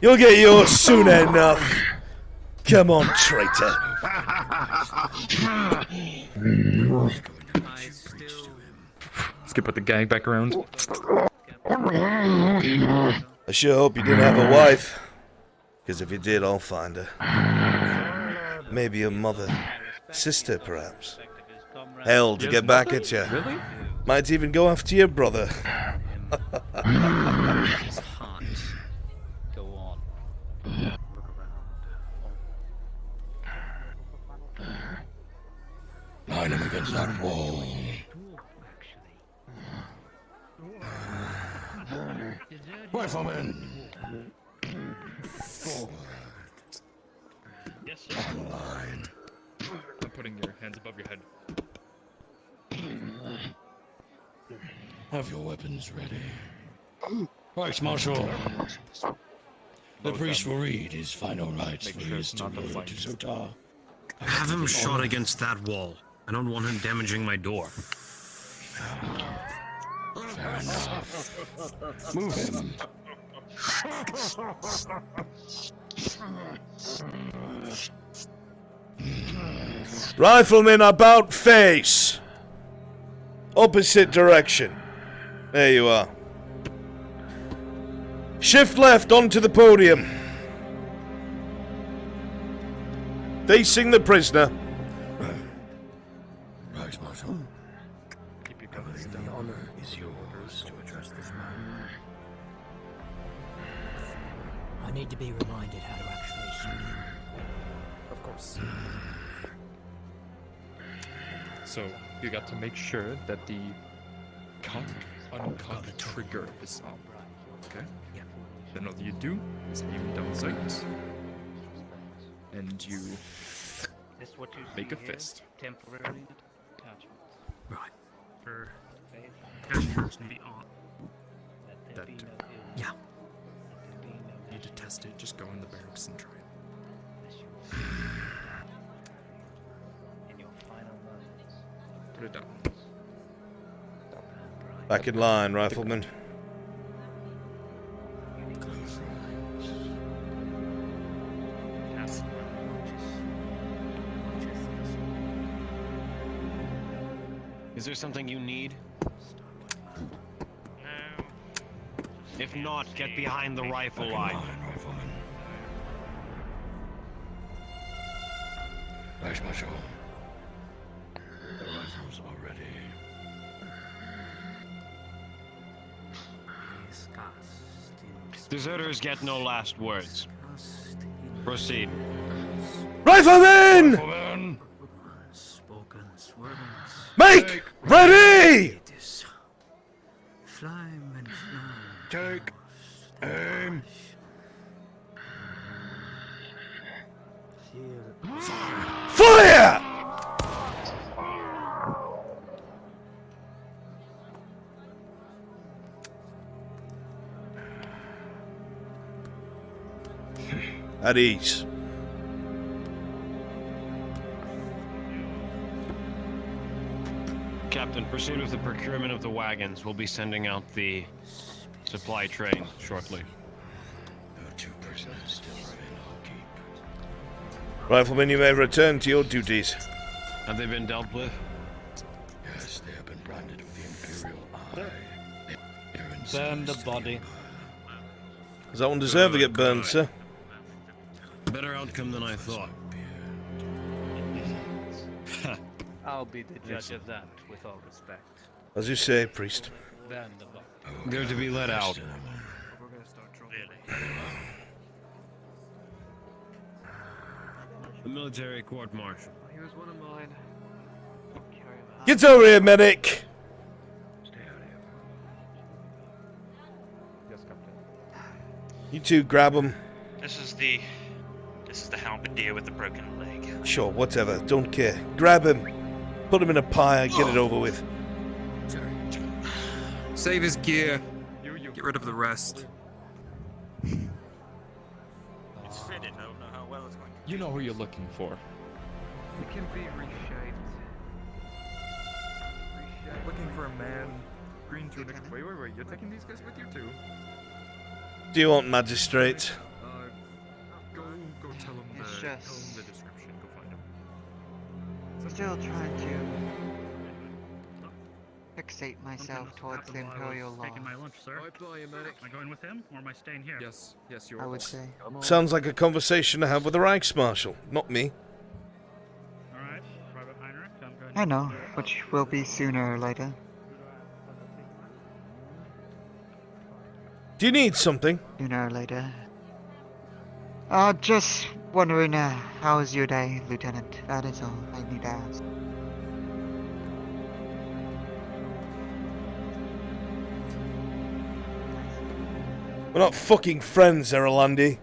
You'll get yours soon enough. Come on, traitor. Let's get put the gang back around. I sure hope you didn't have a wife. Because if you did, I'll find her. Maybe a mother. Sister, perhaps. Hell, to get back at you. Really? Might even go after your brother. His heart. Go on. Behind him against that wall. Rifleman! Forward. Yes, sir. Online. I'm putting your hands above your head. Have your weapons ready. Right, Marshal. The priest will read his final rites for his to Sotar. Have him shot against that wall. I don't want him damaging my door. Fair enough. Move him. Rifleman about face. Opposite direction. There you are. Shift left onto the podium. Facing the prisoner. Right, Marshal. The honor is yours to address this man. I need to be reminded how to actually shoot him. Of course. So, you got to make sure that the uncock trigger is on. Okay? Yeah. Then all you do is aim down sight. And you This what you make see a here? fist. Temporary attachments. Right. For attachments to be on. That Yeah. you need to test it, just go in the barracks and try it. In your final moments. Put it down. Back in line, Rifleman. Is there something you need? No. If not, get behind the rifle line. Right, Marshal. The rifles are ready. Deserters get no last words. Proceed. Rifleman! Rifleman! Make ready! Flame and Take aim. Fire! At ease. Captain, proceed with the procurement of the wagons. We'll be sending out the supply train shortly. There are 2 prisoners still in our keep. Rifleman, you may return to your duties. Have they been dealt with? Yes, they have been branded with the Imperial Eye. Burn the body. Does that one deserve to get burned, sir? Better outcome than I thought. I'll be the judge of that, with all respect. As you say, priest. Burn the book. They're to be let out. Really? The military court-martial. He was one of mine. Get over here, medic! Yes, Captain. You two grab him. This is the halberdier with the broken leg. Sure, whatever. Don't care. Grab him. Put him in a pie and get it over with. Save his gear. Get rid of the rest. It's fitted. I don't know how well it's going to. You know who you're looking for. It can be reshaped. Looking for a man. Green tunic. Wait. You're taking these guys with you too? Do you want magistrate? Go tell him It's tell him just- the description. Go find him. Still trying to fixate myself towards the Imperial law. Taking my lunch, sir. Am I going with him, or am I staying here? Yes, you're. I would say. Sounds like a conversation to have with the Reichsmarshal, not me. All right, Private Heinrich, I'm going. I know, which will be sooner or later. Do you need something? Sooner or later. Just wondering, how was your day, Lieutenant? That is all I need to ask. We're not fucking friends, Erlandi.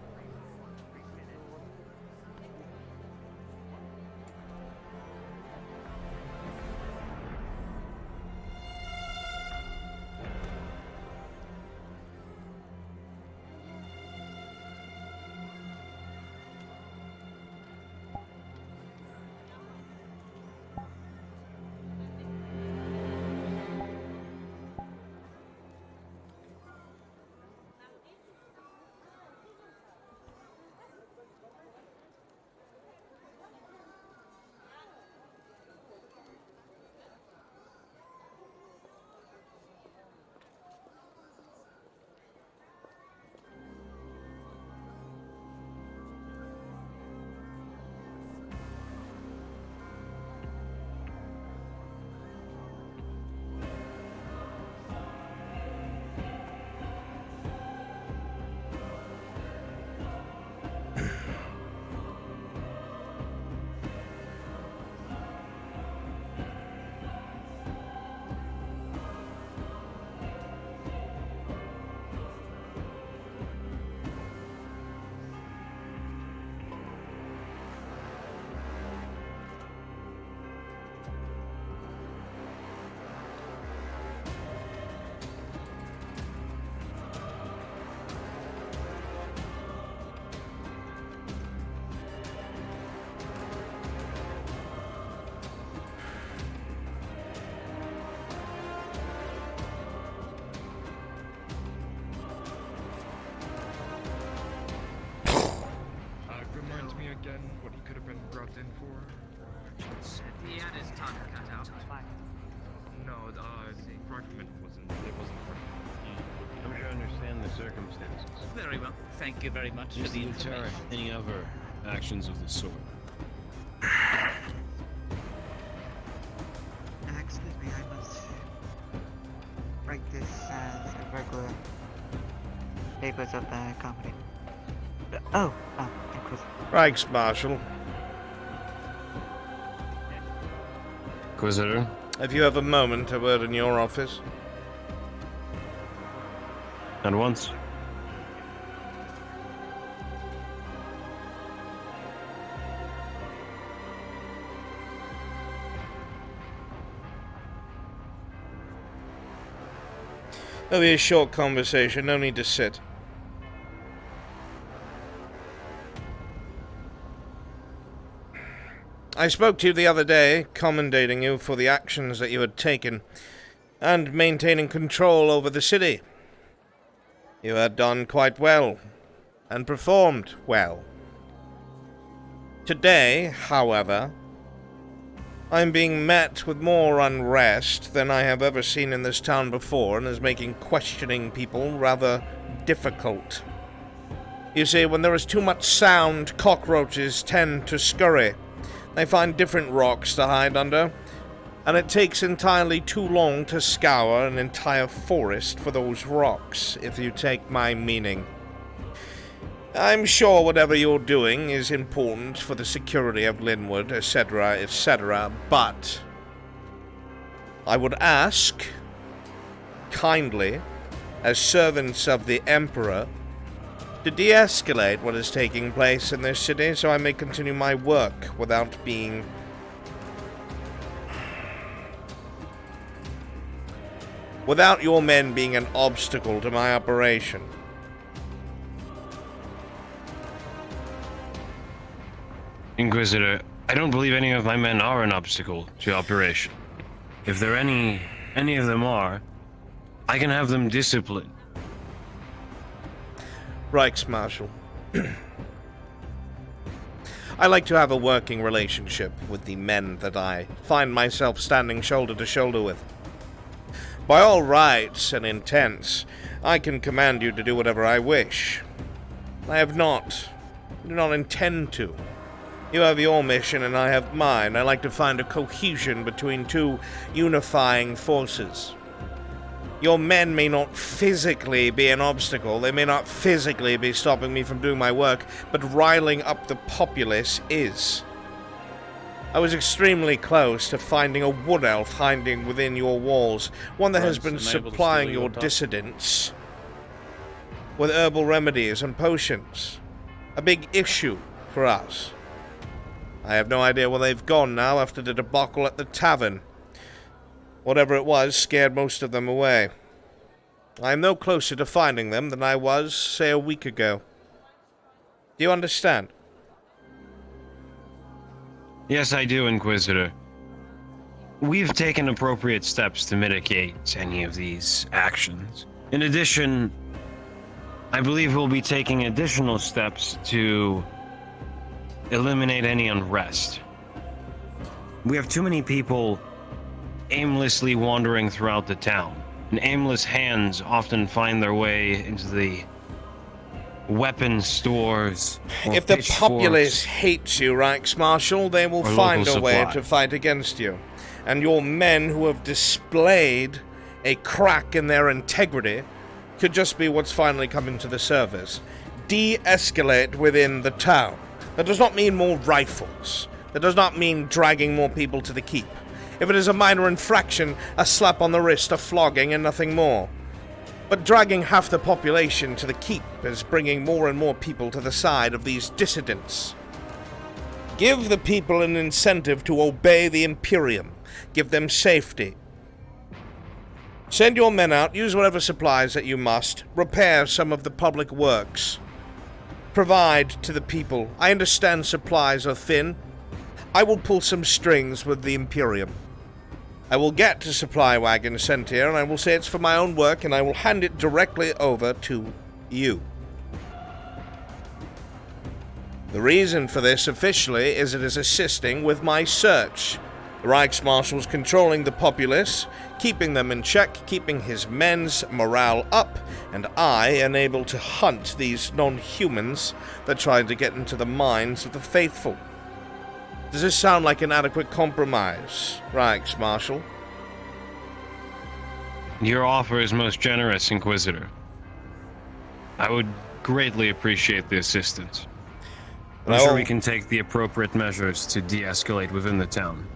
Remind me again what he could have been brought in for. He had his tongue cut out. No, Fragment wasn't. It wasn't Fragment. I'm sure I understand the circumstances. Very well. Thank you very much for Mr. the Lieutenant, information. any other actions of the sort? Excuse me, I must write this as a regular papers of the company. Oh, Inquisitor. Reichsmarshal. Inquisitor? If you have a moment, a word in your office. At once. It'll be a short conversation, no need to sit. I spoke to you the other day, commendating you for the actions that you had taken, and maintaining control over the city. You had done quite well, and performed well. Today, however, I'm being met with more unrest than I have ever seen in this town before, and is making questioning people rather difficult. You see, when there is too much sound, cockroaches tend to scurry. They find different rocks to hide under, and it takes entirely too long to scour an entire forest for those rocks, if you take my meaning. I'm sure whatever you're doing is important for the security of Linwood, etc., etc., but I would ask, kindly, as servants of the Emperor, to de-escalate what is taking place in this city so I may continue my work without being without your men being an obstacle to my operation. Inquisitor, I don't believe any of my men are an obstacle to operation. If there any of them are, I can have them disciplined. Reichsmarshal. I like to have a working relationship with the men that I find myself standing shoulder to shoulder with. By all rights and intents, I can command you to do whatever I wish. I do not intend to. You have your mission and I have mine. I like to find a cohesion between two unifying forces. Your men may not physically be an obstacle, they may not physically be stopping me from doing my work, but riling up the populace is. I was extremely close to finding a wood elf hiding within your walls, one that has been supplying your dissidents with herbal remedies and potions. A big issue for us. I have no idea where they've gone now after the debacle at the tavern. Whatever it was scared most of them away. I am no closer to finding them than I was, say, a week ago. Do you understand? Yes, I do, Inquisitor. We've taken appropriate steps to mitigate any of these actions. In addition, I believe we'll be taking additional steps to eliminate any unrest. We have too many people aimlessly wandering throughout the town, and aimless hands often find their way into the weapon stores. If the populace hates you, Reichsmarshal, they will find a way to fight against you. And your men who have displayed a crack in their integrity could just be what's finally coming to the surface. De-escalate within the town. That does not mean more rifles. That does not mean dragging more people to the keep. If it is a minor infraction, a slap on the wrist, a flogging, and nothing more. But dragging half the population to the keep is bringing more and more people to the side of these dissidents. Give the people an incentive to obey the Imperium. Give them safety. Send your men out, use whatever supplies that you must, repair some of the public works. Provide to the people. I understand supplies are thin. I will pull some strings with the Imperium. I will get a supply wagon sent here, and I will say it's for my own work, and I will hand it directly over to you. The reason for this officially is it is assisting with my search. The Reichsmarshal's controlling the populace, keeping them in check, keeping his men's morale up, and I am able to hunt these non-humans that try to get into the minds of the faithful. Does this sound like an adequate compromise, Reichsmarshal? Your offer is most generous, Inquisitor. I would greatly appreciate the assistance. I'm sure we can take the appropriate measures to de-escalate within the town.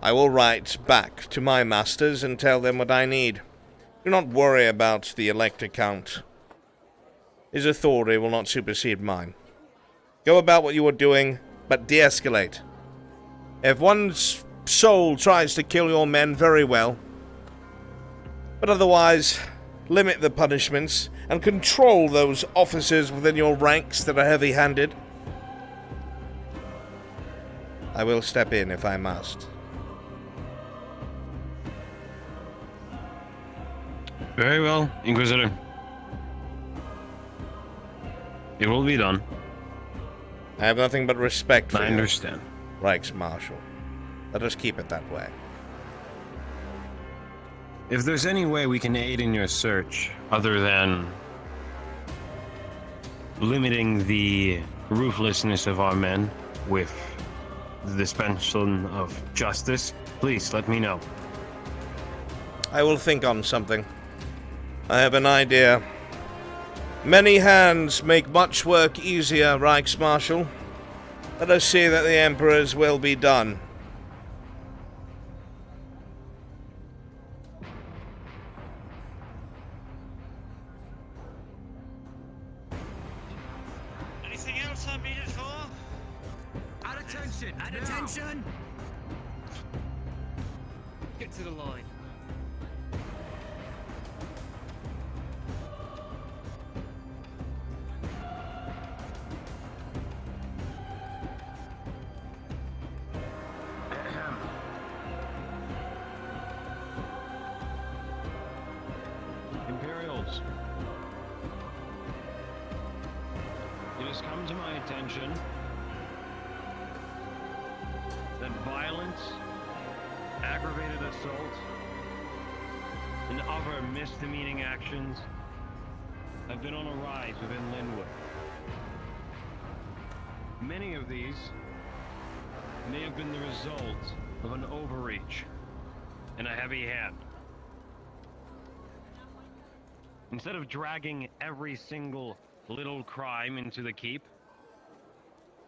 I will write back to my masters and tell them what I need. Do not worry about the Elector Count. His authority will not supersede mine. Go about what you are doing, but de-escalate. If one soul tries to kill your men, very well. But otherwise, limit the punishments and control those officers within your ranks that are heavy-handed. I will step in if I must. Very well, Inquisitor. It will be done. I have nothing but respect for you. I understand. Reichsmarshal. Let us keep it that way. If there's any way we can aid in your search, other than limiting the ruthlessness of our men with the dispensation of justice, please let me know. I will think on something. I have an idea. Many hands make much work easier, Reichsmarshal. Let us see that the Emperor's will be done. Anything else I'm needed for? At attention! At attention! Get to the line. Imperials, it has come to my attention that violence, aggravated assault, and other misdemeaning actions have been on a rise within Linwood. Many of these may have been the result of an overreach and a heavy hand. Instead of dragging every single little crime into the keep,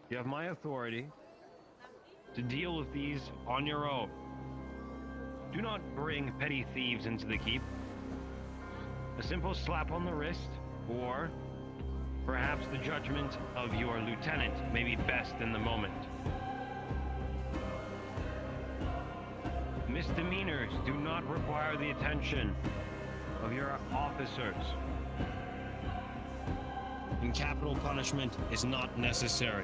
you have my authority to deal with these on your own. Do not bring petty thieves into the keep. A simple slap on the wrist, or perhaps the judgment of your lieutenant may be best in the moment. Misdemeanors do not require the attention of your officers. And capital punishment is not necessary.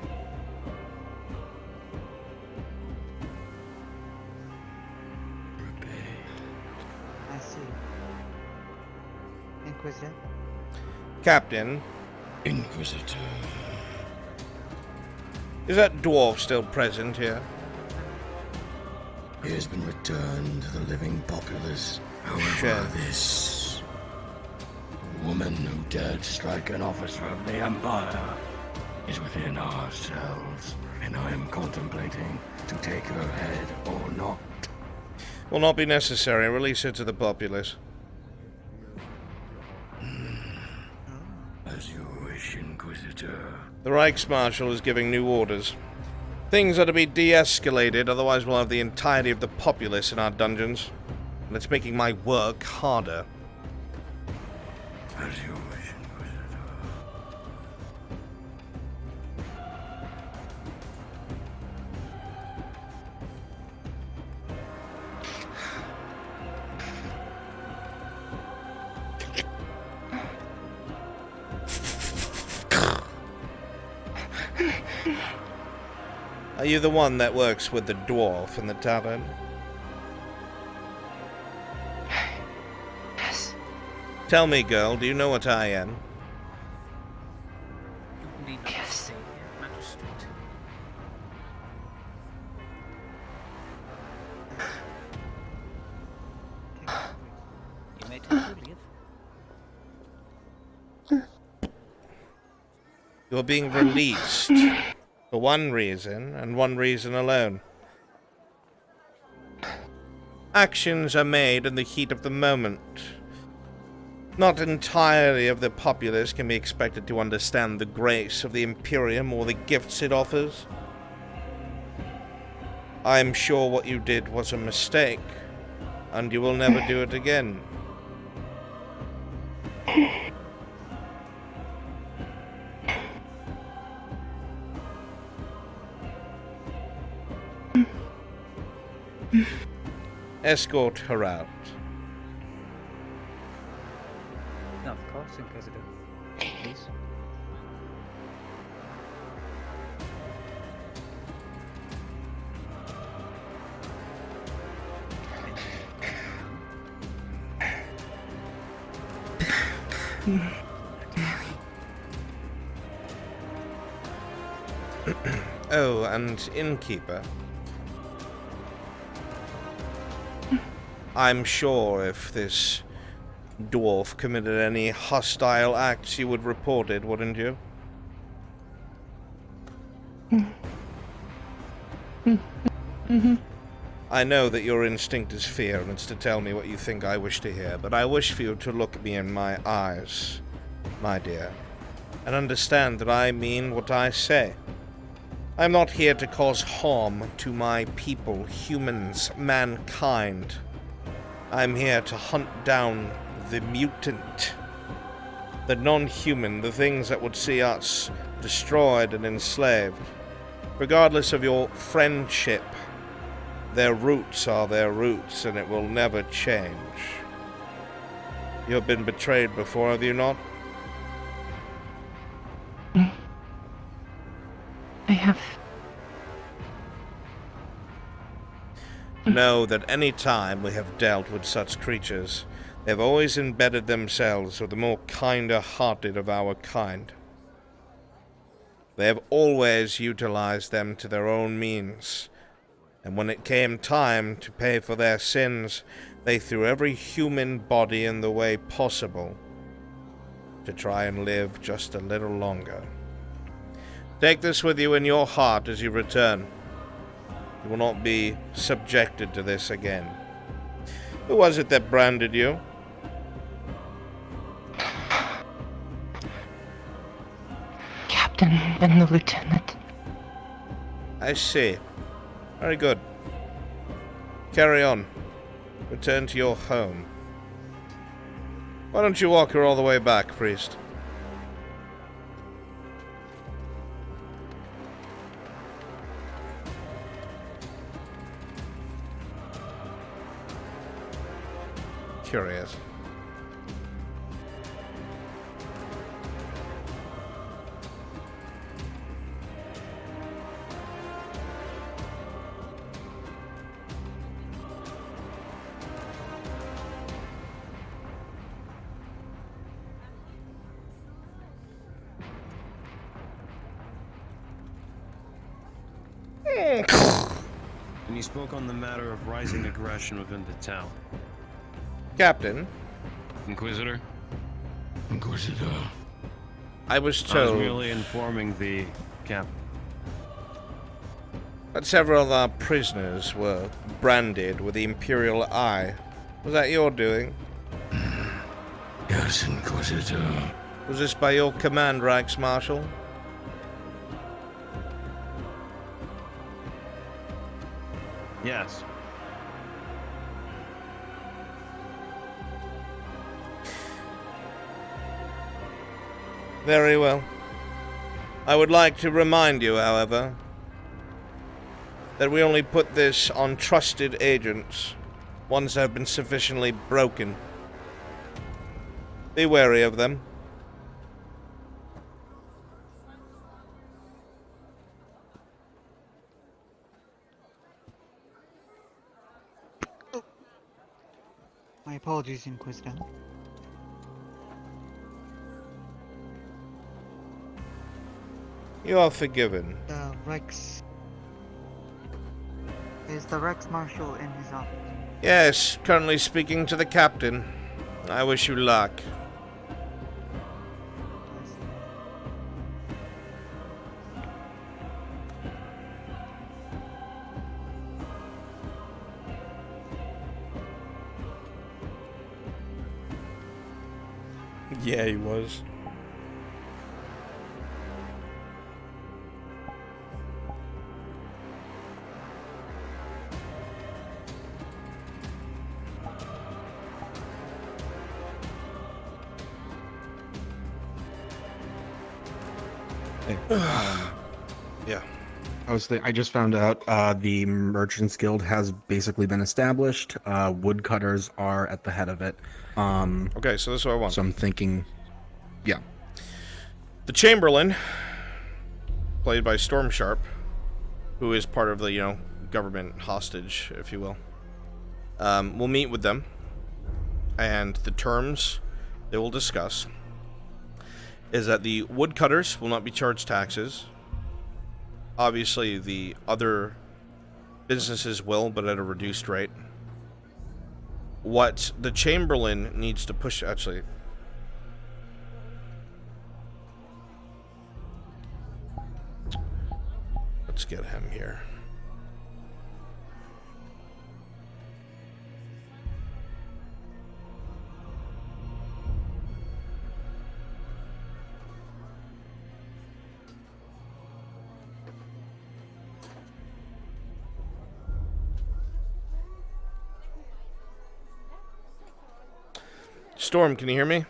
I see. Inquisitor? Captain. Inquisitor. Is that dwarf still present here? He has been returned to the living populace. However, this woman who dared strike an officer of the Empire is within ourselves, and I am contemplating to take her head or not. Will not be necessary. Release her to the populace. As you wish, Inquisitor. The Reichsmarshal is giving new orders. Things are to be de-escalated, otherwise we'll have the entirety of the populace in our dungeons. And it's making my work harder. As you wish, Inquisitor. Are you the one that works with the dwarf in the tavern? Yes. Tell me, girl, do you know what I am? You need not stay here, Magistrate. You may take your leave. You're being released. For one reason, and one reason alone. Actions are made in the heat of the moment. Not entirely of the populace can be expected to understand the grace of the Imperium or the gifts it offers. I am sure what you did was a mistake, and you will never do it again. Escort her out. No, of course, Inquisitor. Please. Oh, and innkeeper. I'm sure if this dwarf committed any hostile acts, you would report it, wouldn't you? I know that your instinct is fear, and it's to tell me what you think I wish to hear, but I wish for you to look me in my eyes, my dear, and understand that I mean what I say. I'm not here to cause harm to my people, humans, mankind. I'm here to hunt down the mutant, the non-human, the things that would see us destroyed and enslaved. Regardless of your friendship, their roots are their roots, and it will never change. You have been betrayed before, have you not? I have. Know that any time we have dealt with such creatures, they have always embedded themselves with the more kinder-hearted of our kind. They have always utilized them to their own means, and when it came time to pay for their sins, they threw every human body in the way possible to try and live just a little longer. Take this with you in your heart as you return. You will not be subjected to this again. Who was it that branded you? Captain, then the lieutenant. I see. Very good. Carry on. Return to your home. Why don't you walk her all the way back, priest? Curious. And you spoke on the matter of rising aggression within the town. Captain. Inquisitor? Inquisitor. I was I was told merely informing the captain. that several of our prisoners were branded with the Imperial Eye. Was that your doing? Yes, Inquisitor. Was this by your command, Reichsmarshal? Yes. Very well. I would like to remind you, however, that we only put this on trusted agents, ones that have been sufficiently broken. Be wary of them. My apologies, Inquisitor. You are forgiven. The Rex... Is the Rex Marshal in his office? Yes, currently speaking to the captain. I wish you luck. Yeah, he was. Yeah. I just found out the Merchants Guild has basically been established. Woodcutters are at the head of it. Okay, so this is what I want. So I'm thinking, yeah. The Chamberlain, played by Storm Sharp, who is part of the, government hostage, if you will, will meet with them, and the terms they will discuss is that the woodcutters will not be charged taxes. Obviously, the other businesses will, but at a reduced rate. What the Chamberlain needs to push... Actually... Let's get him here. Storm, can you hear me?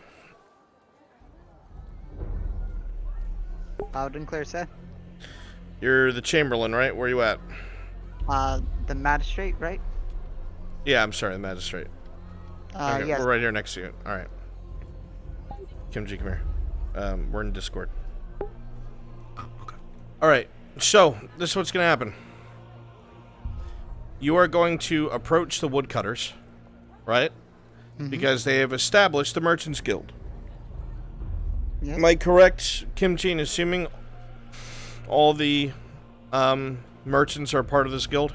Loud and clear, sir. You're the Chamberlain, right? Where you at? The magistrate, right? Yeah, I'm sorry, the magistrate. Okay, yes. we're right here next to you. Alright. Kimji, come here. We're in Discord. Oh, okay. Alright, so, this is what's gonna happen. You are going to approach the woodcutters, right? Because they have established the Merchants Guild. Yep. Am I correct, Kimchi, in assuming all the merchants are part of this guild?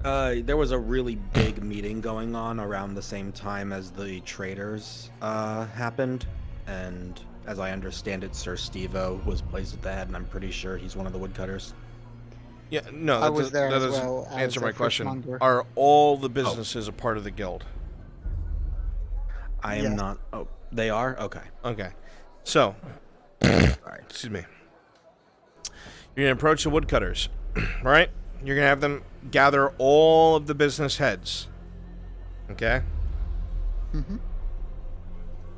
There was a really big meeting going on around the same time as the traders happened, and as I understand it, Sir Stevo was placed at the head, and I'm pretty sure he's one of the woodcutters. Yeah, no, I was there that as doesn't well answer as my a question. fishmonger. Are all the businesses a part of the guild? I am Yes. not. Oh, they are? Okay. Okay. So, excuse me. You're going to approach the woodcutters, right? You're going to have them gather all of the business heads. Okay?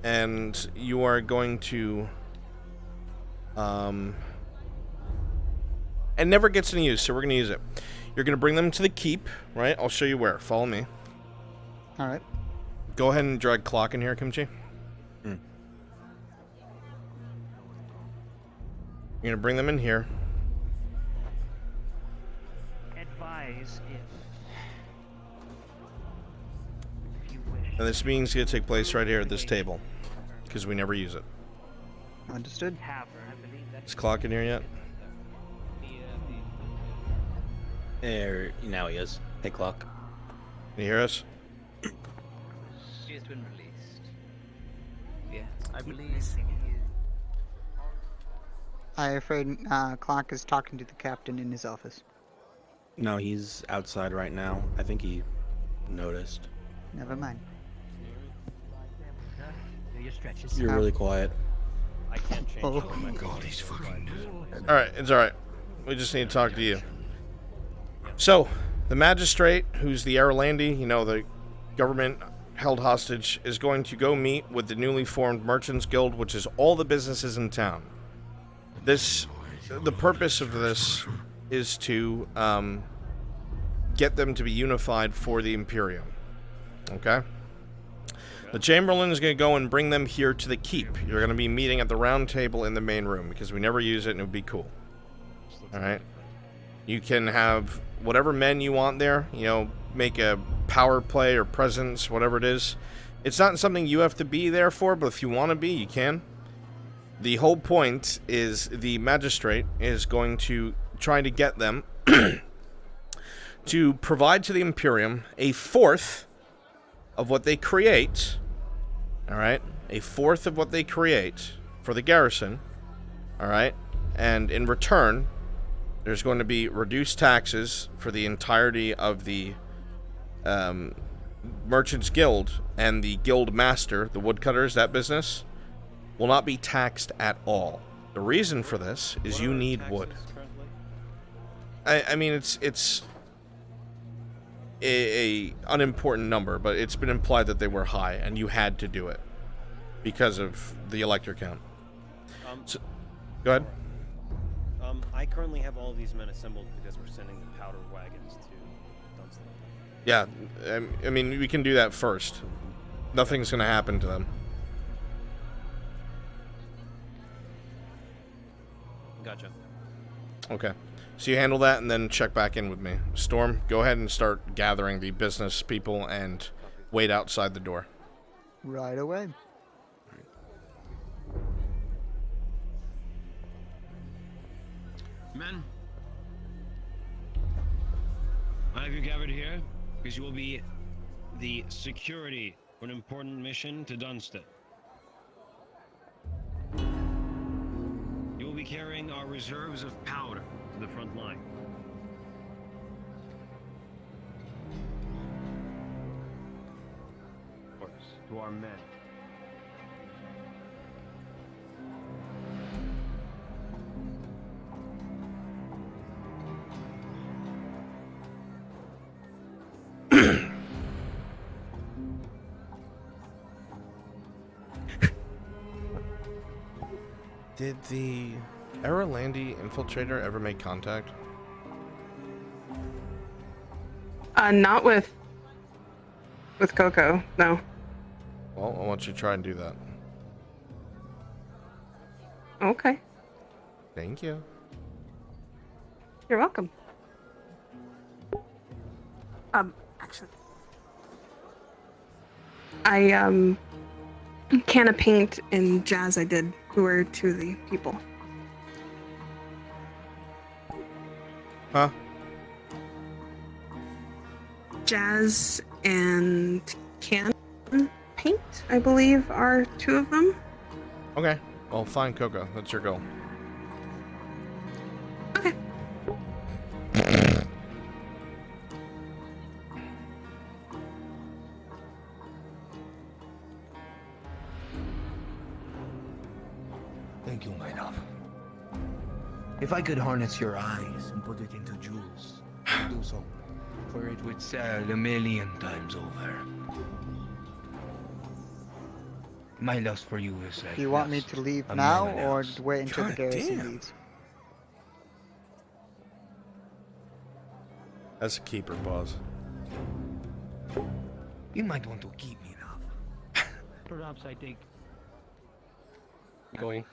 and you are going to and never gets any use, so we're going to use it. You're going to bring them to the keep, right? I'll show you where. Follow me. Alright. Go ahead and drag clock in here, Kimchi. You're going to bring them in here. Advise if you wish. And this meeting's going to take place right here at this table, because we never use it. Understood. Is clock in here yet? There, now he is. Hey, clock. Can you hear us? She has been released. Yes, I believe. I'm afraid Clock is talking to the captain in his office. No, he's outside right now. I think he noticed. Never mind. Do your stretches. You're really quiet. I can't change. Oh my God, he's fucking. Alright, it's alright. We just need to talk to you. So, the magistrate, who's the Aralandi, you know, the government held hostage, is going to go meet with the newly formed Merchants Guild, which is all the businesses in town. The purpose of this is to get them to be unified for the Imperium. Okay? The Chamberlain is going to go and bring them here to the keep. You're going to be meeting at the round table in the main room, because we never use it and it would be cool. Alright? You can have whatever men you want there, you know, make a power play or presence, whatever it is. It's not something you have to be there for, but if you want to be, you can. The whole point is the magistrate is going to try to get them to provide to the Imperium a fourth of what they create, alright? A fourth of what they create for the garrison, alright? And in return, there's going to be reduced taxes for the entirety of the Merchants Guild, and the Guild Master, the woodcutters, that business, will not be taxed at all. The reason for this is you need wood. I mean, it's a unimportant number, but it's been implied that they were high, and you had to do it because of the elector count. So, go ahead. I currently have all of these men assembled because we're sending the powder wagons to Dunstan. Yeah, I mean, we can do that first. Nothing's going to happen to them. Gotcha. Okay. So you handle that and then check back in with me. Storm, go ahead and start gathering the business people and wait outside the door. Right away. Men, I have you gathered here because you will be the security for an important mission to Dunstan. You will be carrying our reserves of powder to the front line. Of course, to our men. Did the Aralandi infiltrator ever make contact? Not with Coco, no. Well, I want you to try and do that. Okay. Thank you. You're welcome. Actually, I can of paint and Jazz I did, who were two of the people. Huh? Jazz and Can Paint, I believe, are two of them. Okay. Well, fine, Coco. That's your goal. Okay. Thank you, my love. If I could harness your eyes and put it into jewels, I'd do so, for it would sell 1,000,000 times over. My lust for you is like Do you want me lust to leave of now, no one or else. wait until the God garrison damn. leaves? That's a keeper, boss. You might want to keep me now. Perhaps I take. Going.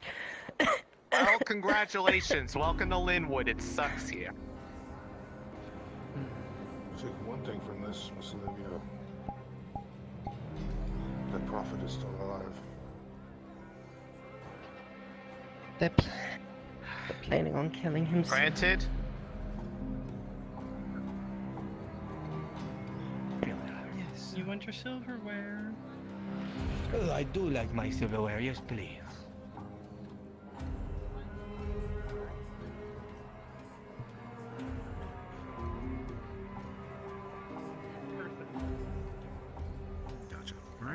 Well, congratulations. Welcome to Linwood. It sucks here. Take one thing from this, Miss Olivia. That prophet is still alive. They're planning on killing him. Granted. Yes, you want your silverware. Oh, I do like my silverware. Yes, please.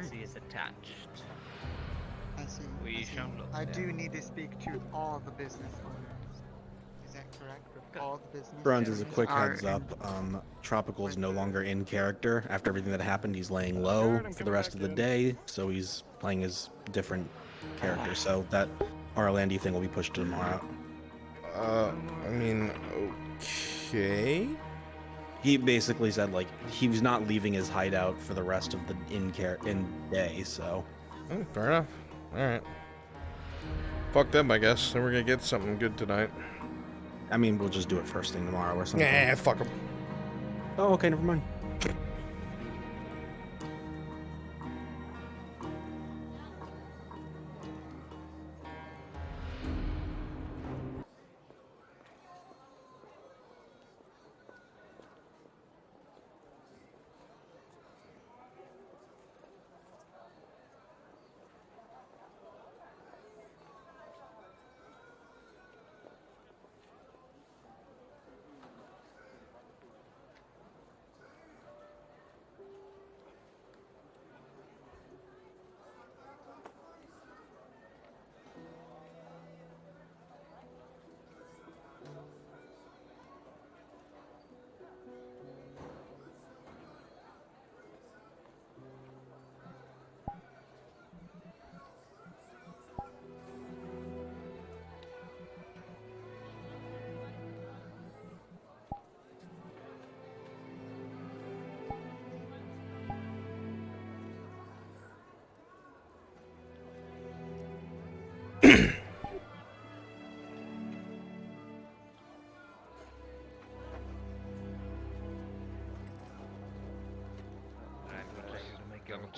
See, it's attached. I see. We I see. shall look I there. do need to speak to all the business owners. Is that correct? All the business Bruns, as a owners quick are heads in- up, Tropical's no longer in character. After everything that happened, he's laying low for the rest of the day, so he's playing his different character. So that Arlandi thing will be pushed to tomorrow. I mean, okay. He basically said like he was not leaving his hideout for the rest of the in day. So Fair enough. Alright. Fuck them, I guess. Then we're gonna get something good tonight. I mean, we'll just do it first thing tomorrow or something. Nah, fuck them. Oh, okay, never mind.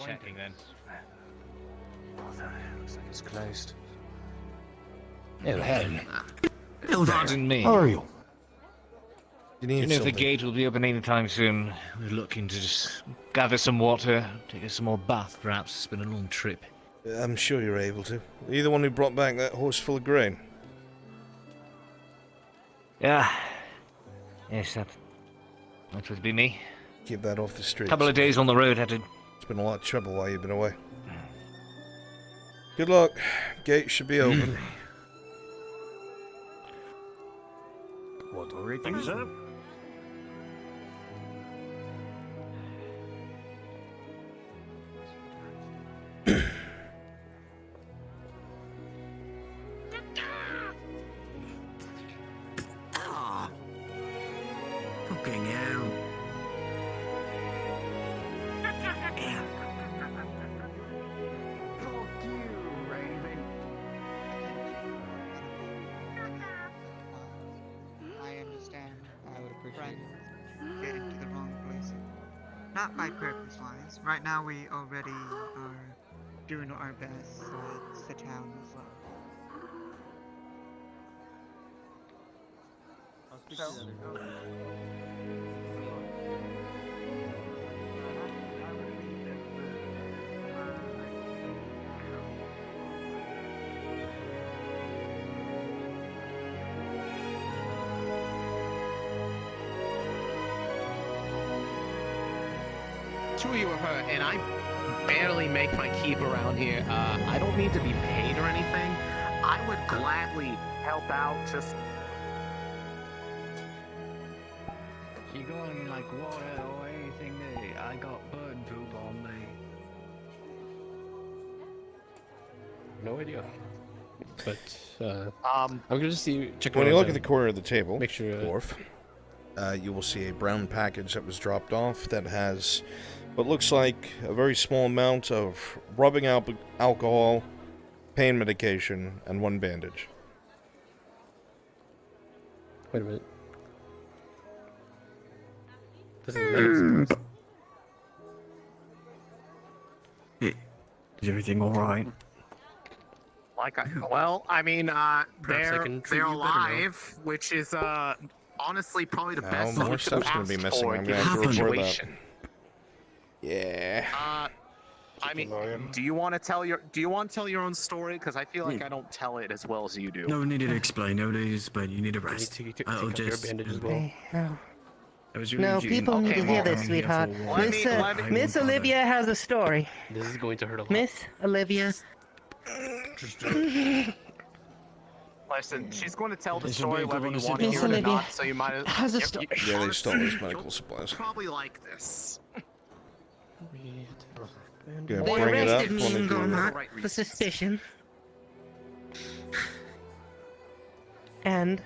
Checking then. Looks like it's closed. Oh, hell. Pardon me. How are you? You Do need you know if the something. gate will be open anytime soon? We're looking to just gather some water, take us some more bath, perhaps. It's been a long trip. I'm sure you're able to. Are you the one who brought back that horse full of grain? Yeah. Yes, that would be me. Keep that off the streets. Couple of days on the road, had to... It's been a lot of trouble while you've been away. Good luck. Gate should be open. What already? Thank you, sir. Ah. Fucking hell. Fuck you, Raven. I understand. I would appreciate get into the wrong place. Not by purpose-wise. Right now, we already are doing our best, so it's the town as well. Two of you are hurt, and I barely make my keep around here. I don't need to be paid or anything. I would gladly help out. Just You got any like water or anything there? I got bird poop on me. No idea. But I'm gonna just check. When you around look at town. the corner of the table, Make sure, dwarf, you will see a brown package that was dropped off that has what looks like a very small amount of rubbing alcohol, pain medication, and one bandage. Wait a minute. This is medical supplies. Is everything alright? Well, I mean, Perhaps I can treat they're you better now. alive, which is honestly probably the No, best more we could stuff's gonna ask be missing. for I'm given gonna have to the report that. situation. Yeah. I mean, do you want to tell your own story? Because I feel like I don't tell it as well as you do. No need to explain nowadays, but you need a rest. I'll off your just. bandage as well. No. I was really No, June. people need to Okay, hear well, this, I'm here sweetheart. for one. Miss Olivia has a story. This is going to hurt a lot. Miss Olivia. Listen, she's going to tell the This will story be a good whether you one to want to sit hear it or Olivia not. So you might as has a story. Yeah, they stole his medical supplies. Probably like this. Gonna They bring it up arrested me when in they do it. Gormont for suspicion. And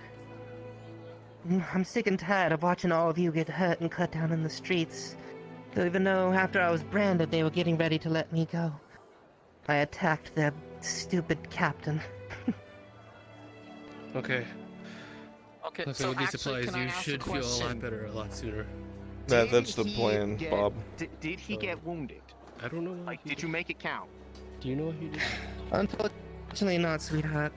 I'm sick and tired of watching all of you get hurt and cut down in the streets. So even though after I was branded they were getting ready to let me go, I attacked their stupid captain. Okay. Okay, So so with these actually, supplies, can I you ask a should feel a lot question? better a lot sooner. That's the Did he plan, get- Bob. Did he get wounded? I don't know. Like, did you make it count? Do you know what he did? Unfortunately not, sweetheart.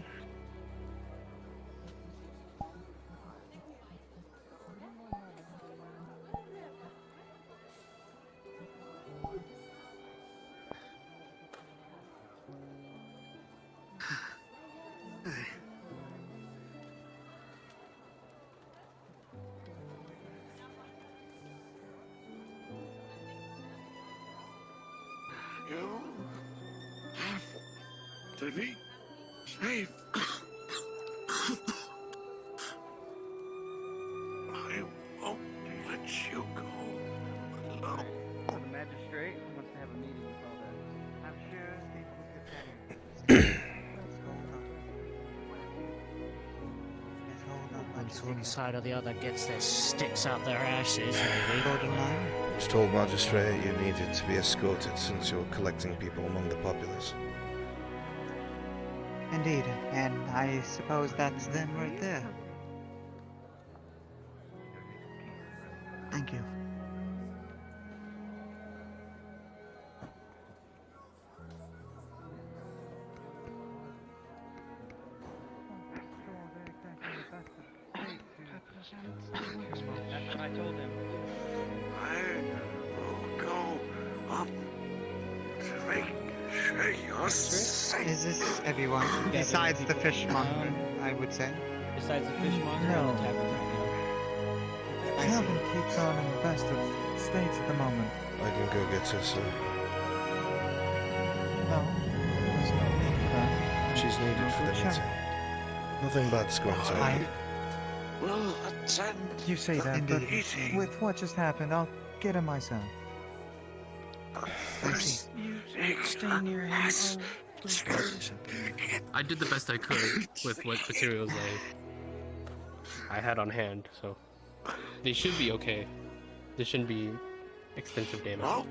You have to be safe. I won't let you go alone. The magistrate wants to have a meeting with all that. I'm sure they will get that. Once one side or the other gets their sticks out their asses, maybe. I was told, Magistrate, you needed to be escorted since you're collecting people among the populace. Indeed, and I suppose that's them right there. Thank you. That's what I told him. I will go up to make sure you're safe. Is this everyone? Besides the fishmonger, I would say. Besides the fishmonger No. and the tavern right I see. Calvin keeps on in the best of states at the moment. I can go get her, sir. No, there's no need for that. She's needed for the meeting. Nothing bad's going to happen. Will attend. You say that, but Indeed. with what just happened, I'll get him myself. First, Stay near him. I did the best I could with what materials I had on hand, so they should be okay. There shouldn't be extensive damage.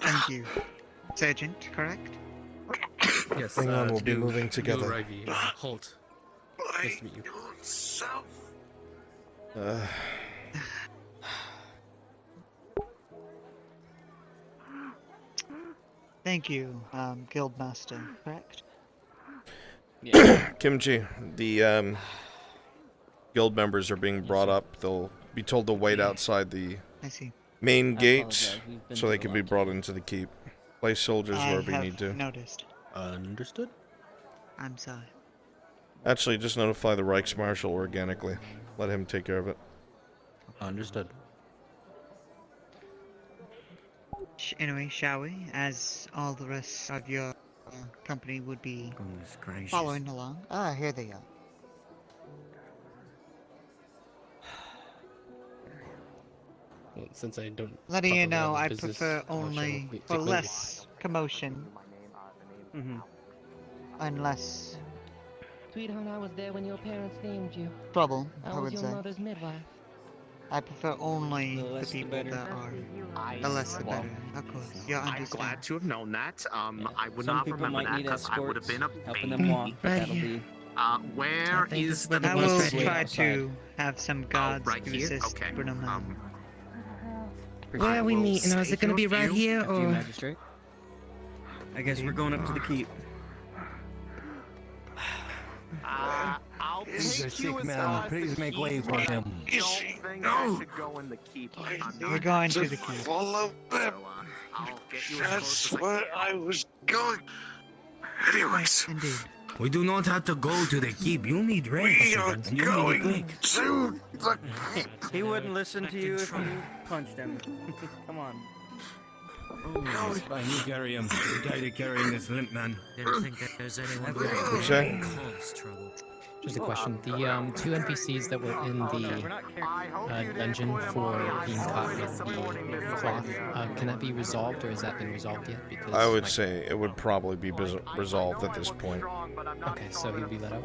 Thank you. Sergeant, correct? Yes, Hang on, we'll be new- moving new together. arrivee, Holt. Nice to meet you. Thank you, Guildmaster, correct? Kimchi, the guild members are being brought up. They'll be told to wait outside the I see. main I gate apologize. We've been so they through can a be lot. brought into the keep. Place soldiers I wherever you have need to. noticed. Understood. I'm sorry. Actually, just notify the Reichsmarshal organically. Let him take care of it. Understood. Anyway, shall we? As all the rest of your company would be Goodness gracious. following along. Ah, here they are. Well, since I don't. Letting you properly have know, a I business, prefer I'll only take for later. less commotion. Unless Sweetheart, I was there when your parents named you. trouble, I I was would your say. mother's midwife. I prefer only the less the people better. that are the less the better. Of course, you I'm understand. glad to have known that. I would Some not people remember might that need because I would have escorts, been a helping baby. them walk. But Right that'll here. be. Where think is this the is where I the will most right try outside. to have some guards right to here? assist Okay. Bruno Man. Where are we meeting? Is it going to be right here After you, or? magistrate. I guess we're going up to the keep. I'll He's a take you sick as man. far as Please the make keep, way for but I him. don't think I should go in the keep. We're going to the keep. Follow them. I'll get you as That's close as where I was going. Anyways, Indeed. We do not have to go to the keep. You need rest. we are And you need it going quick. to the He wouldn't listen to you if you punched him. Come on. Oh, I you carry him. I'm tired of carrying this limp man. Didn't think that there's anyone What'd you who say? cause trouble. Just a question. The two NPCs that were in the dungeon for being caught with the cloth, can that be resolved, or has that been resolved yet? Because I would say it would probably be resolved at this point. Okay, so he'd be let out?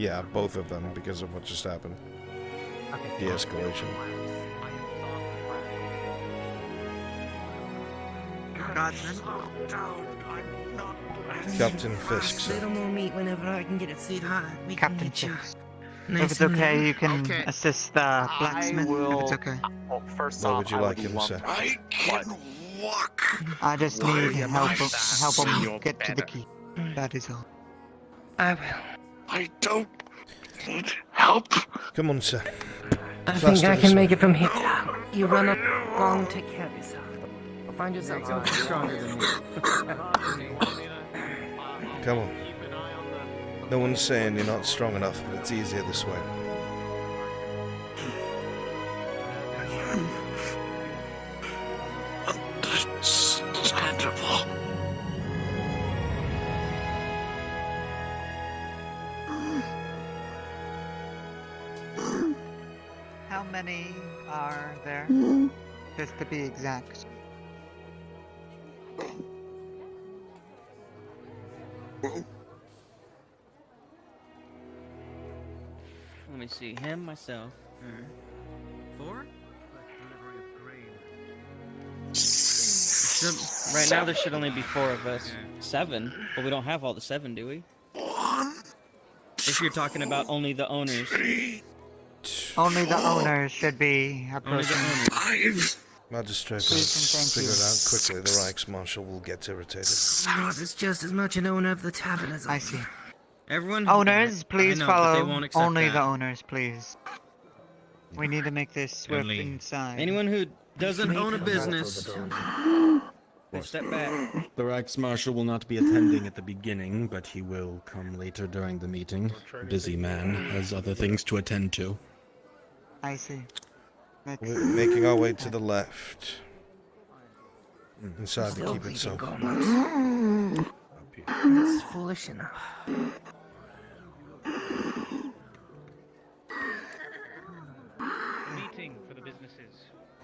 Yeah, both of them, because of what just happened. Okay. De-escalation. Captain Fisk, sir. Little more meat whenever I can get it, sweetheart. We Captain can get you. Fisk. Nice If it's and okay, little. you can assist the blacksmith. If it's okay. First What off, would you I like would him, love sir? I can walk. I just Why need am I help when him you're get to the better? keep. That is all. I will. I don't need help. Come on, sir. I Faster think I this can way. make it from here. You run along and take care of yourself. I'll find yourself something Stronger than me. Come on. No one's saying you're not strong enough, but it's easier this way. Understandable. How many are there? Just to be exact. Let me see. Him, myself. 4? Right now there should only be 4 of us. 7, but we don't have all the 7, do we? If you're talking about only the owners. Only the owner should be a Only the person. owners. Magistrate, Please and let's thank figure you. it out quickly. The Reichsmarshal will get irritated. No, there's just as much an owner of the tavern as I see. Everyone. Owners, I please know, but they follow. won't accept Only that. the owners, please. We need to make this swift Only inside. Anyone who doesn't Make own a them business. Step back. The Reichsmarshal will not be attending at the beginning, but he will come later during the meeting. Busy man, has other things to attend to. I see. We're making our way to the left. Inside the Still keep bleeding, itself. Gormless. It's foolish enough. Meeting for the businesses,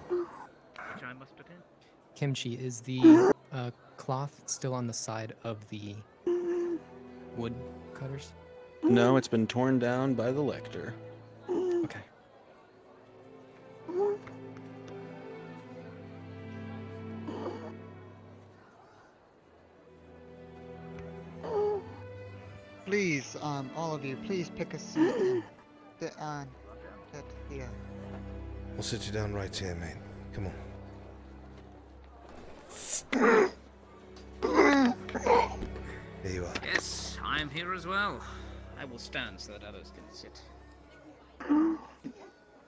which I must attend. Kimchi, is the cloth still on the side of the wood cutters? No, it's been torn down by the lector. Okay. Please, all of you, please pick a seat and sit on that here. We'll sit you down right here, mate. Come on. There you are. Yes, I am here as well. I will stand so that others can sit.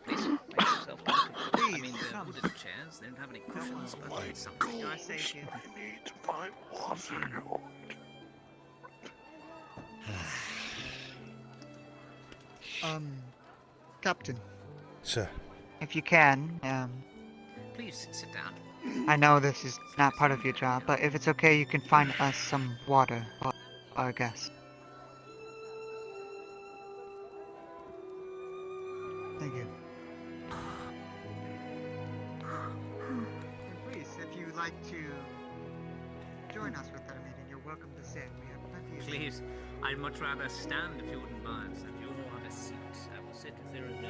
Please, make yourself comfortable. I mean, they're wooden chairs. They don't have any cushions, but it's something. Your safety. I need my water. Captain, Sir. if you can, Please sit down. I know this is not part of your job, but if it's okay, you can find us some water for our guests. Thank you. And please, if you would like to join us with that meeting, you're welcome to sit. We have plenty of Please, I'd much rather stand if you wouldn't mind. So if you all have a seat, I will sit if there is no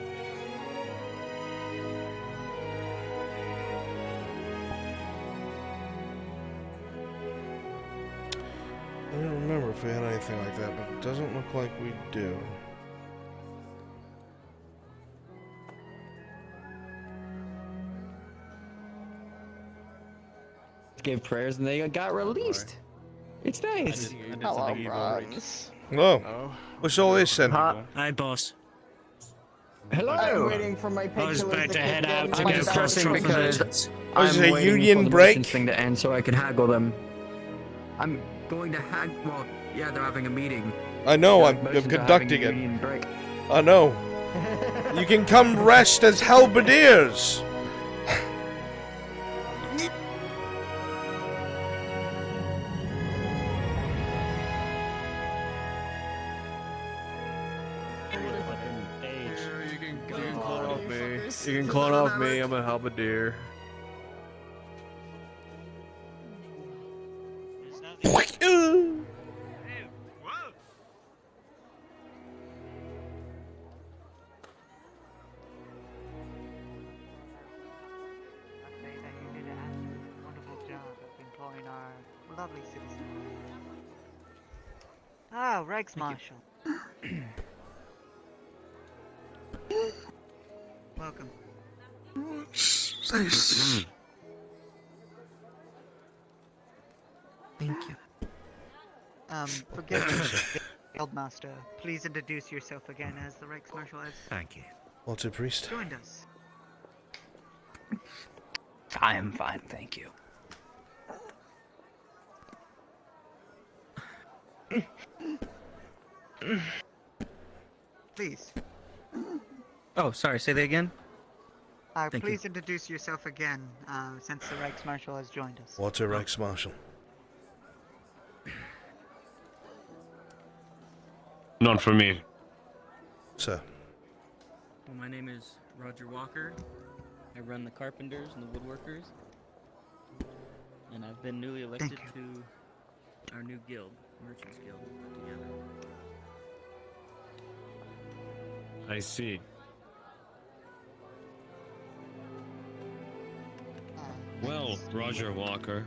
I don't remember if we had anything like that, but it doesn't look like we do. Gave prayers and they got released. It's nice. Hello, Bruns. Hello. What's all this then? Hi, boss. Hello. I'm waiting for my I was picture about list to kick head out in. to I'm go stressing cross-travel because merchants. Was I'm it a waiting union for the break? merchants thing to end so I can haggle them. I'm going to well, yeah, they're having a meeting. I know, I'm Merchants are conducting having a it. union break. I know. You can come rest as halberdiers. You can clone off me. You can clone off me. I'm a halberdier. I'd say that you did a wonderful job of employing our lovely citizens. Ah, Rex Marshal. Welcome. What's this? Thank you. Forgive me, Guildmaster. Please introduce yourself again as the Rex Marshal has Thank you. Walter Priest. joined us. I am fine, thank you. Please. Oh, sorry. Say that again. Thank you. Please introduce yourself again, since the Rex Marshal has joined us. Walter Rex Marshall. Not for me. Sir. Well, my name is Roger Walker. I run the carpenters and the woodworkers. And I've been newly elected to our new guild, Merchants Guild, put together. I see. Well, Roger Walker.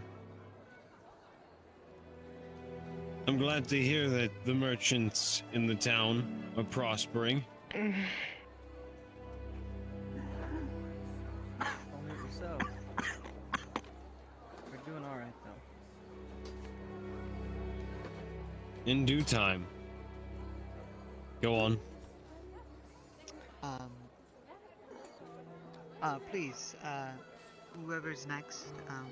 I'm glad to hear that the merchants in the town are prospering. Only so. We're doing alright, though. In due time. Go on. Please, whoever's next,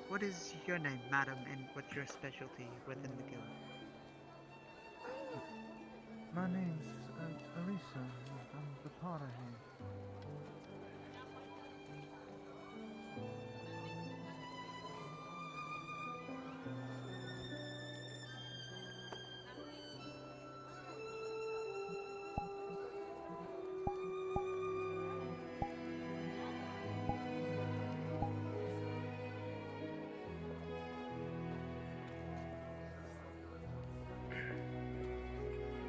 what is your name, madam, and what's your specialty within the guild? My name's Arisa. I'm the potter here.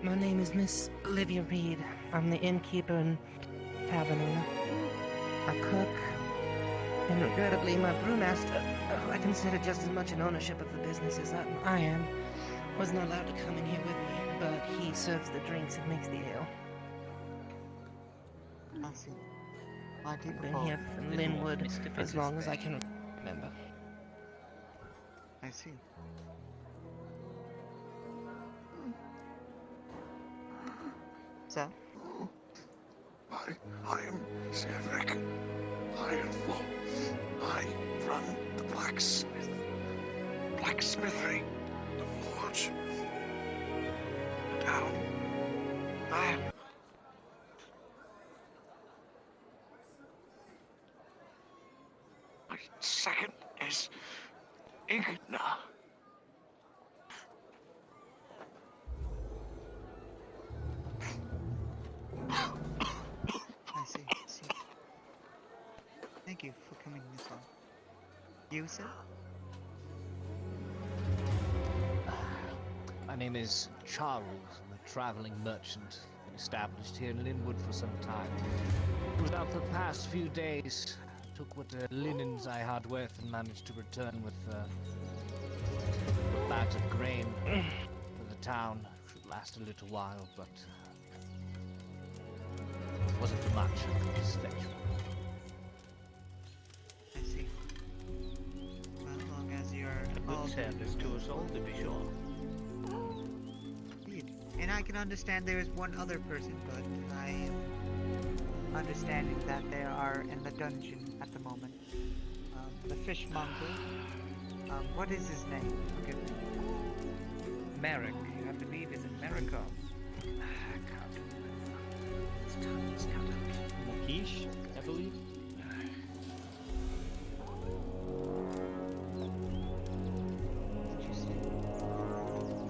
My name is Miss Olivia Reed. I'm the innkeeper and tavern owner. I cook, and regrettably, my brewmaster, who I consider just as much in ownership of the business as I am, wasn't allowed to come in here with me, but he serves the drinks and makes the ale. I see. My deep I've been here from Linwood for as long as I can remember. I see. Sir? I am Zavek. I run the blacksmithery, the forge, down there. My second is Igna. I see. Thank you for coming this far. You, sir? name is Charles. I'm a traveling merchant. Been established here in Linwood for some time. Was out the past few days. Took what linens I had with and managed to return with bags of grain for the town. Should last a little while, but wasn't much I could dispatch. I see. Well, as long as you're all service to us all, to be sure. Indeed. And I can understand there is one other person, but I am understanding that they are in the dungeon at the moment. The fishmonger. What is his name? Forgive me. Merrick, I believe, is it Merrick? Makish, I believe.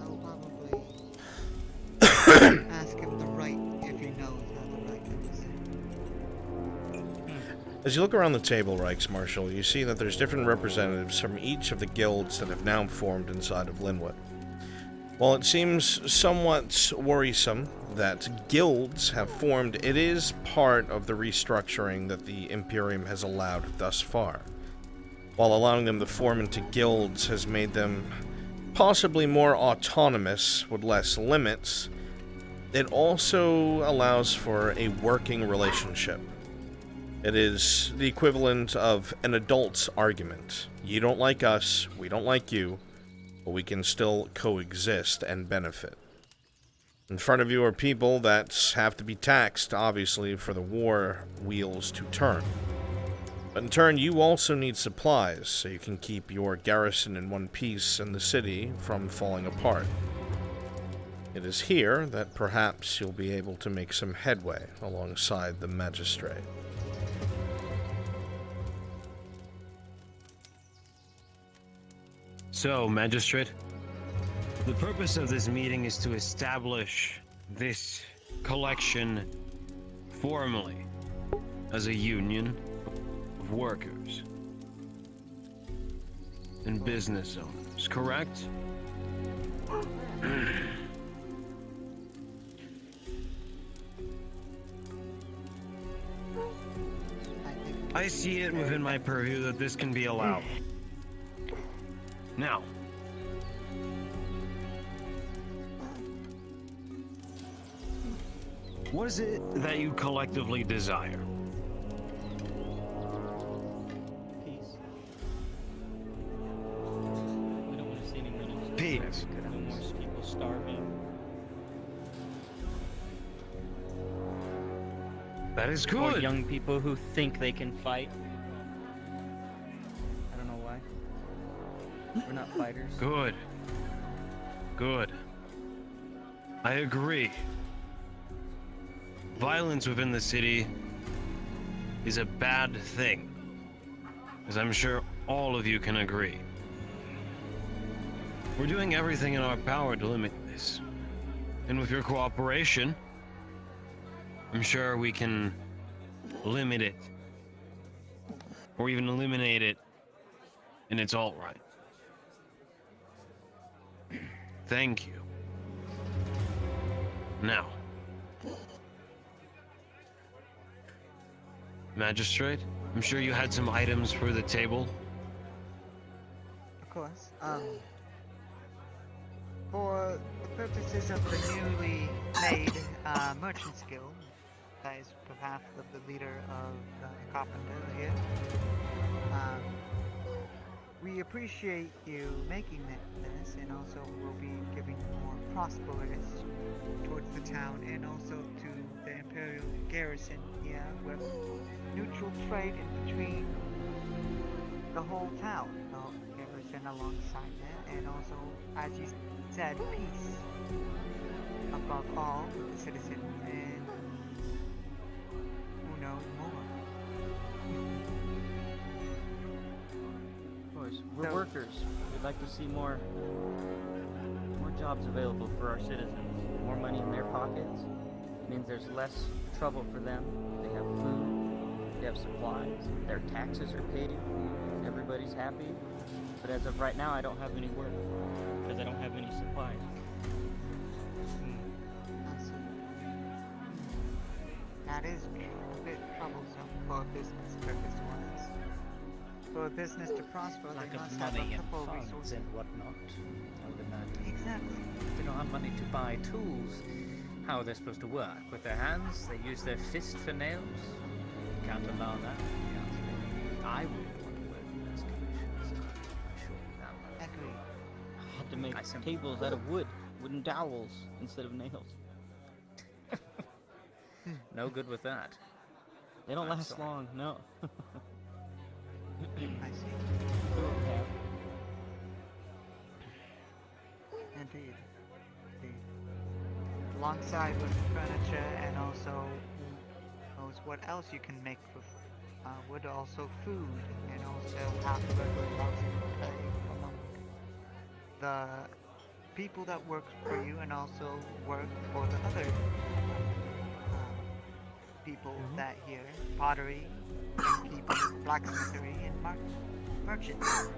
I'll probably ask him the right if he knows how the right is. As you look around the table, Reichsmarshal, you see that there's different representatives from each of the guilds that have now formed inside of Linwood. While it seems somewhat worrisome that guilds have formed, it is part of the restructuring that the Imperium has allowed thus far. While allowing them to form into guilds has made them possibly more autonomous with less limits, it also allows for a working relationship. It is the equivalent of an adult's argument. You don't like us, we don't like you, but we can still coexist and benefit. In front of you are people that have to be taxed, obviously, for the war wheels to turn. But in turn, you also need supplies, so you can keep your garrison in one piece and the city from falling apart. It is here that perhaps you'll be able to make some headway alongside the magistrate. So, Magistrate, the purpose of this meeting is to establish this collection formally as a union of workers and business owners, correct? I see it within my purview that this can be allowed. Now, what is it that you collectively desire? Peace. We don't want to see anyone else. Peace. No more people starving. That is good. More young people who think they can fight. I don't know why. We're not fighters. Good. Good. I agree. Violence within the city is a bad thing, as I'm sure all of you can agree. We're doing everything in our power to limit this. And with your cooperation, I'm sure we can limit it, or even eliminate it in its alt-right. Thank you. Now, Magistrate, I'm sure you had some items for the table. Of course. For the purposes of the newly made Merchants Guild, that is on behalf of the leader of the Carpenter here, we appreciate you making this, and also we'll be giving more prosperous towards the town and also to the Imperial garrison here, with neutral trade in between the whole town, the garrison alongside that, and also, as you said, peace above all with the citizens, and who knows more. Of course, we're workers. We'd like to see more jobs available for our citizens. More money in their pockets means there's less trouble for them. They have food, they have supplies, their taxes are paid, everybody's happy. But as of right now, I don't have any work because I don't have any supplies. is a bit troublesome for a business purpose-wise. For a business to prosper, Lack they of must have money and ample funds resources. and whatnot, I would imagine. Exactly. If they don't have money to buy tools, how are they supposed to work? With their hands? They use their fist for nails? Can't allow that. I wouldn't want to work with those conditions. I assure you that. Agreed. I had to make I simply- tables out of wood, wooden dowels instead of nails. No good with that. They don't I'm last sorry. long, no. I see. Indeed. Indeed. Alongside with furniture and also who knows what else you can make with wood, also food and also half regular housing pay among the people that work for you and also work for the other people that here, pottery, keeping, blacksmithery, and merchants.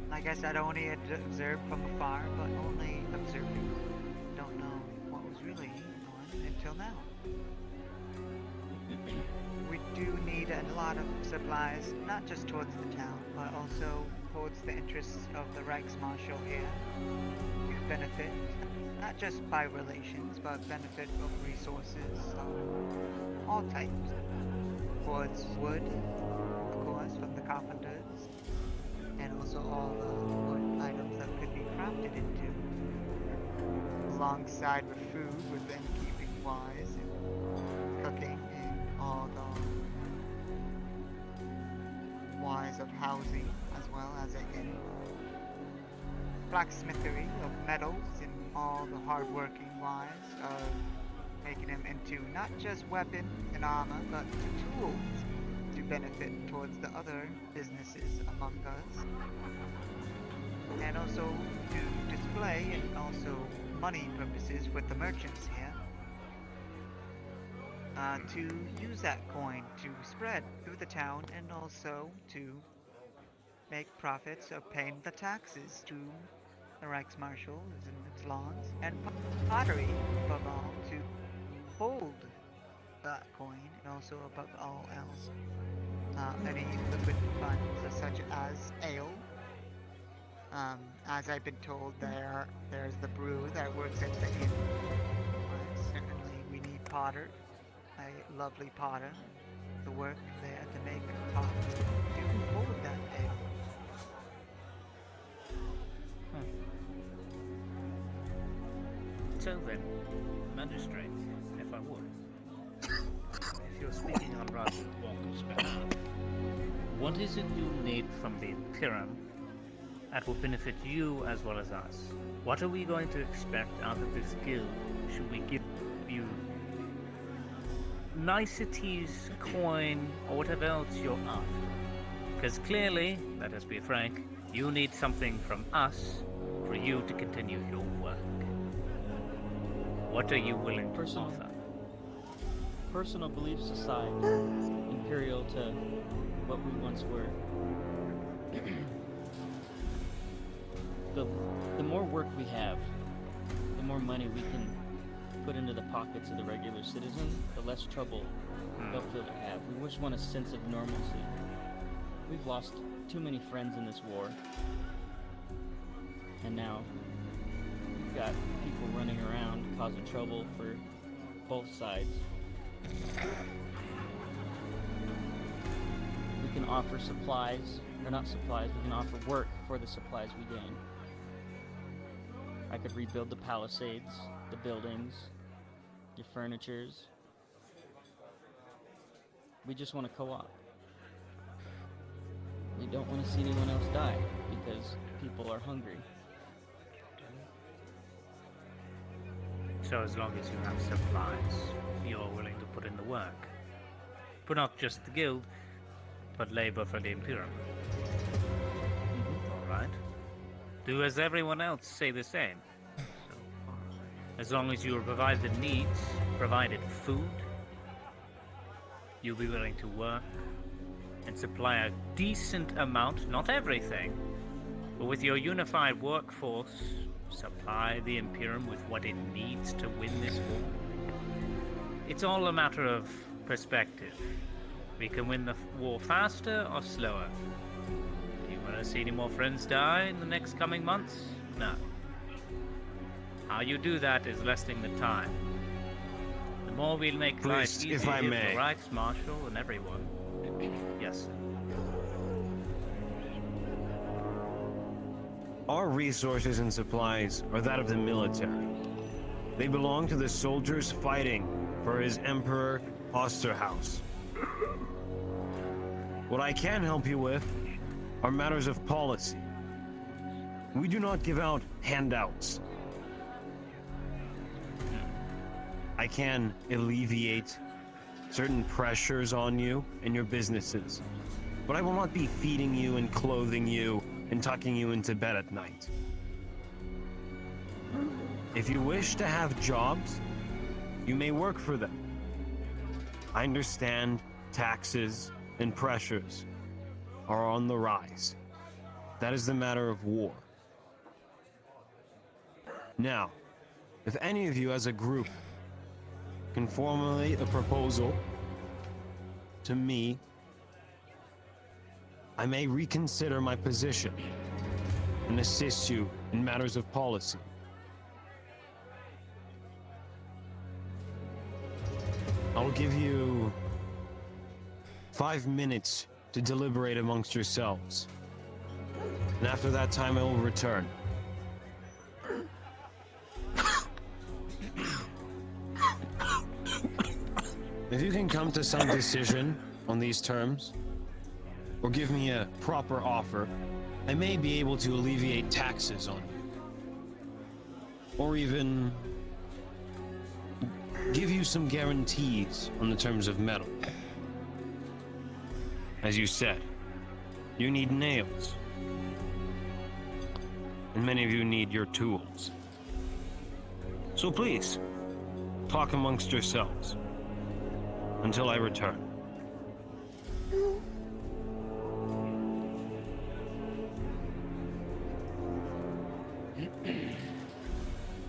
Like I said, only observed from afar, but only observing. Don't know what was really going on until now. We do need a lot of supplies, not just towards the town, but also towards the interests of the Reichsmarschall here, to benefit, not just by relations, but benefit of resources of all types. Towards wood, of course, from the carpenters, and also all the wood items that could be crafted into, alongside with food, with innkeeping wise, and cooking, and all the wise of housing, as well as again blacksmithery of metals, and all the hard-working wise of making them into not just weapons and armor, but to tools to benefit towards the other businesses among us, and also to display and also money purposes with the merchants here, to use that coin to spread through the town and also to make profits of paying the taxes to the Reichsmarschall and its laws, and pottery above all to hold that coin, and also above all else any liquid funds such as ale. As I've been told, there's the brew that works at the inn. Certainly we need potter, a lovely potter, to work there to make a pot to hold that ale. So then, magistrate, if I would, if you're speaking on Roger Walker's behalf, what is it you need from the Imperium that will benefit you as well as us? What are we going to expect out of this guild? Should we give you niceties, coin, or whatever else you're after? Because clearly, let us be frank, you need something from us for you to continue your work. What are you willing to offer? Personal beliefs aside, imperial to what we once were. The more work we have, the more money we can put into the pockets of the regular citizen, the less trouble they'll feel to have. We just want a sense of normalcy. We've lost too many friends in this war, and now we've got people running around causing trouble for both sides. We can offer supplies, or not supplies, we can offer work for the supplies we gain. I could rebuild the palisades, the buildings, your furnitures. We just want to co-op. We don't want to see anyone else die because people are hungry. So as long as you have supplies, you're willing to put in the work. For not just the guild, but labor for the Imperium. Alright. Do as everyone else say the same. So, as long as you are provided needs, provided food, you'll be willing to work and supply a decent amount, not everything, but with your unified workforce supply the Imperium with what it needs to win this war. It's all a matter of perspective. We can win the war faster or slower. Do you want to see any more friends die in the next coming months? No. How you do that is lessening the time. The more we'll make life Please, easier if I for may. Reichs Marshal and everyone. Yes. Our resources and supplies are that of the military. They belong to the soldiers fighting for his Emperor Osterhaus. What I can help you with are matters of policy. We do not give out handouts. I can alleviate certain pressures on you and your businesses, but I will not be feeding you and clothing you and tucking you into bed at night. If you wish to have jobs, you may work for them. I understand taxes and pressures are on the rise. That is the matter of war. Now, if any of you as a group can formulate a proposal to me, I may reconsider my position and assist you in matters of policy. I'll give you 5 minutes to deliberate amongst yourselves. And after that time, I will return. If you can come to some decision on these terms, or give me a proper offer, I may be able to alleviate taxes on you. Or even give you some guarantees on the terms of metal. As you said, you need nails. And many of you need your tools. So please, talk amongst yourselves until I return.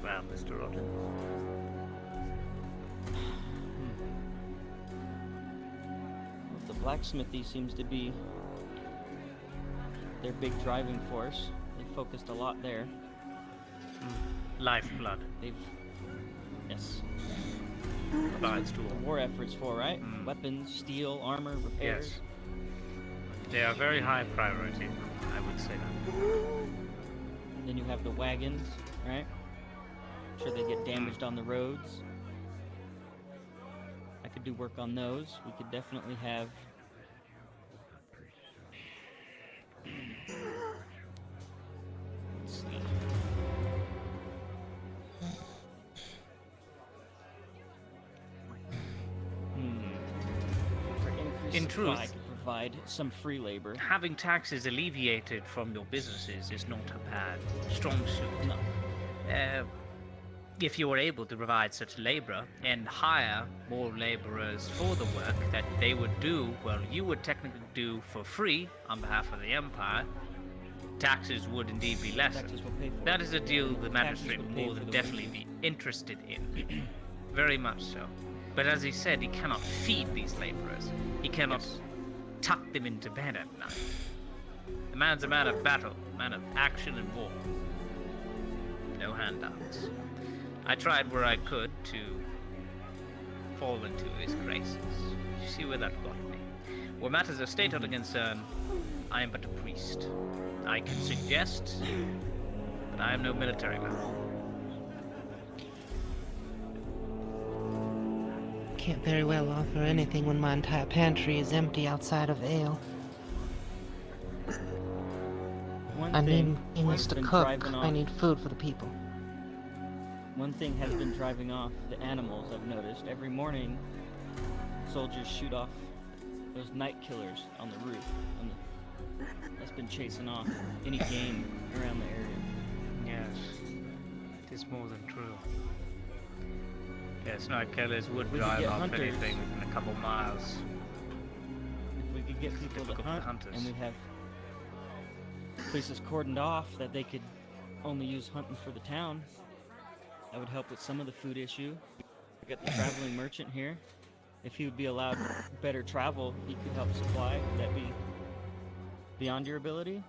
Well, Mr. Rotten. The blacksmithy seems to be their big driving force. They focused a lot there. Lifeblood. Yes. Provides That's what the war efforts for, right? Weapons, steel, armor, repairs. Yes. They are very high priority, I would say that. And then you have the wagons, right? I'm sure they get damaged on the roads. I could do work on those. We could definitely have... Let's see. For increased In truth, supply, I could provide some free labor. having taxes alleviated from your businesses is not a bad strong suit. No. If you were able to provide such labor and hire more laborers for the work that they would do, well, you would technically do for free on behalf of the Empire, taxes would indeed be lessened. Taxes will pay for That it. is a deal the magistrate would would pay more for than the definitely be interested in. Very much so. But as he said, he cannot feed these laborers. He cannot tuck them into bed at night. The man's a man of battle, a man of action and war. No handouts. I tried where I could to fall into his graces. You see where that got me. Where matters of state are concerned, I am but a priest. I can suggest, but I am no military man. Can't very well offer anything when my entire pantry is empty outside of ale. One I need thing things has to been cook. driving I off- need food for the people. One thing has been driving off the animals, I've noticed. Every morning, soldiers shoot off those night killers on the roof. That's been chasing off any game around the area. Yes, it is more than true. Yes, night killers would If we could drive get off hunters- anything within a couple miles. If we could get people to Difficult for hunt, hunters. and we have places cordoned off that they could only use hunting for the town. That would help with some of the food issue. We got the traveling merchant here. If he would be allowed better travel, he could help supply. Would that be beyond your ability?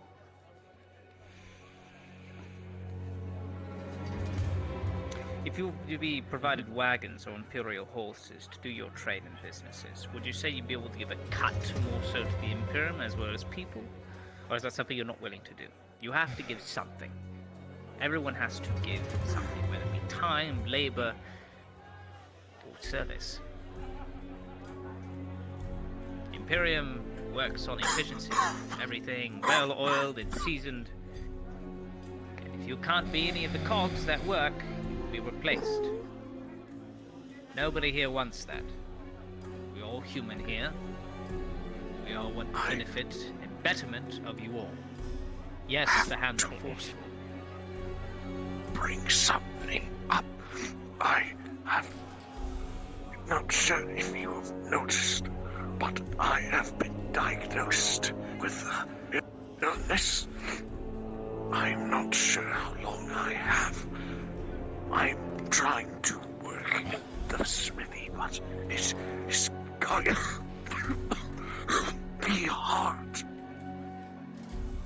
If you to be provided wagons or imperial horses to do your trade and businesses, would you say you'd be able to give a cut more so to the Imperium as well as people? Or is that something you're not willing to do? You have to give something. Everyone has to give something, whether it be time, labor, or service. Imperium works on efficiency, everything well oiled and seasoned. And if you can't be any of the cogs that work, be replaced. Nobody here wants that. We're all human here. We all want the benefit and betterment of you all. Yes, the hands are forceful. Bring something up. I have not sure if you have noticed, but I have been diagnosed with illness. I'm not sure how long I have. I'm trying to work in the smithy, but it's going to be hard.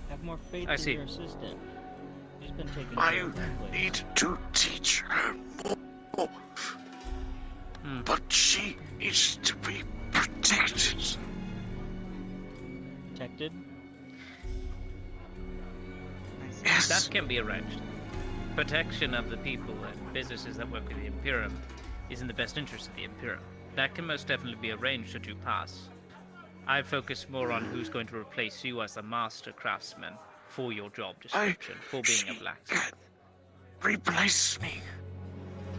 Have more faith I in see. your assistant. She's been taking care I of that place. need to teach her more, but she needs to be protected. Protected? Yes. That can be arranged. Protection of the people and businesses that work with the Imperium is in the best interest of the Imperium. That can most definitely be arranged should you pass. I focus more on who's going to replace you as a master craftsman for your job description, for being a blacksmith. Replace me.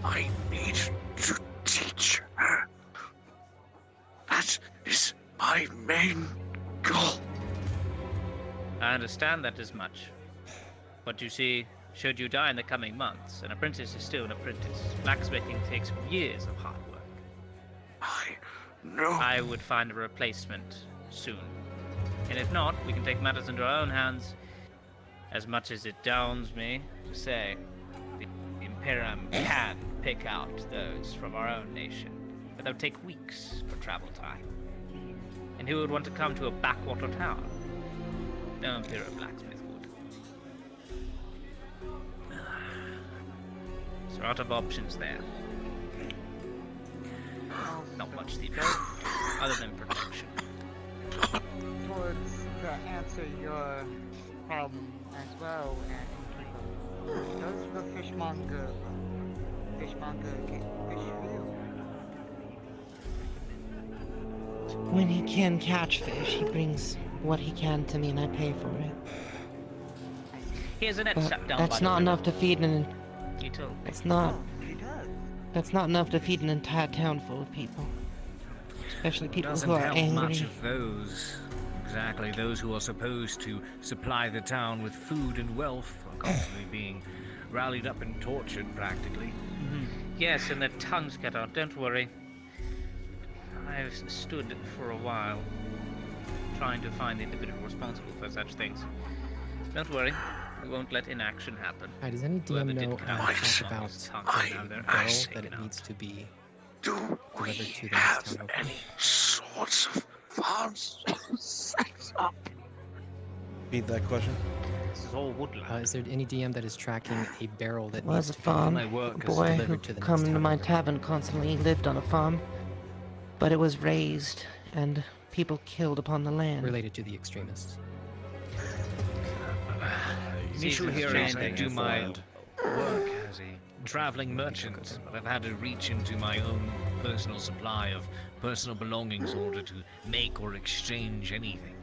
I need to teach her. That is my main goal. I understand that as much. But you see, should you die in the coming months, an apprentice is still an apprentice. Blacksmithing takes years of hard work. No. I would find a replacement soon. And if not, we can take matters into our own hands. As much as it downs me to say, the Imperium can pick out those from our own nation. But that would take weeks for travel time. And who would want to come to a backwater town? No Imperial blacksmith would. So out of options there. Not much to do, other than protection. Towards to answer your problem as well, and does the fishmonger get fish for you? When he can catch fish, he brings what he can to me and I pay for it. Here's a net But set down that's by not the enough to feed an. You told me. That's not. That's not enough to feed an entire town full of people. Especially people Doesn't who are help angry. much of those. Exactly, those who are supposed to supply the town with food and wealth are constantly being rallied up and tortured, practically. Yes, and their tongues get out. Don't worry. I've stood for a while, trying to find the individual responsible for such things. Don't worry, we won't let inaction happen. Hi, does any Whoever DM did know count talk his about tongues the out there, barrel I've that it taken needs to be Do delivered we to the have next town over? any sorts of farms set up? Repeat that question. This is all woodland. Is there any DM that is tracking a barrel that Was needs a to be farm. A boy who delivered to the come next to town my over? tavern constantly lived on a farm, but it was razed and people killed upon the land. Related to the extremists. Initial Seasons hearings, I changing do as my well. work as a traveling merchant, but I've had to reach into my own personal supply of personal belongings in order to make or exchange anything.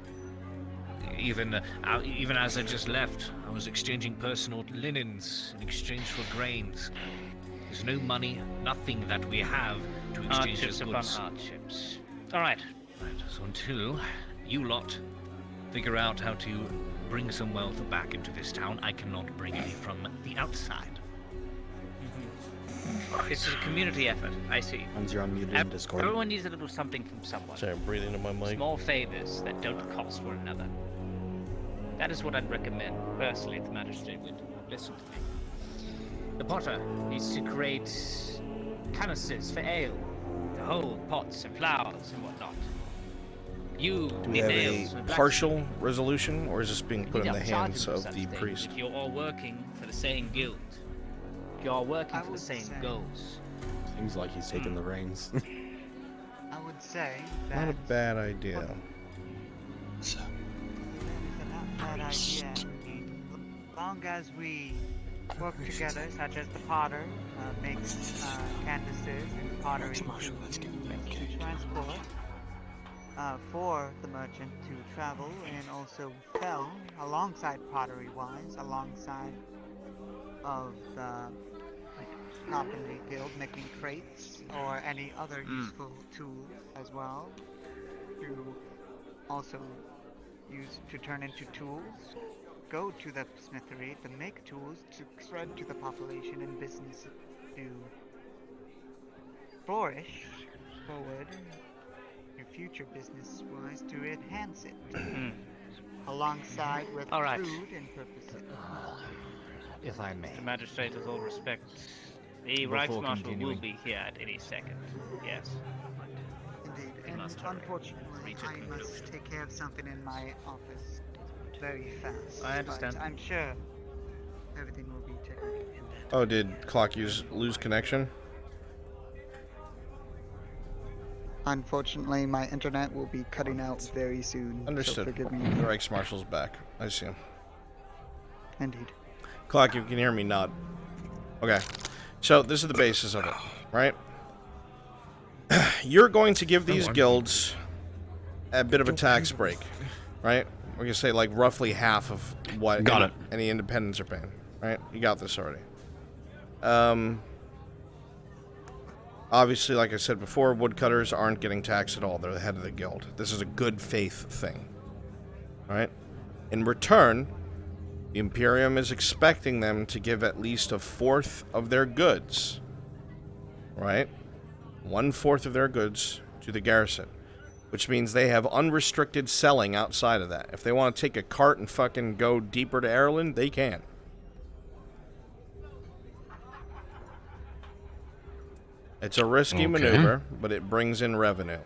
Even as I just left, I was exchanging personal linens in exchange for grains. There's no money, nothing that we have to exchange Hardships as upon goods. hardships. Alright. Right, so until you lot figure out how to bring some wealth back into this town, I cannot bring any from the outside. This is a community effort, I see. Once you're unmuted in Discord. Everyone needs a little something from someone. Sorry, I'm breathing into my mic. Small favors that don't cost one another. That is what I'd recommend, personally, if the magistrate would listen to me. The potter needs to create canisters for ale, to hold pots and flowers and whatnot. You Do we need have nails a and partial resolution, or is this being put in the You'd have to charge hands him for of such the things priest? If you're all working for the same guild, if you're all working for the same goals. Seems like he's taking the reins. I would say that Not a bad idea. that is a not bad idea. As long as we work together, such as the potter makes canvases and pottery to transport, for the merchant to travel and also sell alongside pottery-wise, alongside of the carpentry guild making crates or any other useful tools as well to also use to turn into tools. Go to the smithery to make tools to spread to the population and business to flourish forward your future business-wise to enhance it alongside with All right. food and purposes. If I may. Mr. Magistrate, with all respect, the Before Reichsmarshal will continuing. be here at any second. Yes. Indeed, We and must hurry. unfortunately, Reach a I must conclusion. take care of something in my office very fast. I understand. But I'm sure everything will be taken care of. Oh, did Clock lose connection? Unfortunately, my internet will be cutting out very soon. Understood. So forgive me. The Reichsmarshal's back. I see him. Indeed. Clock, you can hear me nod. Okay. So this is the basis of it, right? You're going to give these guilds a bit of a tax break, right? We're gonna say like roughly half of what any independents are paying, right? You got this already. Obviously, like I said before, woodcutters aren't getting taxed at all. They're the head of the guild. This is a good faith thing, right? In return, the Imperium is expecting them to give at least a fourth of their goods, right? 1/4 of their goods to the garrison, which means they have unrestricted selling outside of that. If they want to take a cart and fucking go deeper to Ireland, they can. It's a risky maneuver, but it brings in revenue.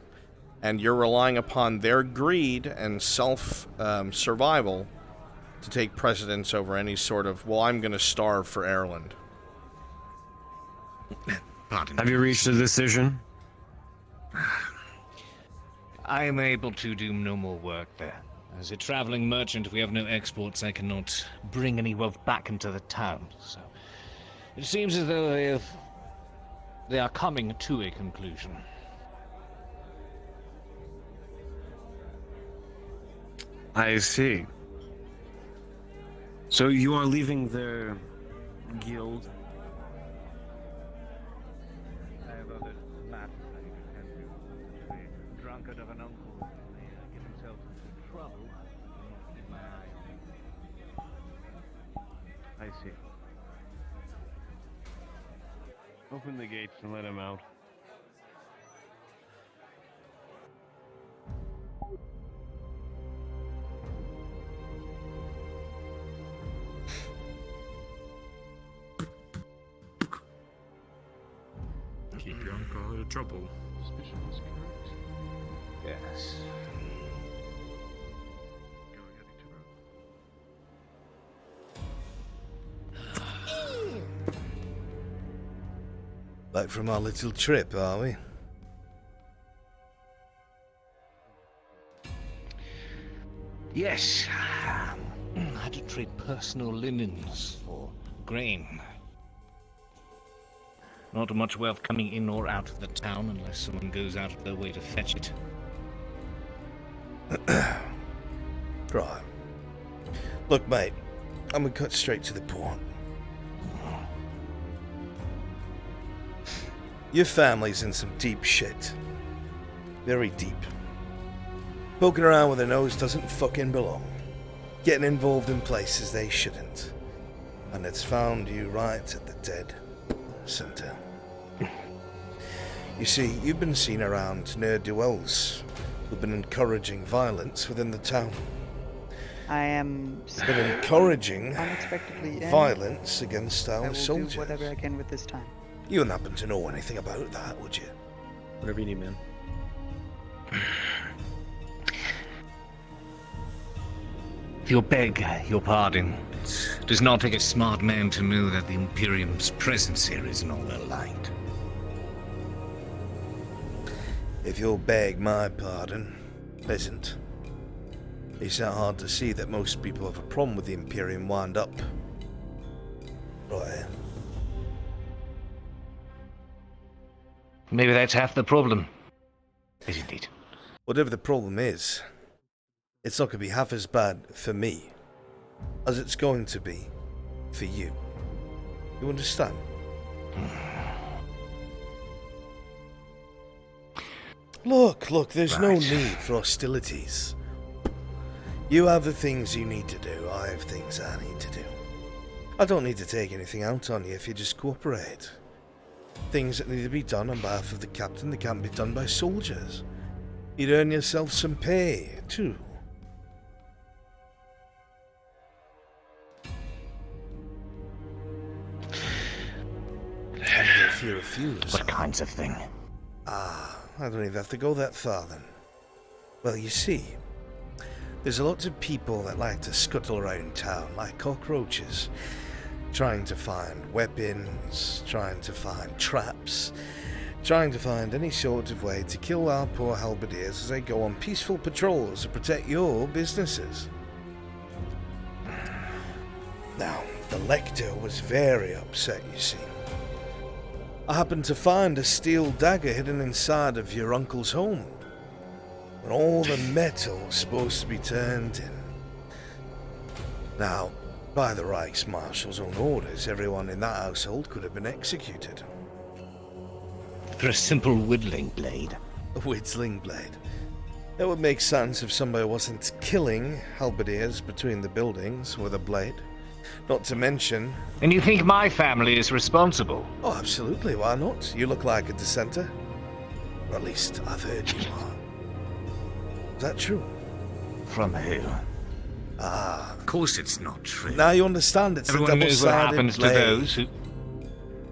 And you're relying upon their greed and self-survival to take precedence over any sort of, well, I'm going to starve for Ireland. Have you reached a decision? I am able to do no more work there. As a traveling merchant, if we have no exports, I cannot bring any wealth back into the town. So it seems as though they are coming to a conclusion. I see. So you are leaving the guild? I have other matters I need to attend to. The drunkard of an uncle may get himself into trouble. I need to keep my eye on him. I see. Open the gates and let him out. Keep your uncle out of trouble. Suspicion was correct. Yes. Back from our little trip, are we? Yes. I had to trade personal linens for grain. Not much wealth coming in or out of the town unless someone goes out of their way to fetch it. Right. Look, mate, I'm gonna cut straight to the point. Your family's in some deep shit. Very deep. Poking around with their nose doesn't fucking belong. Getting involved in places they shouldn't. And it's found you right at the dead center. You see, you've been seen around ne'er-do-wells who've been encouraging violence within the town. I am been encouraging unexpectedly in. violence against I our will soldiers. do whatever I can with this time. You wouldn't happen to know anything about that, would you? Whatever you need, man. If you'll beg your pardon, it does not take a smart man to know that the Imperium's presence here is not well liked. If you'll beg my pardon, peasant. It's not hard to see that most people have a problem with the Imperium wind up right here. Maybe that's half the problem, isn't it? Whatever the problem is, it's not going to be half as bad for me as it's going to be for you. You understand? Look, there's no need for hostilities. You have the things you need to do, I have things I need to do. I don't need to take anything out on you if you just cooperate. Things that need to be done on behalf of the captain that can't be done by soldiers. You'd earn yourself some pay, too. And if you refuse... What kinds of thing? I don't even have to go that far then. Well, you see, there's a lot of people that like to scuttle around town like cockroaches, trying to find weapons, trying to find traps, trying to find any sort of way to kill our poor halberdiers as they go on peaceful patrols to protect your businesses. Now, the Lector was very upset, you see. I happened to find a steel dagger hidden inside of your uncle's home, when all the metal was supposed to be turned in. Now, by the Reichsmarshal's own orders, everyone in that household could have been executed. For a simple whittling blade? A whittling blade. It would make sense if somebody wasn't killing halberdiers between the buildings with a blade. Not to mention... And you think my family is responsible? Oh, absolutely, why not? You look like a dissenter. Or at least I've heard you are. Is that true? From who? Of course it's not true. Now you understand it's Everyone a knows what double-sided happens blade. to those who...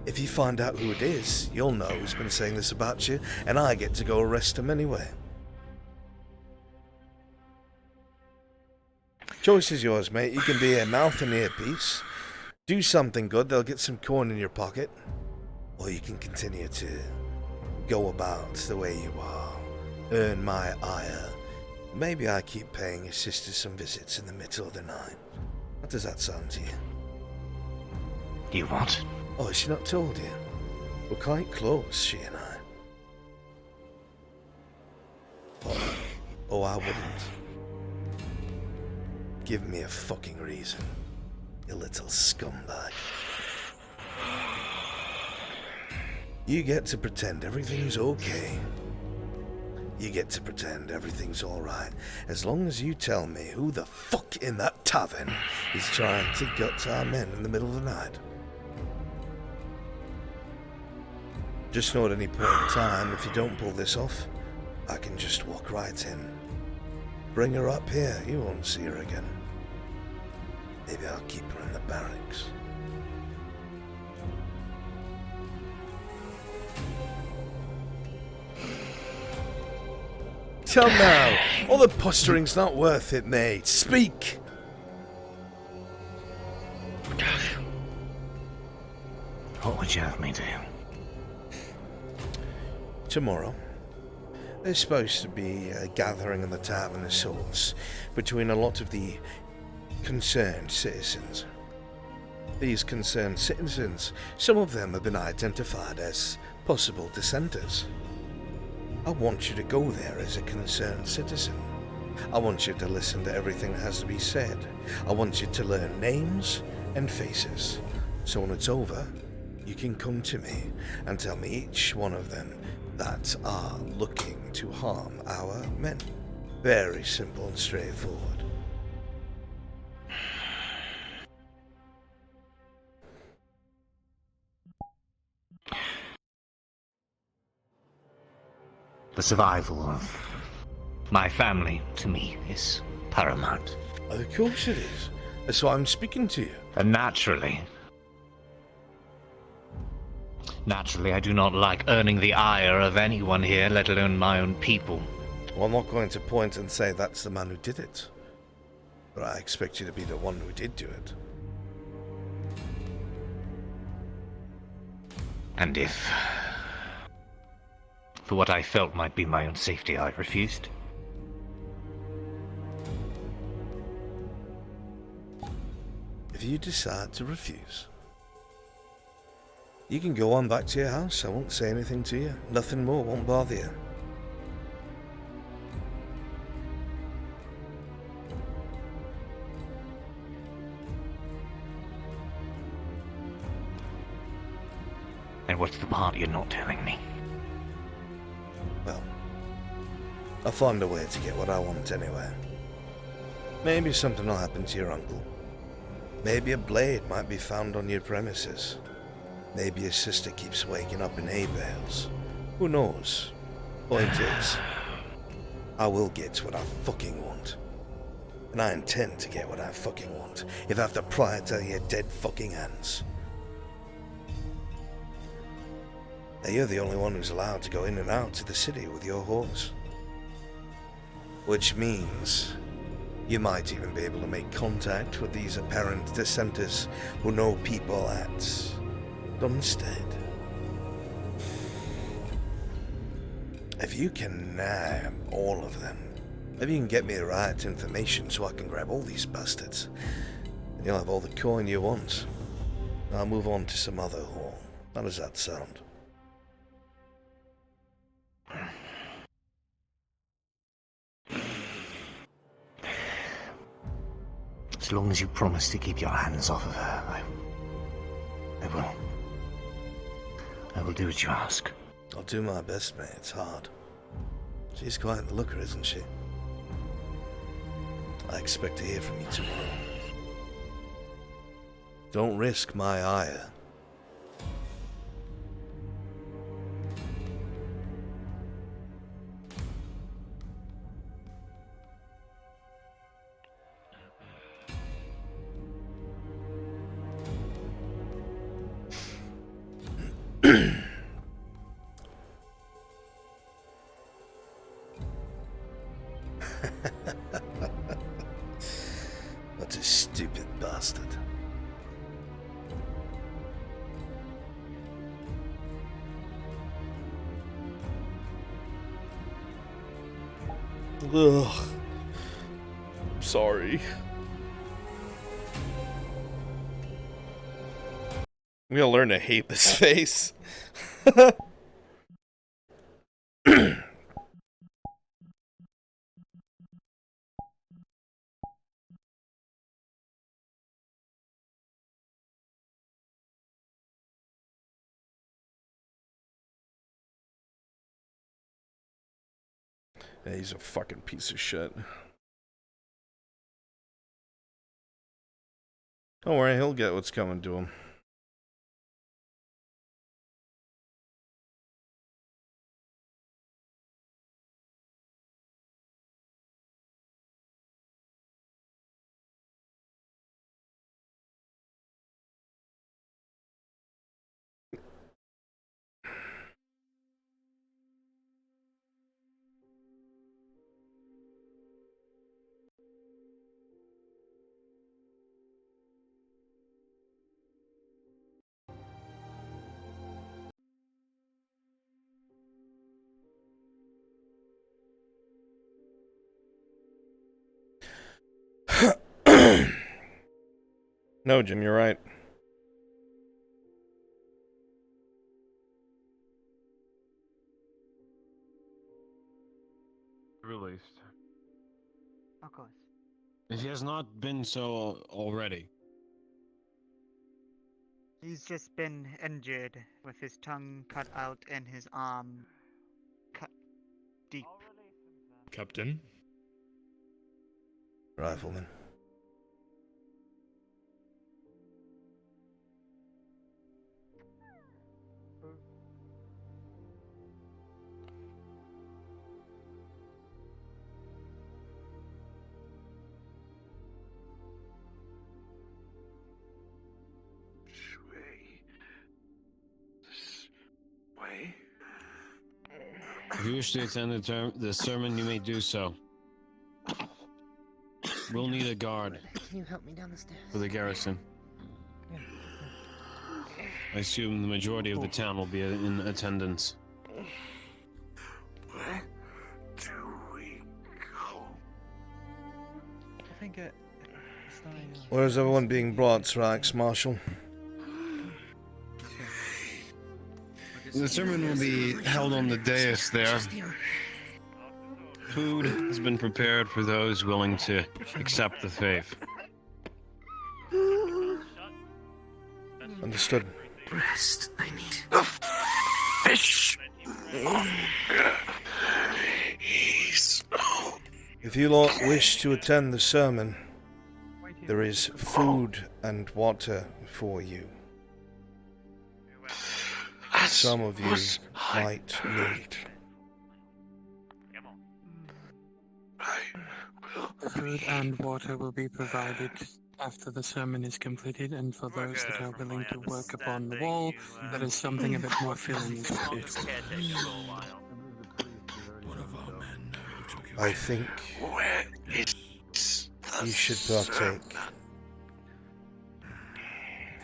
If you find out who it is, you'll know who's been saying this about you, and I get to go arrest him anyway. Choice is yours, mate. You can be a mouth and earpiece, do something good, they'll get some coin in your pocket, or you can continue to go about the way you are, earn my ire. Maybe I keep paying your sister some visits in the middle of the night. How does that sound to you? You what? Oh, has she not told you? We're quite close, she and I. Oh, I wouldn't. Give me a fucking reason, you little scumbag. You get to pretend everything's okay. You get to pretend everything's alright, as long as you tell me who the fuck in that tavern is trying to gut our men in the middle of the night. Just know at any point in time, if you don't pull this off, I can just walk right in. Bring her up here, you won't see her again. Maybe I'll keep her in the barracks. Tell now, all the posturing's not worth it, mate. Speak! What would you have me do? Tomorrow, there's supposed to be a gathering in the Tavern of Souls between a lot of the concerned citizens. These concerned citizens, some of them have been identified as possible dissenters. I want you to go there as a concerned citizen. I want you to listen to everything that has to be said. I want you to learn names and faces. So when it's over, you can come to me and tell me each one of them that are looking to harm our men. Very simple and straightforward. The survival of my family, to me, is paramount. Of course it is. That's why I'm speaking to you. And naturally, I do not like earning the ire of anyone here, let alone my own people. Well, I'm not going to point and say that's the man who did it. But I expect you to be the one who did do it. And if, for what I felt might be my own safety, I refused. If you decide to refuse, you can go on back to your house. I won't say anything to you. Nothing more, won't bother you. And what's the part you're not telling me? Well, I'll find a way to get what I want anyway. Maybe something will happen to your uncle. Maybe a blade might be found on your premises. Maybe your sister keeps waking up in hay bales. Who knows? Point is, I will get what I fucking want. And I intend to get what I fucking want, if I have to pry it out of your dead fucking hands. Now you're the only one who's allowed to go in and out of the city with your horse. Which means you might even be able to make contact with these apparent dissenters who know people at Dunstead. If you can nab all of them, maybe you can get me the right information so I can grab all these bastards. And you'll have all the coin you want. I'll move on to some other whore. How does that sound? As long as you promise to keep your hands off of her, I will do what you ask. I'll do my best, mate. It's hard. She's quite the looker, isn't she? I expect to hear from you tomorrow. Don't risk my ire. What a stupid bastard. Ugh. I'm sorry. I'm gonna learn to hate this face. Yeah, he's a fucking piece of shit. Don't worry, he'll get what's coming to him. No, Jim, you're right. Released. Of course. If he has not been so already. He's just been injured with his tongue cut out and his arm cut deep. Captain? Rifleman. If you wish to attend the sermon, you may do so. We'll need a guard Can you help me down the stairs? for the garrison. I assume the majority of the town will be in attendance. Where do we go? I think Where is everyone being brought, Sir Alex Marshal? The sermon will be held on the dais there. Food has been prepared for those willing to accept the faith. Understood. Rest, I need. The fish. He's If you lot wish to attend the sermon, there is food and water for you. Some of you might need. Food and water will be provided after the sermon is completed, and for those that are willing to work upon the wall, there is something a bit more filling as well. I think you should partake.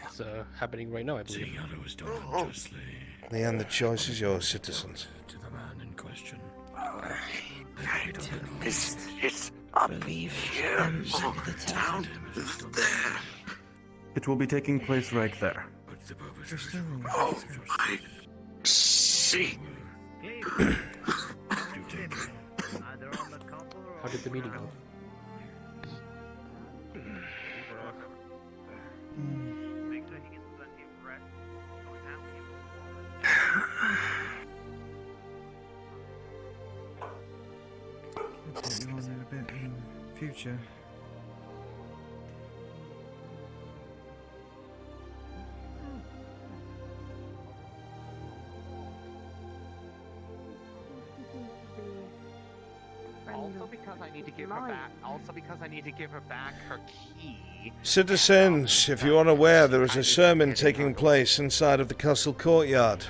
It's happening right now, I believe. In the end, the choice is yours, citizens. To the man in question. It's up here on the town there. It will be taking place right there. Oh, I see. How did the meeting go? Let's get on in a bit in the future. Also because I need to give her back. Also because I need to give her back her key. Citizens, if you are unaware, there is a sermon taking place inside of the castle courtyard.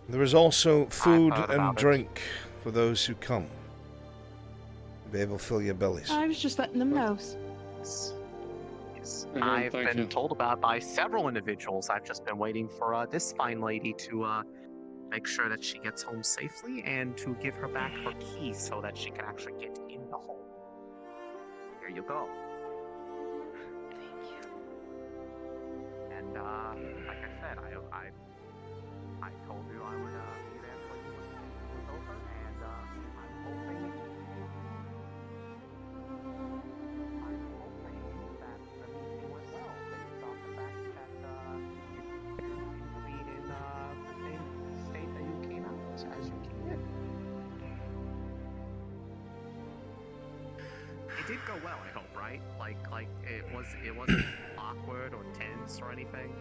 There is also food and drink for those who come. You'll be able to fill your bellies. I was just letting them know. Yes. I've been told about by several individuals. I've just been waiting for this fine lady to make sure that she gets home safely and to give her back her key so that she can actually get in the home. Here you go. Thank you. And like I said, I told you I would be there when you was over, and I'm hoping that the meeting went well, based off the fact that you seem to be in the same state that you came out as you came in. It did go well, I hope, right? Like it wasn't awkward or tense or anything.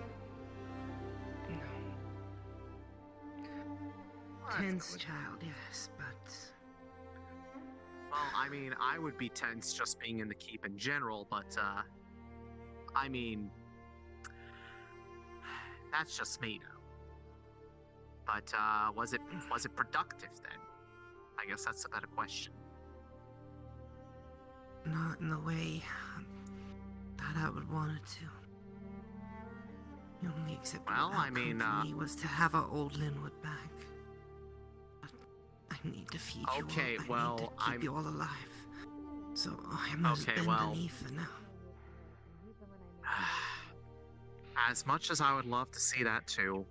Tense child, yes, but... Well, I mean, I would be tense just being in the keep in general, but, I mean... That's just me, though. But, was it productive, then? I guess that's a better question. Not in the way that I would want it to. The only acceptable outcome for me was to have our old Linwood back. I need to feed you all. I need to keep you all alive. So I'm gonna bend the knee for now. As much as I would love to see that too,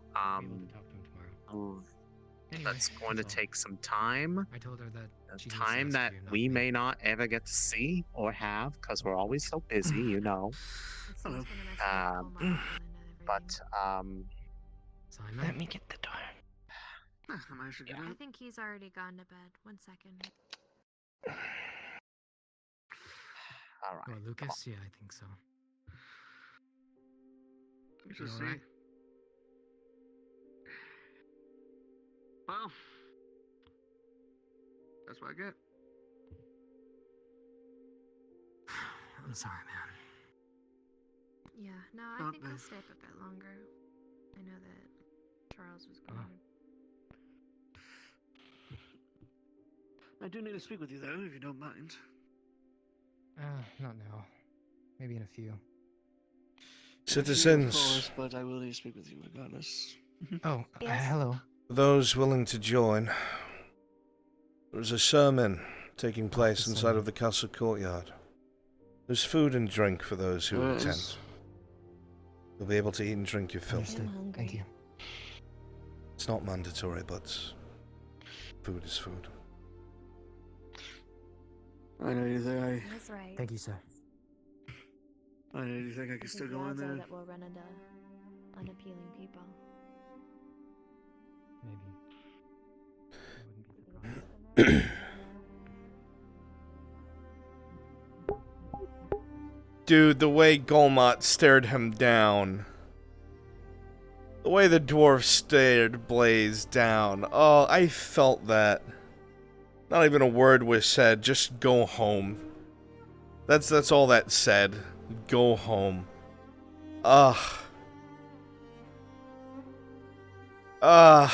that's going to take some time. I told her that time that we may not ever get to see or have because we're always so busy, you know. But let me get the door. I think he's already gone to bed. 1 second. All right. Oh, Lucas? Yeah, I think so. We shall You see. alright? Well, that's what I get. I'm sorry, man. Yeah, no, I Not think I'll bad. stay up a bit longer. I know that Charles was going. I do need to speak with you, though, if you don't mind. Not now. Maybe in a few. Citizens, Of course, but I will need to speak with you regardless. Oh, hello. for those willing to join, there's a sermon taking place the inside sermon. of the castle courtyard. There's food and drink for those who There attend. is. You'll be able to eat and drink your fill. Understood. Thank you. It's not mandatory, but food is food. I know you think That's right. Thank you, sir. I know you think I can still go in there. That will run into unappealing people. Maybe. Dude, the way Golmot stared him down. The way the dwarf stared Blaze down. Oh, I felt that. Not even a word was said, just go home. That's all that said. Go home. Ugh. Ugh.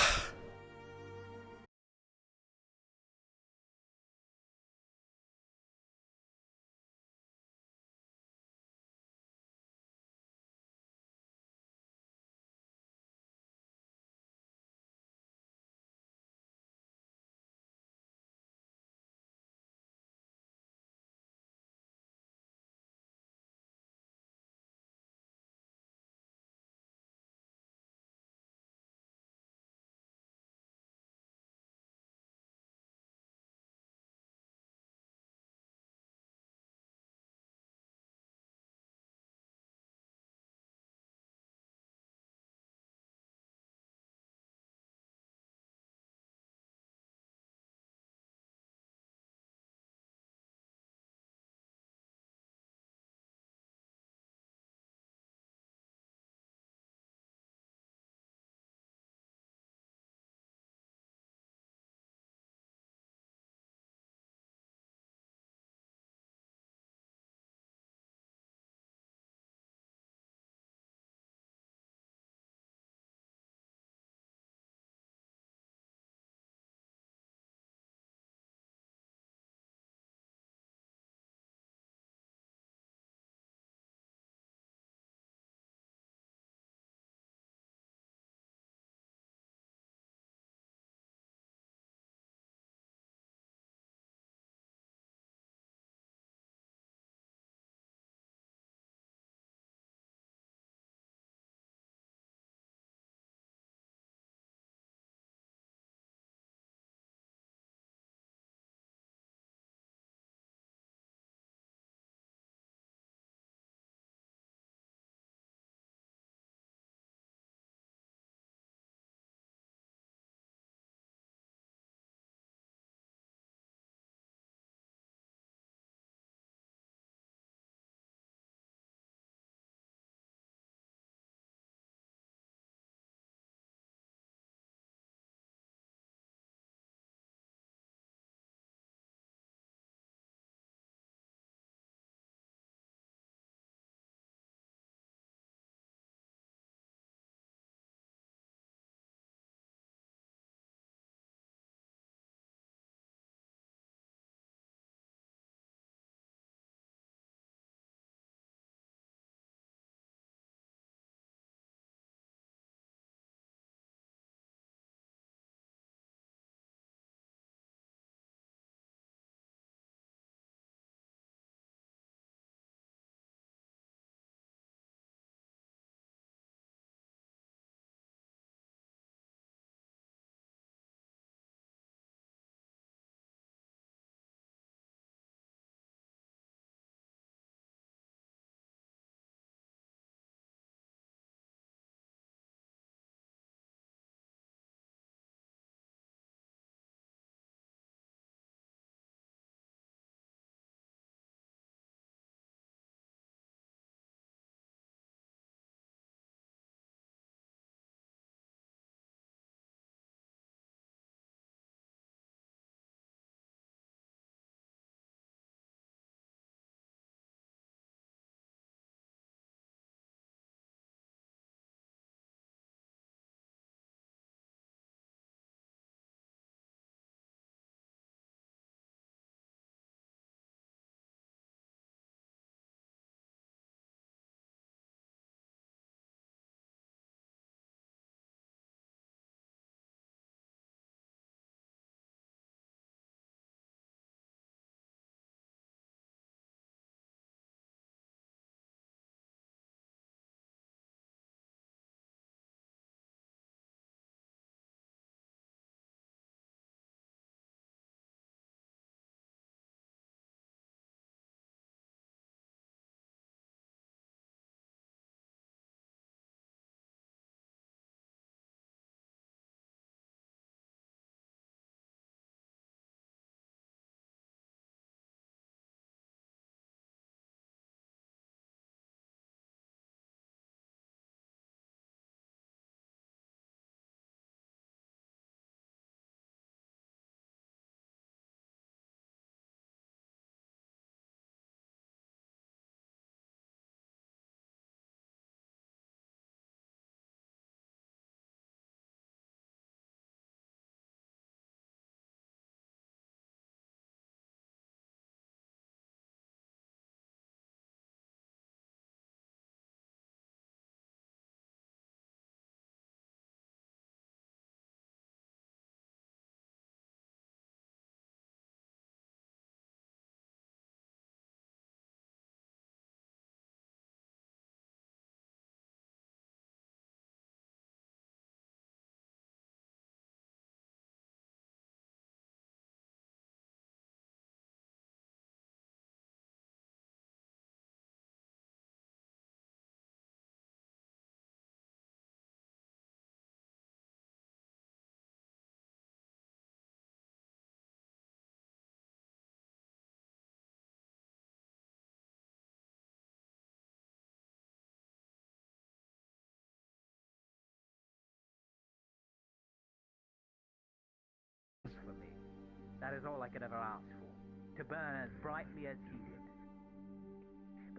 That is all I could ever ask for. To burn as brightly as he did.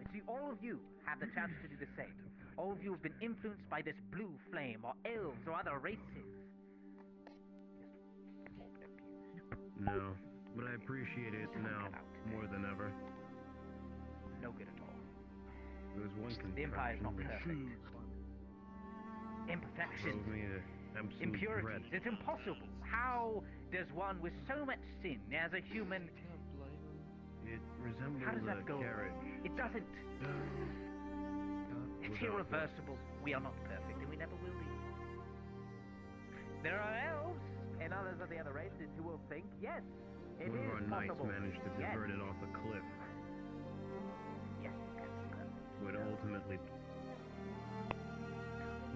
But see, all of you have the chance to do the same. All of you have been influenced by this blue flame, or elves, or other races. No, but I appreciate it now more than ever. No good at all. There was one The Empire is not contraption perfect. Imperfections. drove me to absolute Impurities. dread. It's impossible. How does one with so much sin as a human... It resembles How does that a go? carriage. It doesn't. It's irreversible. We are not perfect, and we never will be. There are elves and others of the other races who will think, yes, it One is of our knights possible. managed to Yes. divert it off a cliff. Yes. Would ultimately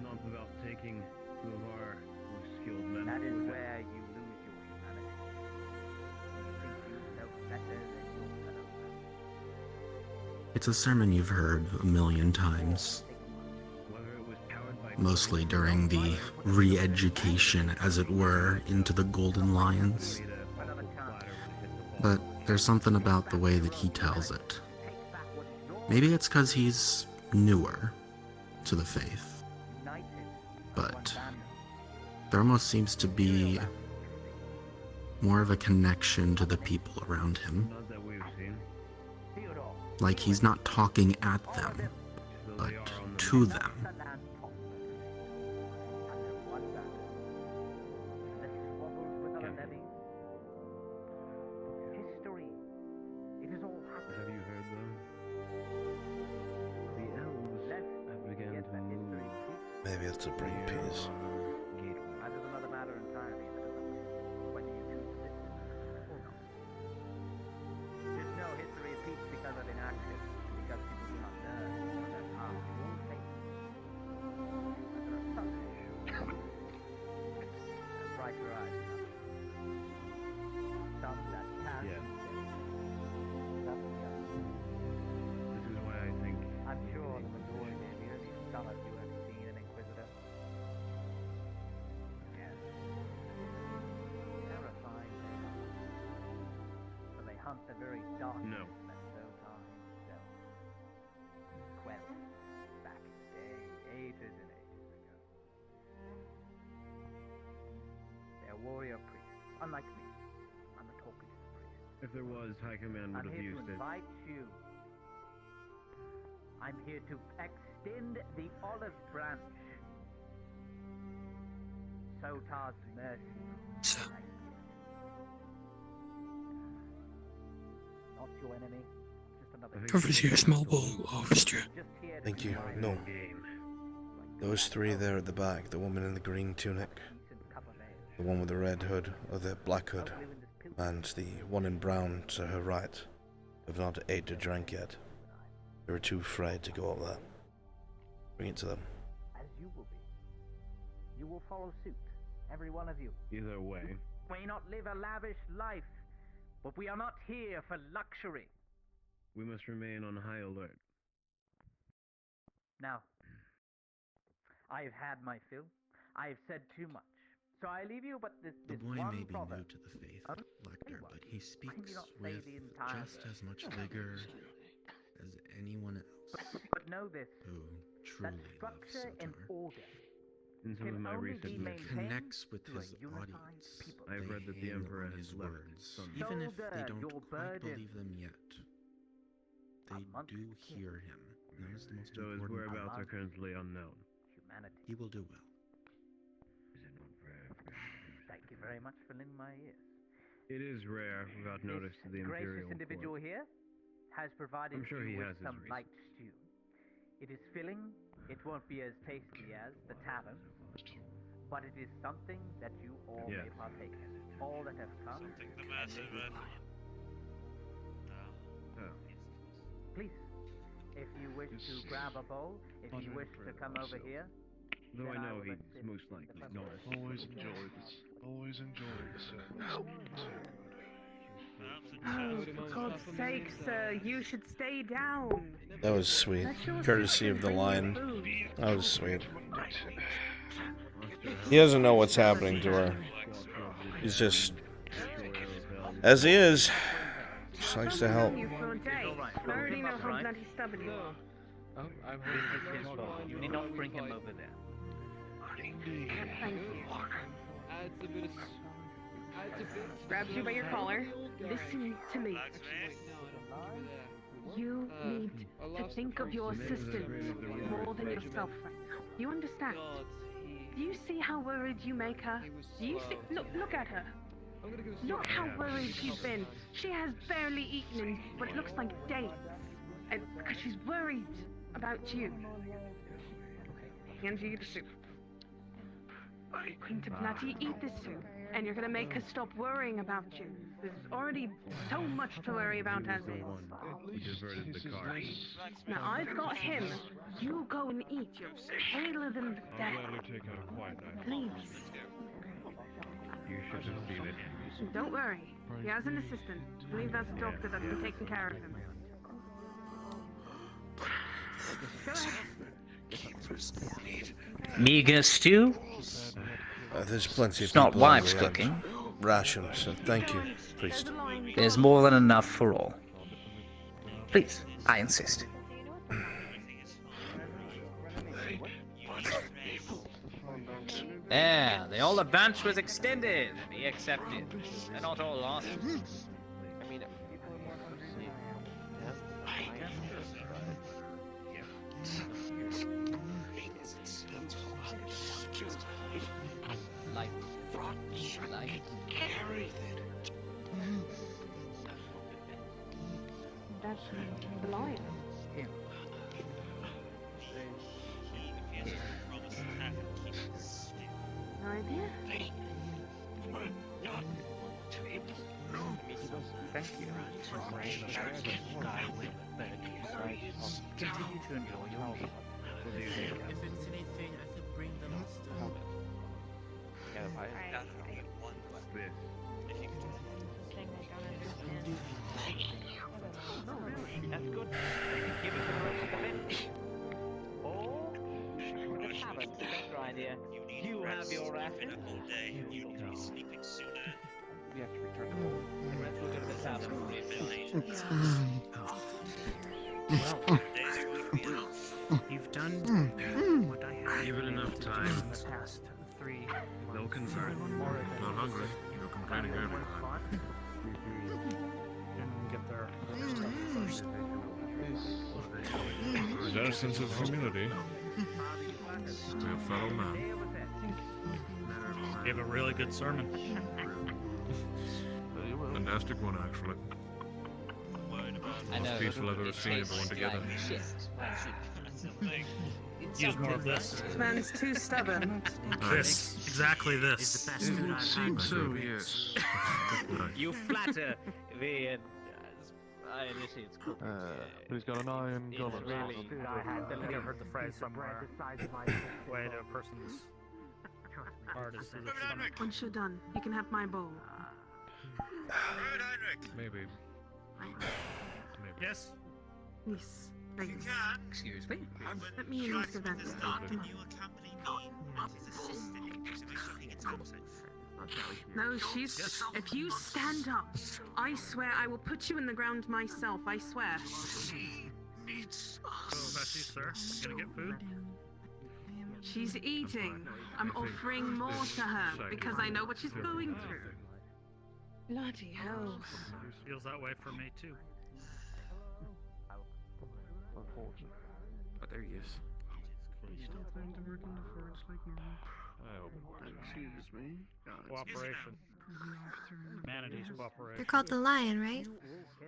not about taking two of our most skilled men. That is with it. where you lose your humanity. You think you know better than your fellow. It's a sermon you've heard a million times. Mostly during the re-education, as it were, into the Golden Lions. But there's something about the way that he tells it. Maybe it's because he's newer to the faith. But there almost seems to be more of a connection to the people around him. Not that we've seen. Like he's not talking at them, but to them. History. It is all happening. Have you heard them? The elves have begun to move. Maybe it's a brain piece. That is another matter entirely. Whether you choose it or not. Just know history repeats because of inaction, because people do not learn from their past. You won't take it. There are some that brighter eyes. Some that can. Yeah. Some that This is why I think I'm sure the majority of you, some of you have seen an Inquisitor. Yes. Terrifying they are. For they hunt the very darkness that so time itself. Quell, back in the day, ages and ages ago. They're warrior priests, unlike me. I'm a talkative priest. if there was, High Command would I'm have here used to it. invite you. I'm here to extend the olive branch. Sotar's mercy. Not your enemy. Just another. Covers you a small bowl of stew. Thank you. No. Those three there at the back, the woman in the green tunic, the one with the red hood, or the black hood, and the one in brown to her right, have not ate or drank yet. They were too afraid to go up there. Bring it to them. As you will be. You will follow suit. Every one of you. Either way. May not live a lavish life, but we are not here for luxury. We must remain on high alert. Now, I have had my fill. I have said too much. So I leave you but this The boy one may be proverb. new to the faith, Lecter, but he I speaks do not say with the entire just as much vigor as anyone else But know this, who that truly loves structure and Sotar. order In some can of my only recent be missions, Connects with through a his unified audience. people. I've They read that the hang Emperor on has his left words, some. even if they Shoulder don't your quite burden. believe them yet. They do hear him. That is the most So his important whereabouts part. are currently unknown. Humanity. He will do well. Thank you very much for lending my ears. It is rare, without notice, to the Imperial Gracious individual Court. here has provided I'm sure you he with has his some reasons. light stew. It is filling. It won't be as tasty as the tavern, but it is something that you all Yes. may partake in. All that have come. Something the and matter, they will man. come. Oh. Please, if you wish to grab a bowl, if you wish to come over here, Though I then know will he's assist most in likely the not. Always enjoyed this. Always enjoyed the service. Oh, for God's sake, sir, you should stay down. That was sweet. Courtesy of the lion. That was sweet. He doesn't know what's happening to her. He's just As he is. Just likes to help. You for a day. I already know how bloody stubborn you are. Oh, this is his fault. You did not bring him over there. Thank you. Grabs you by your collar. Listen to me. You need to think of your assistant more than yourself right now. You understand? Do you see how worried you make her? Do you see? Look at her. Look how worried she's been. She has barely eaten in what it looks like days. Because she's worried about you. Hands you the soup. You're going to bloody eat this soup, and you're going to make her stop worrying about you. There's already so much to worry about as is. We diverted the car. Now I've got him. You go and eat. You're paler than death. I'll gladly take out a quiet night. Please. You should just feel it. Don't worry. He has an assistant. I believe that's a doctor that's been taking care of him. Go ahead. Meager stew? There's plenty of It's not people wife's hungry. cooking. Rations, so thank you, priest. There's more than enough for all. Please, I insist. There, the older branch was extended. He accepted. They're not all lost. I mean, That's the lion. No idea? Thank you. Continue to enjoy your meal. If it's anything, I could bring them still. That's good. Give it the rest of it. Or the cabin's a better idea. You have your rations. We have to return the board. The rest will go to the tavern for refill. Well, you've done what I had. Given enough time. In the past 3 months. No concern. Not hungry. You were complaining earlier. Didn't get their stuff first. Is that a sense of humility? To a fellow man. Gave a really good sermon. Fantastic one, actually. Most peaceful I've ever seen everyone together. Use more of this. This man's too stubborn. This. Exactly this. It would seem so, yes. You flatter the initiate's cook. He's got an iron gun. Really, I think I've heard the phrase somewhere. Way to a person's heart is to the stomach. Once you're done, you can have my bowl. Maybe. Yes? Yes, please. Excuse me? Let me in, Mr. Vance. No, she's... If you stand up, I swear I will put you in the ground myself, I swear. So, that's you, sir. You gonna get food? She's eating. I'm offering more to her, because I know what she's going through. Bloody hell. Feels that way for me, too. Unfortunate. But there he is. He's still planning to work in the forge like normal. I hope it works. Excuse me. Cooperation. Humanity's cooperation. You're called the Lion, right?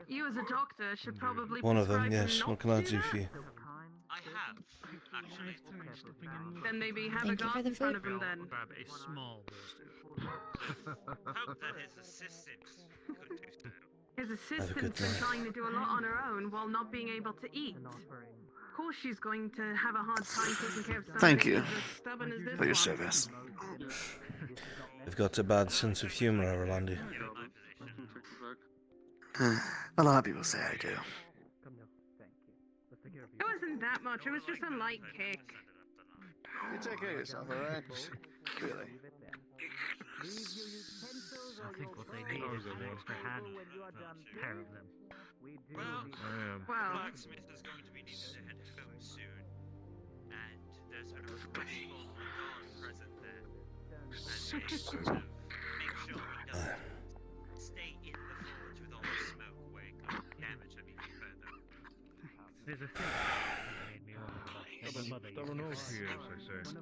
You as a doctor should probably One of them, prescribe yes. not What can I to do for you? I have, actually. Then maybe have Thank a you for guard the in front food. of him then. Grab a small roasted. Hope that his assistant could do so. His Have a good assistant's been night. trying to do a lot on her own while not being able to eat. Of course she's going to have a hard time taking care of something Thank you as stubborn as this for your one. service. You've got a bad sense of humour, Orlando. A lot of people say I do. It wasn't that much, it was just a light kick. You take care of yourself, alright? Really. Leave your utensils I or think you'll what they break need is the an extra hand, table when you are done. a pair of them. We do Well, need I am. Well, Blacksmith is going to be needing to head home soon, and there's a respectful guard present there. And they sort of make sure he doesn't stay in the forge with all the smoke where it could damage him even further. There's a thing that made me wonder. My mother Stubborn old used to say. peers, I say.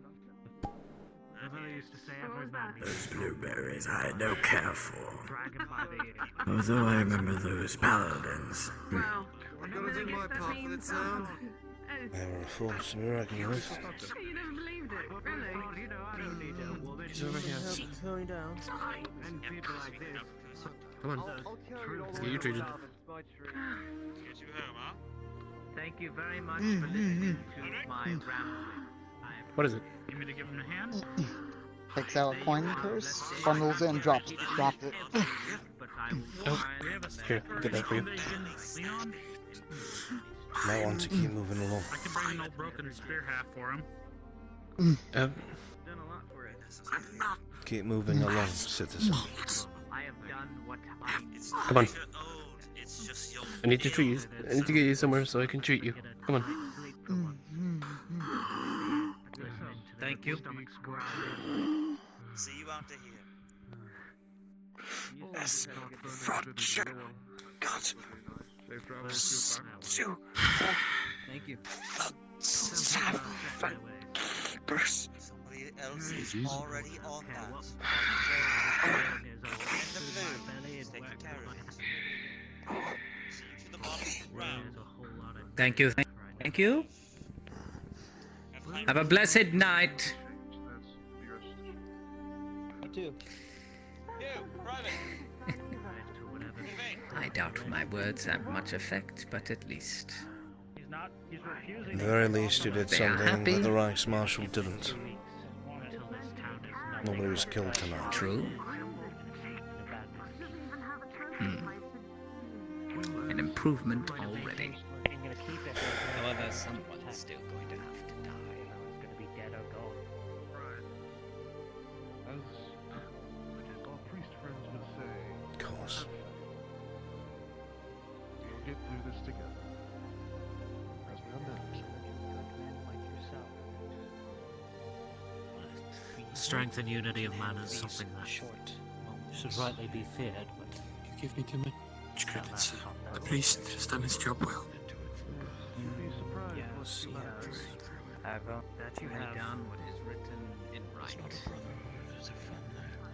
My mother used to say What every was man that? needs Those blueberries I had no care for. dragon by the Although I remember those paladins. Well, I'm gonna do my part for the town. They were a force to be reckoned with. You never believed it, really? You know, I don't need a woman. He's over here. Going down. And people like this. Come on. I'll carry it all Let's the get way you treated. down. It's my tree. Get you home, huh? Thank you very much for listening to my rambling. What is it? You want me to give him a hand? Takes out a coin purse, bundles it, and drops it. Oh, here, I'll get that for you. Might want to keep moving along. I can bring an old broken spear half for him. Um, Done a lot for it. Keep moving along, citizen. I have done what I. Come on. I need to treat you. I need to get you somewhere so I can treat you. Come on. Thank you. See you after here. Yes, VRChat. God. Thank you. Keepers. Somebody else is already on that. And the blue is taking care of it. See you to the bottom of the ground. Thank you. Thank you. Have a blessed night. You too. You, private. I doubt my words have much effect, but at least. At the very least, you did They are something happy. that the Reichsmarshal didn't. Nobody was killed tonight. True. An improvement already. However, someone is still going to have to die. Going to be dead or gone. As our priest friends would say, Of course. we'll get through this together. As we are members. The strength and unity of man is something that should rightly be feared, but You give me too much credit. The priest has done his job well. yes, he has. That you have done what is written in right.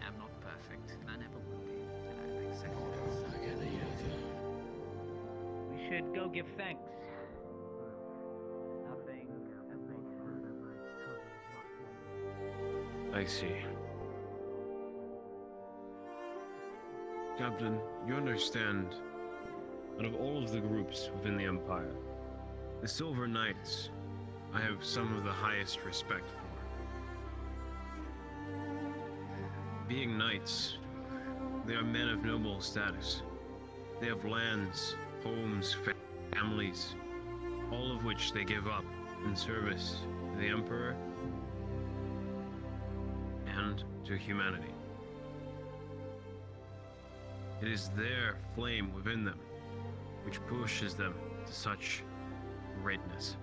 I am not perfect, and I never will be, and I accept it. We should go give thanks. Nothing. I see. Captain, you understand, out of all of the groups within the Empire, the Silver Knights, I have some of the highest respect for. Being knights, they are men of noble status. They have lands, homes, families, all of which they give up in service to the Emperor and to humanity. It is their flame within them which pushes them to such greatness.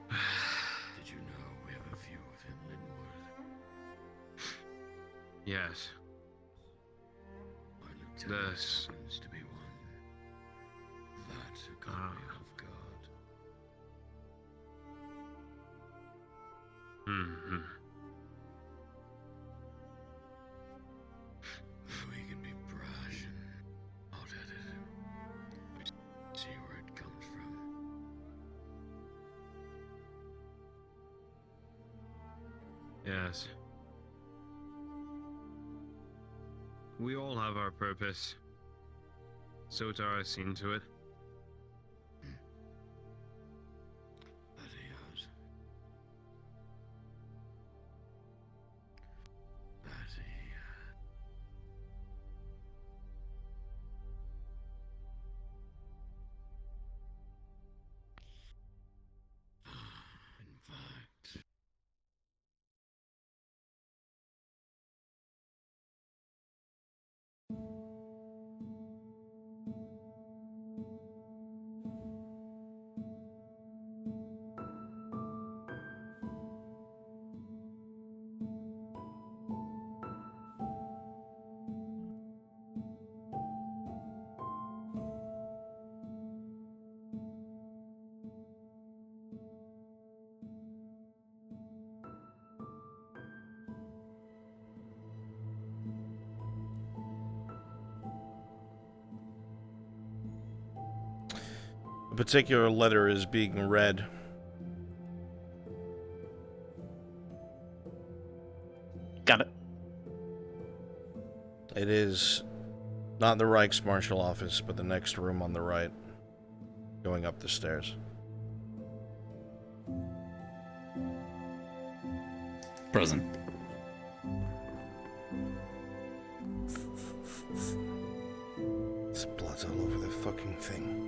Did you know we have a view of him, Linwood? Yes. Our lieutenant happens to be one. That's a copy of God. Mm-hmm. We can be brash and hot-headed. See where it comes from. Yes. We all have our purpose. Sotar has seen to it. particular letter is being read. Got it. It is not the Reichsmarshal office, but the next room on the right, going up the stairs. Present. There's blood all over the fucking thing.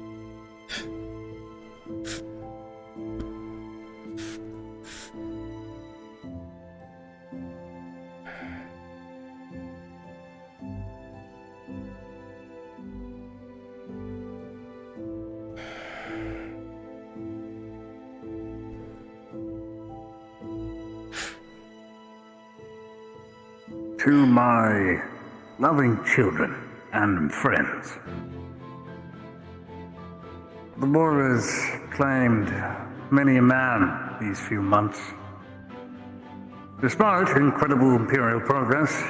To my loving children and friends, the war has claimed many a man these few months. Despite incredible imperial progress,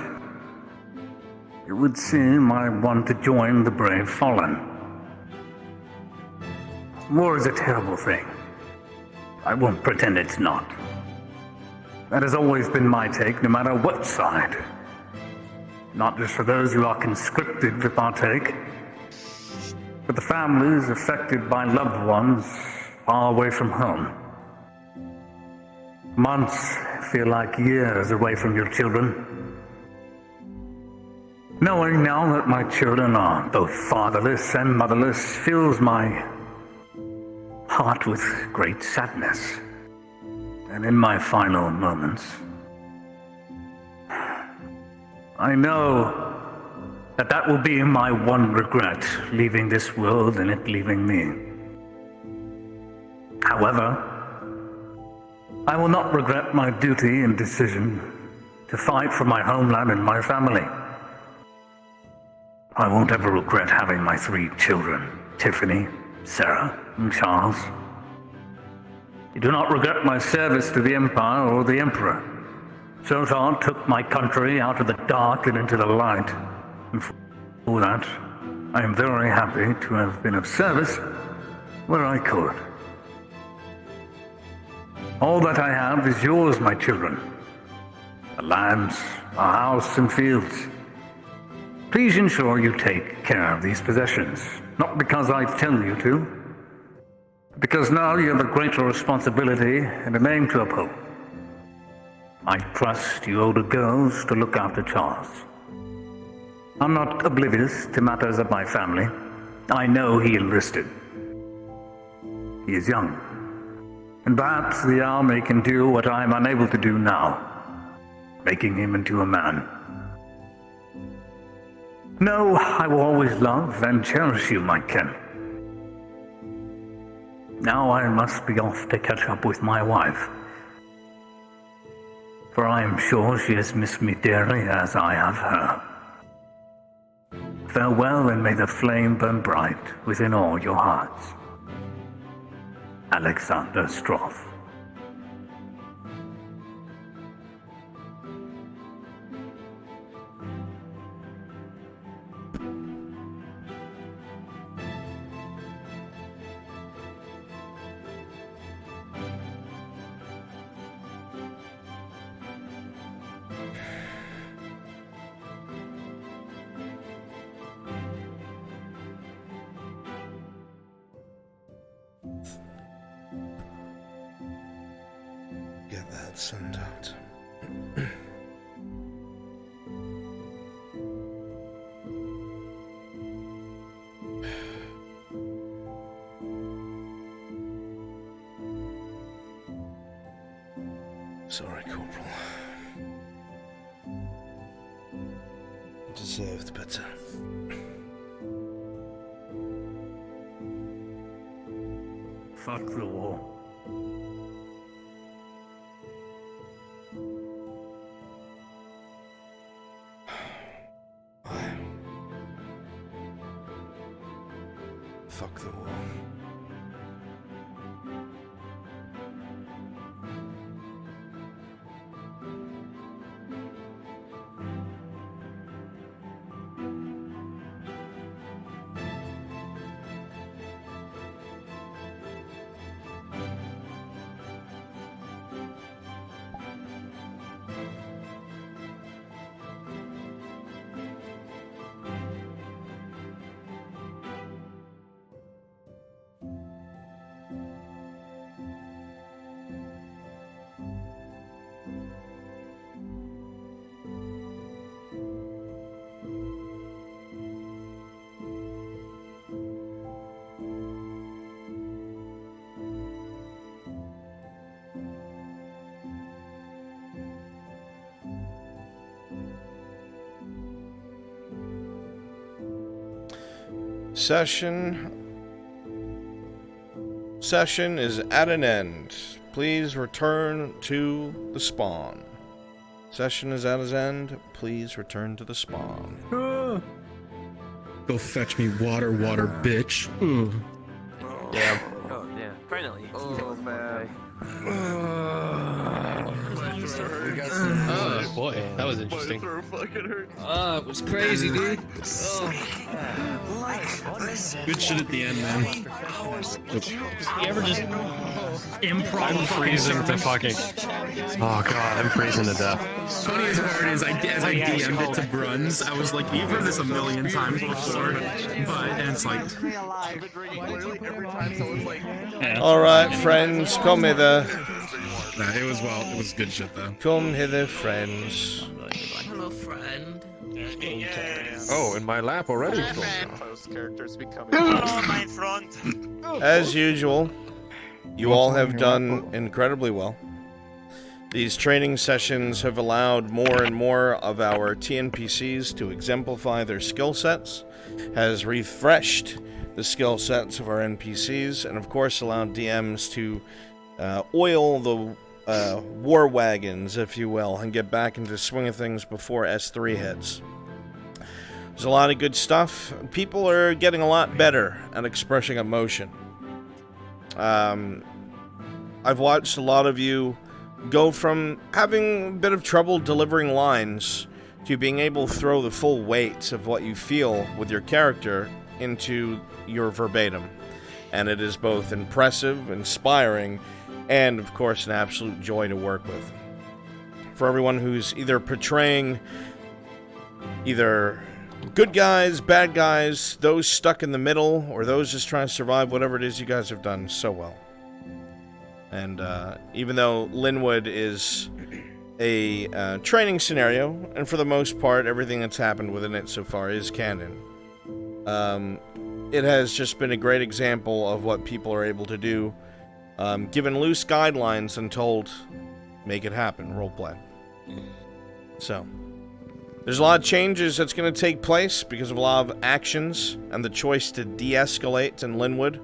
it would seem I want to join the brave fallen. War is a terrible thing. I won't pretend it's not. That has always been my take, no matter what side. Not just for those who are conscripted to partake, but the families affected by loved ones far away from home. Months feel like years away from your children. Knowing now that my children are both fatherless and motherless fills my heart with great sadness. And in my final moments, I know that that will be my one regret, leaving this world and it leaving me. However, I will not regret my duty and decision to fight for my homeland and my family. I won't ever regret having my 3 children, Tiffany, Sarah, and Charles. I do not regret my service to the Empire or the Emperor. Sotar took my country out of the dark and into the light, and for that, I am very happy to have been of service where I could. All that I have is yours, my children. The lands, our house and fields. Please ensure you take care of these possessions, not because I tell you to, but because now you have a greater responsibility and a name to uphold. I trust you older girls to look after Charles. I'm not oblivious to matters of my family. I know he enlisted. He is young, and perhaps the army can do what I am unable to do now, making him into a man. No, I will always love and cherish you, my Ken. Now I must be off to catch up with my wife, for I am sure she has missed me dearly as I have her. Farewell, and may the flame burn bright within all your hearts. Alexander Stroff. Get that sent out. Sorry, Corporal. Deserved better. Fuck the war. Fuck the war. Session is at an end. Please return to the spawn. Session is at its end. Please return to the spawn. Go fetch me water, bitch. Damn. Oh, yeah. Finally. Oh, man. Oh boy, that was interesting. It was crazy, dude. Good shit at the end, man. You ever just improv? I'm freezing to fucking. Oh god, I'm freezing to death. Funniest part is, as I DM'd it to Bruns, I was like, you've heard this a million times before, and it's like... Alright, friends, come hither. Nah, it was good shit, though. Come hither, friends. Hello, friend. Oh, in my lap already? Characters becoming. Oh, my front! As usual, you all have done incredibly well. These training sessions have allowed more and more of our TNPCs to exemplify their skill sets, has refreshed the skill sets of our NPCs, and of course allowed DMs to oil the war wagons, if you will, and get back into the swing of things before S3 hits. There's a lot of good stuff. People are getting a lot better at expressing emotion. I've watched a lot of you go from having a bit of trouble delivering lines to being able to throw the full weight of what you feel with your character into your verbatim. And it is both impressive, inspiring, and of course an absolute joy to work with. For everyone who's either portraying either good guys, bad guys, those stuck in the middle, or those just trying to survive, whatever it is, you guys have done so well. And even though Linwood is a training scenario, and for the most part everything that's happened within it so far is canon, it has just been a great example of what people are able to do, given loose guidelines and told, make it happen, roleplay. So, there's a lot of changes that's going to take place because of a lot of actions and the choice to de-escalate in Linwood.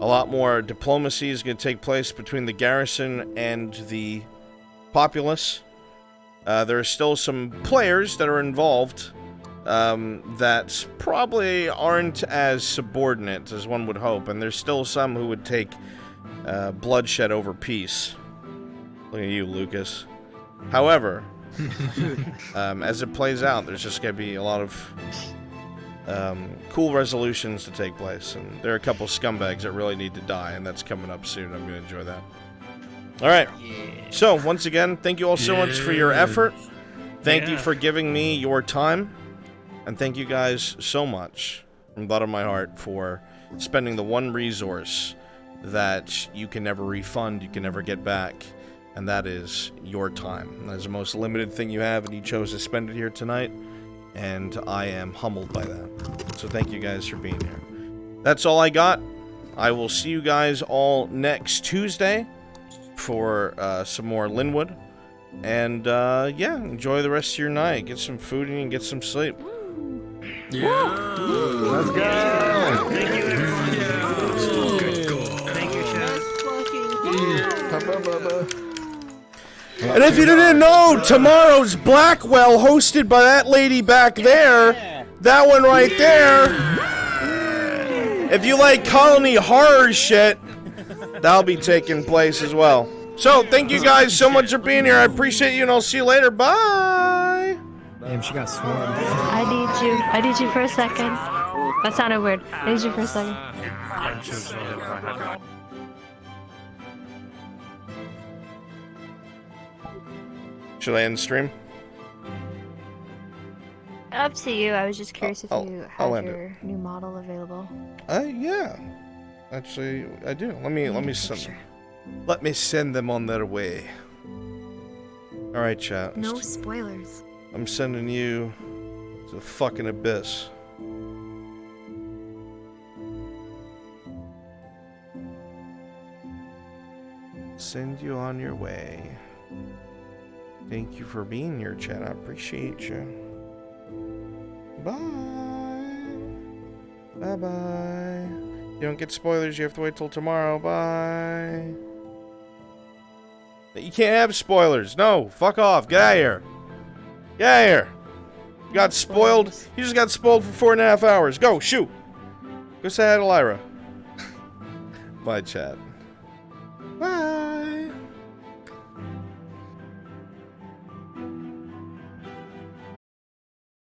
A lot more diplomacy is going to take place between the garrison and the populace. There are still some players that are involved that probably aren't as subordinate as one would hope, and there's still some who would take bloodshed over peace. Look at you, Lucas. However, as it plays out, there's just going to be a lot of cool resolutions to take place, and there are a couple scumbags that really need to die, and that's coming up soon. I'm going to enjoy that. Alright, so once again, thank you all so much for your effort. Thank you for giving me your time, and thank you guys so much from the bottom of my heart for spending the one resource that you can never refund, you can never get back, and that is your time. That is the most limited thing you have, and you chose to spend it here tonight, and I am humbled by that. So thank you guys for being here. That's all I got. I will see you guys all next Tuesday for some more Linwood. And yeah, enjoy the rest of your night. Get some food and get some sleep. Yeah. Let's go. Thank you, everyone. Good goal. Thank you, Chad. And if you didn't know, tomorrow's Blackwell, hosted by that lady back there, that one right there. If you like colony horror shit, that'll be taking place as well. So, thank you guys so much for being here. I appreciate you, and I'll see you later. Bye! Damn, she got swarmed. I need you for a second. That sounded weird. I need you for a second. Should I end the stream? Up to you. I was just curious if you I'll had end your new model available. Yeah. Actually, I do. Let me send them. Let me send them on their way. Alright, chat. No spoilers. I'm sending you to the fucking abyss. Send you on your way. Thank you for being here, chat. I appreciate you. Bye. Bye-bye. You don't get spoilers, you have to wait till tomorrow. Bye. You can't have spoilers. No, fuck off. Get out of here. Get out of here. You got spoiled. You just got spoiled for 4.5 hours. Go, shoot. Go say hi to Lyra. Bye, chat. Bye.